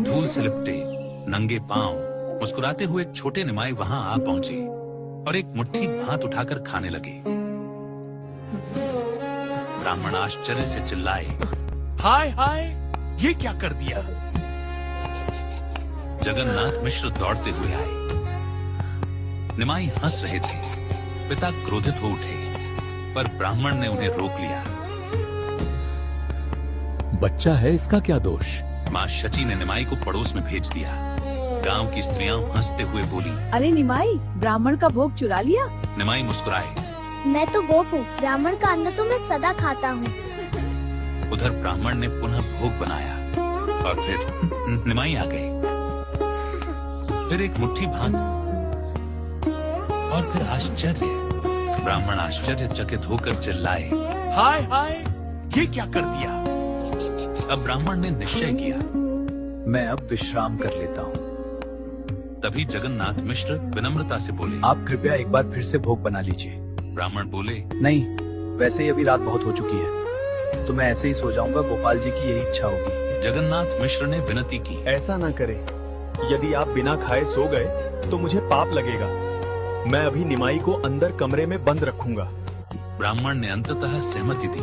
धूल से लिपटे नंगे पांव मुस्कुराते हुए छोटे निमाई वहां आ पहुंचे और एक मुट्ठी भात उठाकर खाने लगे। ब्राह्मण आश्चर्य से चिल्लाए, हाय हाय, ये क्या कर दिया? जगन्नाथ मिश्र दौड़ते हुए आए। निमाई हंस रहे थे। पिता क्रोधित हो उठे, पर ब्राह्मण ने उन्हें रोक लिया। बच्चा है, इसका क्या दोष? मां शची ने निमाई को पड़ोस में भेज दिया। गांव की स्त्रियां हंसते हुए बोली, अरे निमाई, ब्राह्मण का भोग चुरा लिया। निमाई मुस्कुराए। मैं तो गोप हूँ, ब्राह्मण का अन्न तो मैं सदा खाता हूँ। उधर ब्राह्मण ने पुनः भोग बनाया और फिर निमाई आ गए। फिर एक मुट्ठी भात और फिर आश्चर्य। ब्राह्मण आश्चर्यचकित होकर चिल्लाए, हाय हाय, ये क्या कर दिया? अब ब्राह्मण ने निश्चय किया, मैं अब विश्राम कर लेता हूँ। तभी जगन्नाथ मिश्र विनम्रता से बोले, आप कृपया एक बार फिर से भोग बना लीजिए। ब्राह्मण बोले, नहीं, वैसे ही अभी रात बहुत हो चुकी है, तो मैं ऐसे ही सो जाऊंगा। गोपाल जी की यही इच्छा होगी। जगन्नाथ मिश्र ने विनती की, ऐसा ना करें, यदि आप बिना खाए सो गए तो मुझे पाप लगेगा। मैं अभी निमाई को अंदर कमरे में बंद रखूंगा। ब्राह्मण ने अंततः सहमति दी।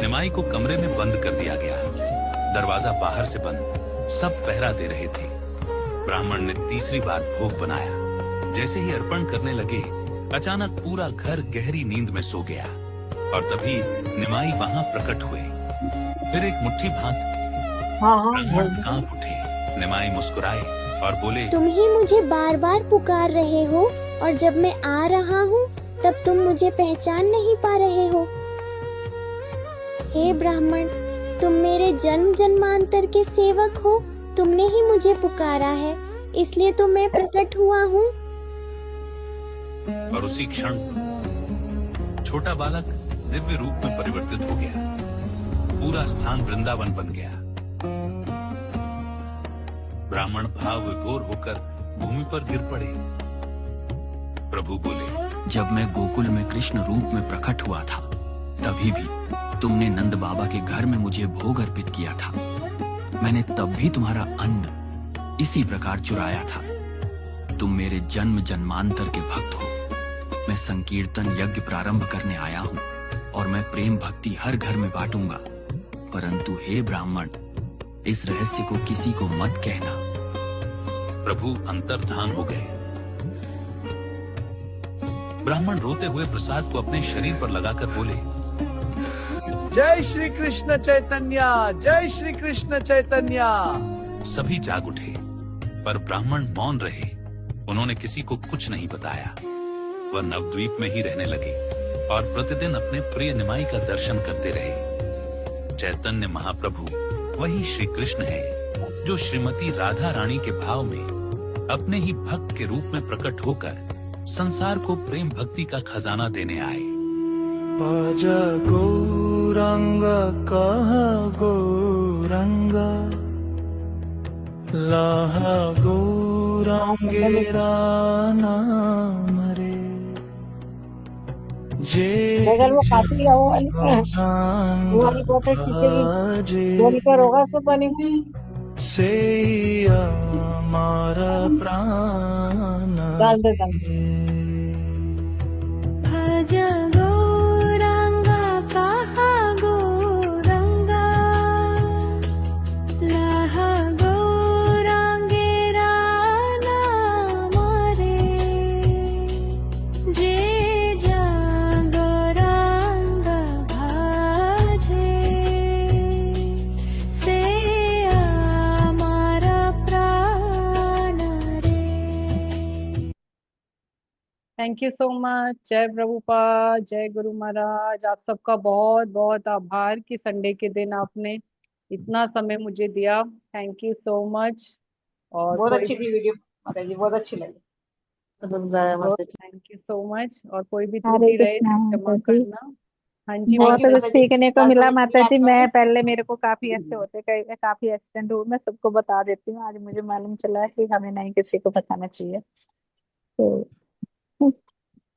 निमाई को कमरे में बंद कर दिया गया। दरवाजा बाहर से बंद, सब पहरा दे रहे थे। ब्राह्मण ने तीसरी बार भोग बनाया। जैसे ही अर्पण करने लगे, अचानक पूरा घर गहरी नींद में सो गया और तभी निमाई वहां प्रकट हुए। फिर एक मुट्ठी भात। ब्राह्मण कांप उठे। निमाई मुस्कुराए और बोले, तुम ही मुझे बार बार पुकार रहे हो और जब मैं आ रहा हूँ तब तुम मुझे पहचान नहीं पा रहे हो। हे ब्राह्मण, तुम मेरे जन्म जन्मांतर के सेवक हो। तुमने ही मुझे पुकारा है, इसलिए तो मैं प्रकट हुआ हूँ। और उसी क्षण छोटा बालक दिव्य रूप में परिवर्तित हो गया। पूरा स्थान वृंदावन बन गया। ब्राह्मण भाव विभोर होकर भूमि पर गिर पड़े। प्रभु बोले, जब मैं गोकुल में कृष्ण रूप में प्रकट हुआ था, तभी भी तुमने नंद बाबा के घर में मुझे भोग अर्पित किया था। मैंने तब भी तुम्हारा अन्न इसी प्रकार चुराया था। तुम मेरे जन्म जन्मांतर के भक्त हो। मैं संकीर्तन यज्ञ प्रारंभ करने आया हूँ और मैं प्रेम भक्ति हर घर में बांटूंगा। परंतु हे ब्राह्मण, इस रहस्य को किसी को मत कहना। प्रभु अंतर्धान हो गए। ब्राह्मण रोते हुए प्रसाद को अपने शरीर पर लगाकर बोले, जय श्री कृष्ण चैतन्य, जय श्री कृष्ण चैतन्य। सभी जाग उठे, पर ब्राह्मण मौन रहे। उन्होंने किसी को कुछ नहीं बताया। वह नवद्वीप में ही रहने लगे और प्रतिदिन अपने प्रिय निमाई का दर्शन करते रहे। चैतन्य महाप्रभु वही श्री कृष्ण है जो श्रीमती राधा रानी के भाव में अपने ही भक्त के रूप में प्रकट होकर संसार को प्रेम भक्ति का खजाना देने आए। भज गौरंग कह गौरंग, लह गौरंगेरा नाम रे। जे अगर वो काफी हमारी पोर्ट्रेट खींचेगी गोल पर होगा तो बनेगी से हमारा प्राण डाल दे। भज गौरंग कह गौरंग, लह गौरंगेरा नाम रे। जे जागरंग भजे, से हमारा प्राण रे। Thank you so much. जय प्रभुपाद, जय गुरु महाराज। आप सबका बहुत बहुत आभार कि संडे के दिन आपने इतना समय मुझे दिया। Thank you so much. और बहुत कोई अच्छी थी वीडियो माता जी, बहुत अच्छी लगी। Thank you so much. और कोई भी हरे त्रुटि रहे कृष्णा तो क्षमा माता जी। करना। हाँ जी बहुत माता कुछ जी। सीखने को मिला माता जी। मैं पहले मेरे को काफी ऐसे होते, काफी एक्सीडेंट हुए, मैं सबको बता देती हूँ। आज मुझे मालूम चला कि हमें नहीं किसी को बताना चाहिए। तो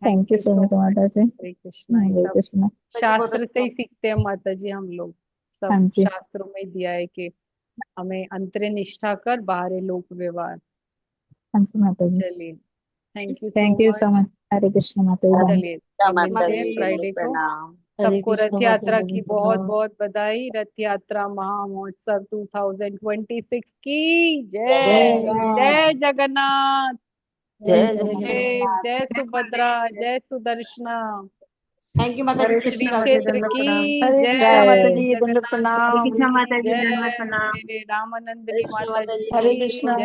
थैंक यू सो मच माता जी। हरे कृष्णा। ये हरे सब कृष्णा। शास्त्र से ही सीखते हैं माता जी हम लोग। हाँ सब जी। शास्त्रों में दिया है कि हमें अंतरे निष्ठा कर, बाहरे लोक व्यवहार। हाँ जी माता जी। चलिए, thank you thank you so much. Much. Hare Krishna माता जी। चलिए अब मिलते हैं फ्राइडे को। सबको रथ यात्रा की बहुत बहुत बधाई। रथ यात्रा महामहोत्सव 2026 की जय। जय जगन्नाथ, जय देव, जय सुभद्रा, जय सुदर्शना। थैंक यू माता जी। श्री क्षेत्र की हरे जय। कृष्णा माता जी, दंडवत जगन्नाथ प्रणाम। धाम कृष्णा की माता जी, जय। दंडवत प्रणाम। मेरे रामानंदनी माता जी हरे की कृष्णा। जय।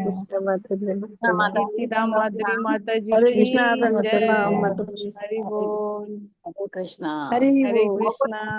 कृष्णा कीर्तिदा माधुरी माता जी हरे की कृष्णा, दंडवत प्रणाम जय। माता जी। हरि बोल। हरे कृष्णा। हरि हरे बोल। कृष्णा।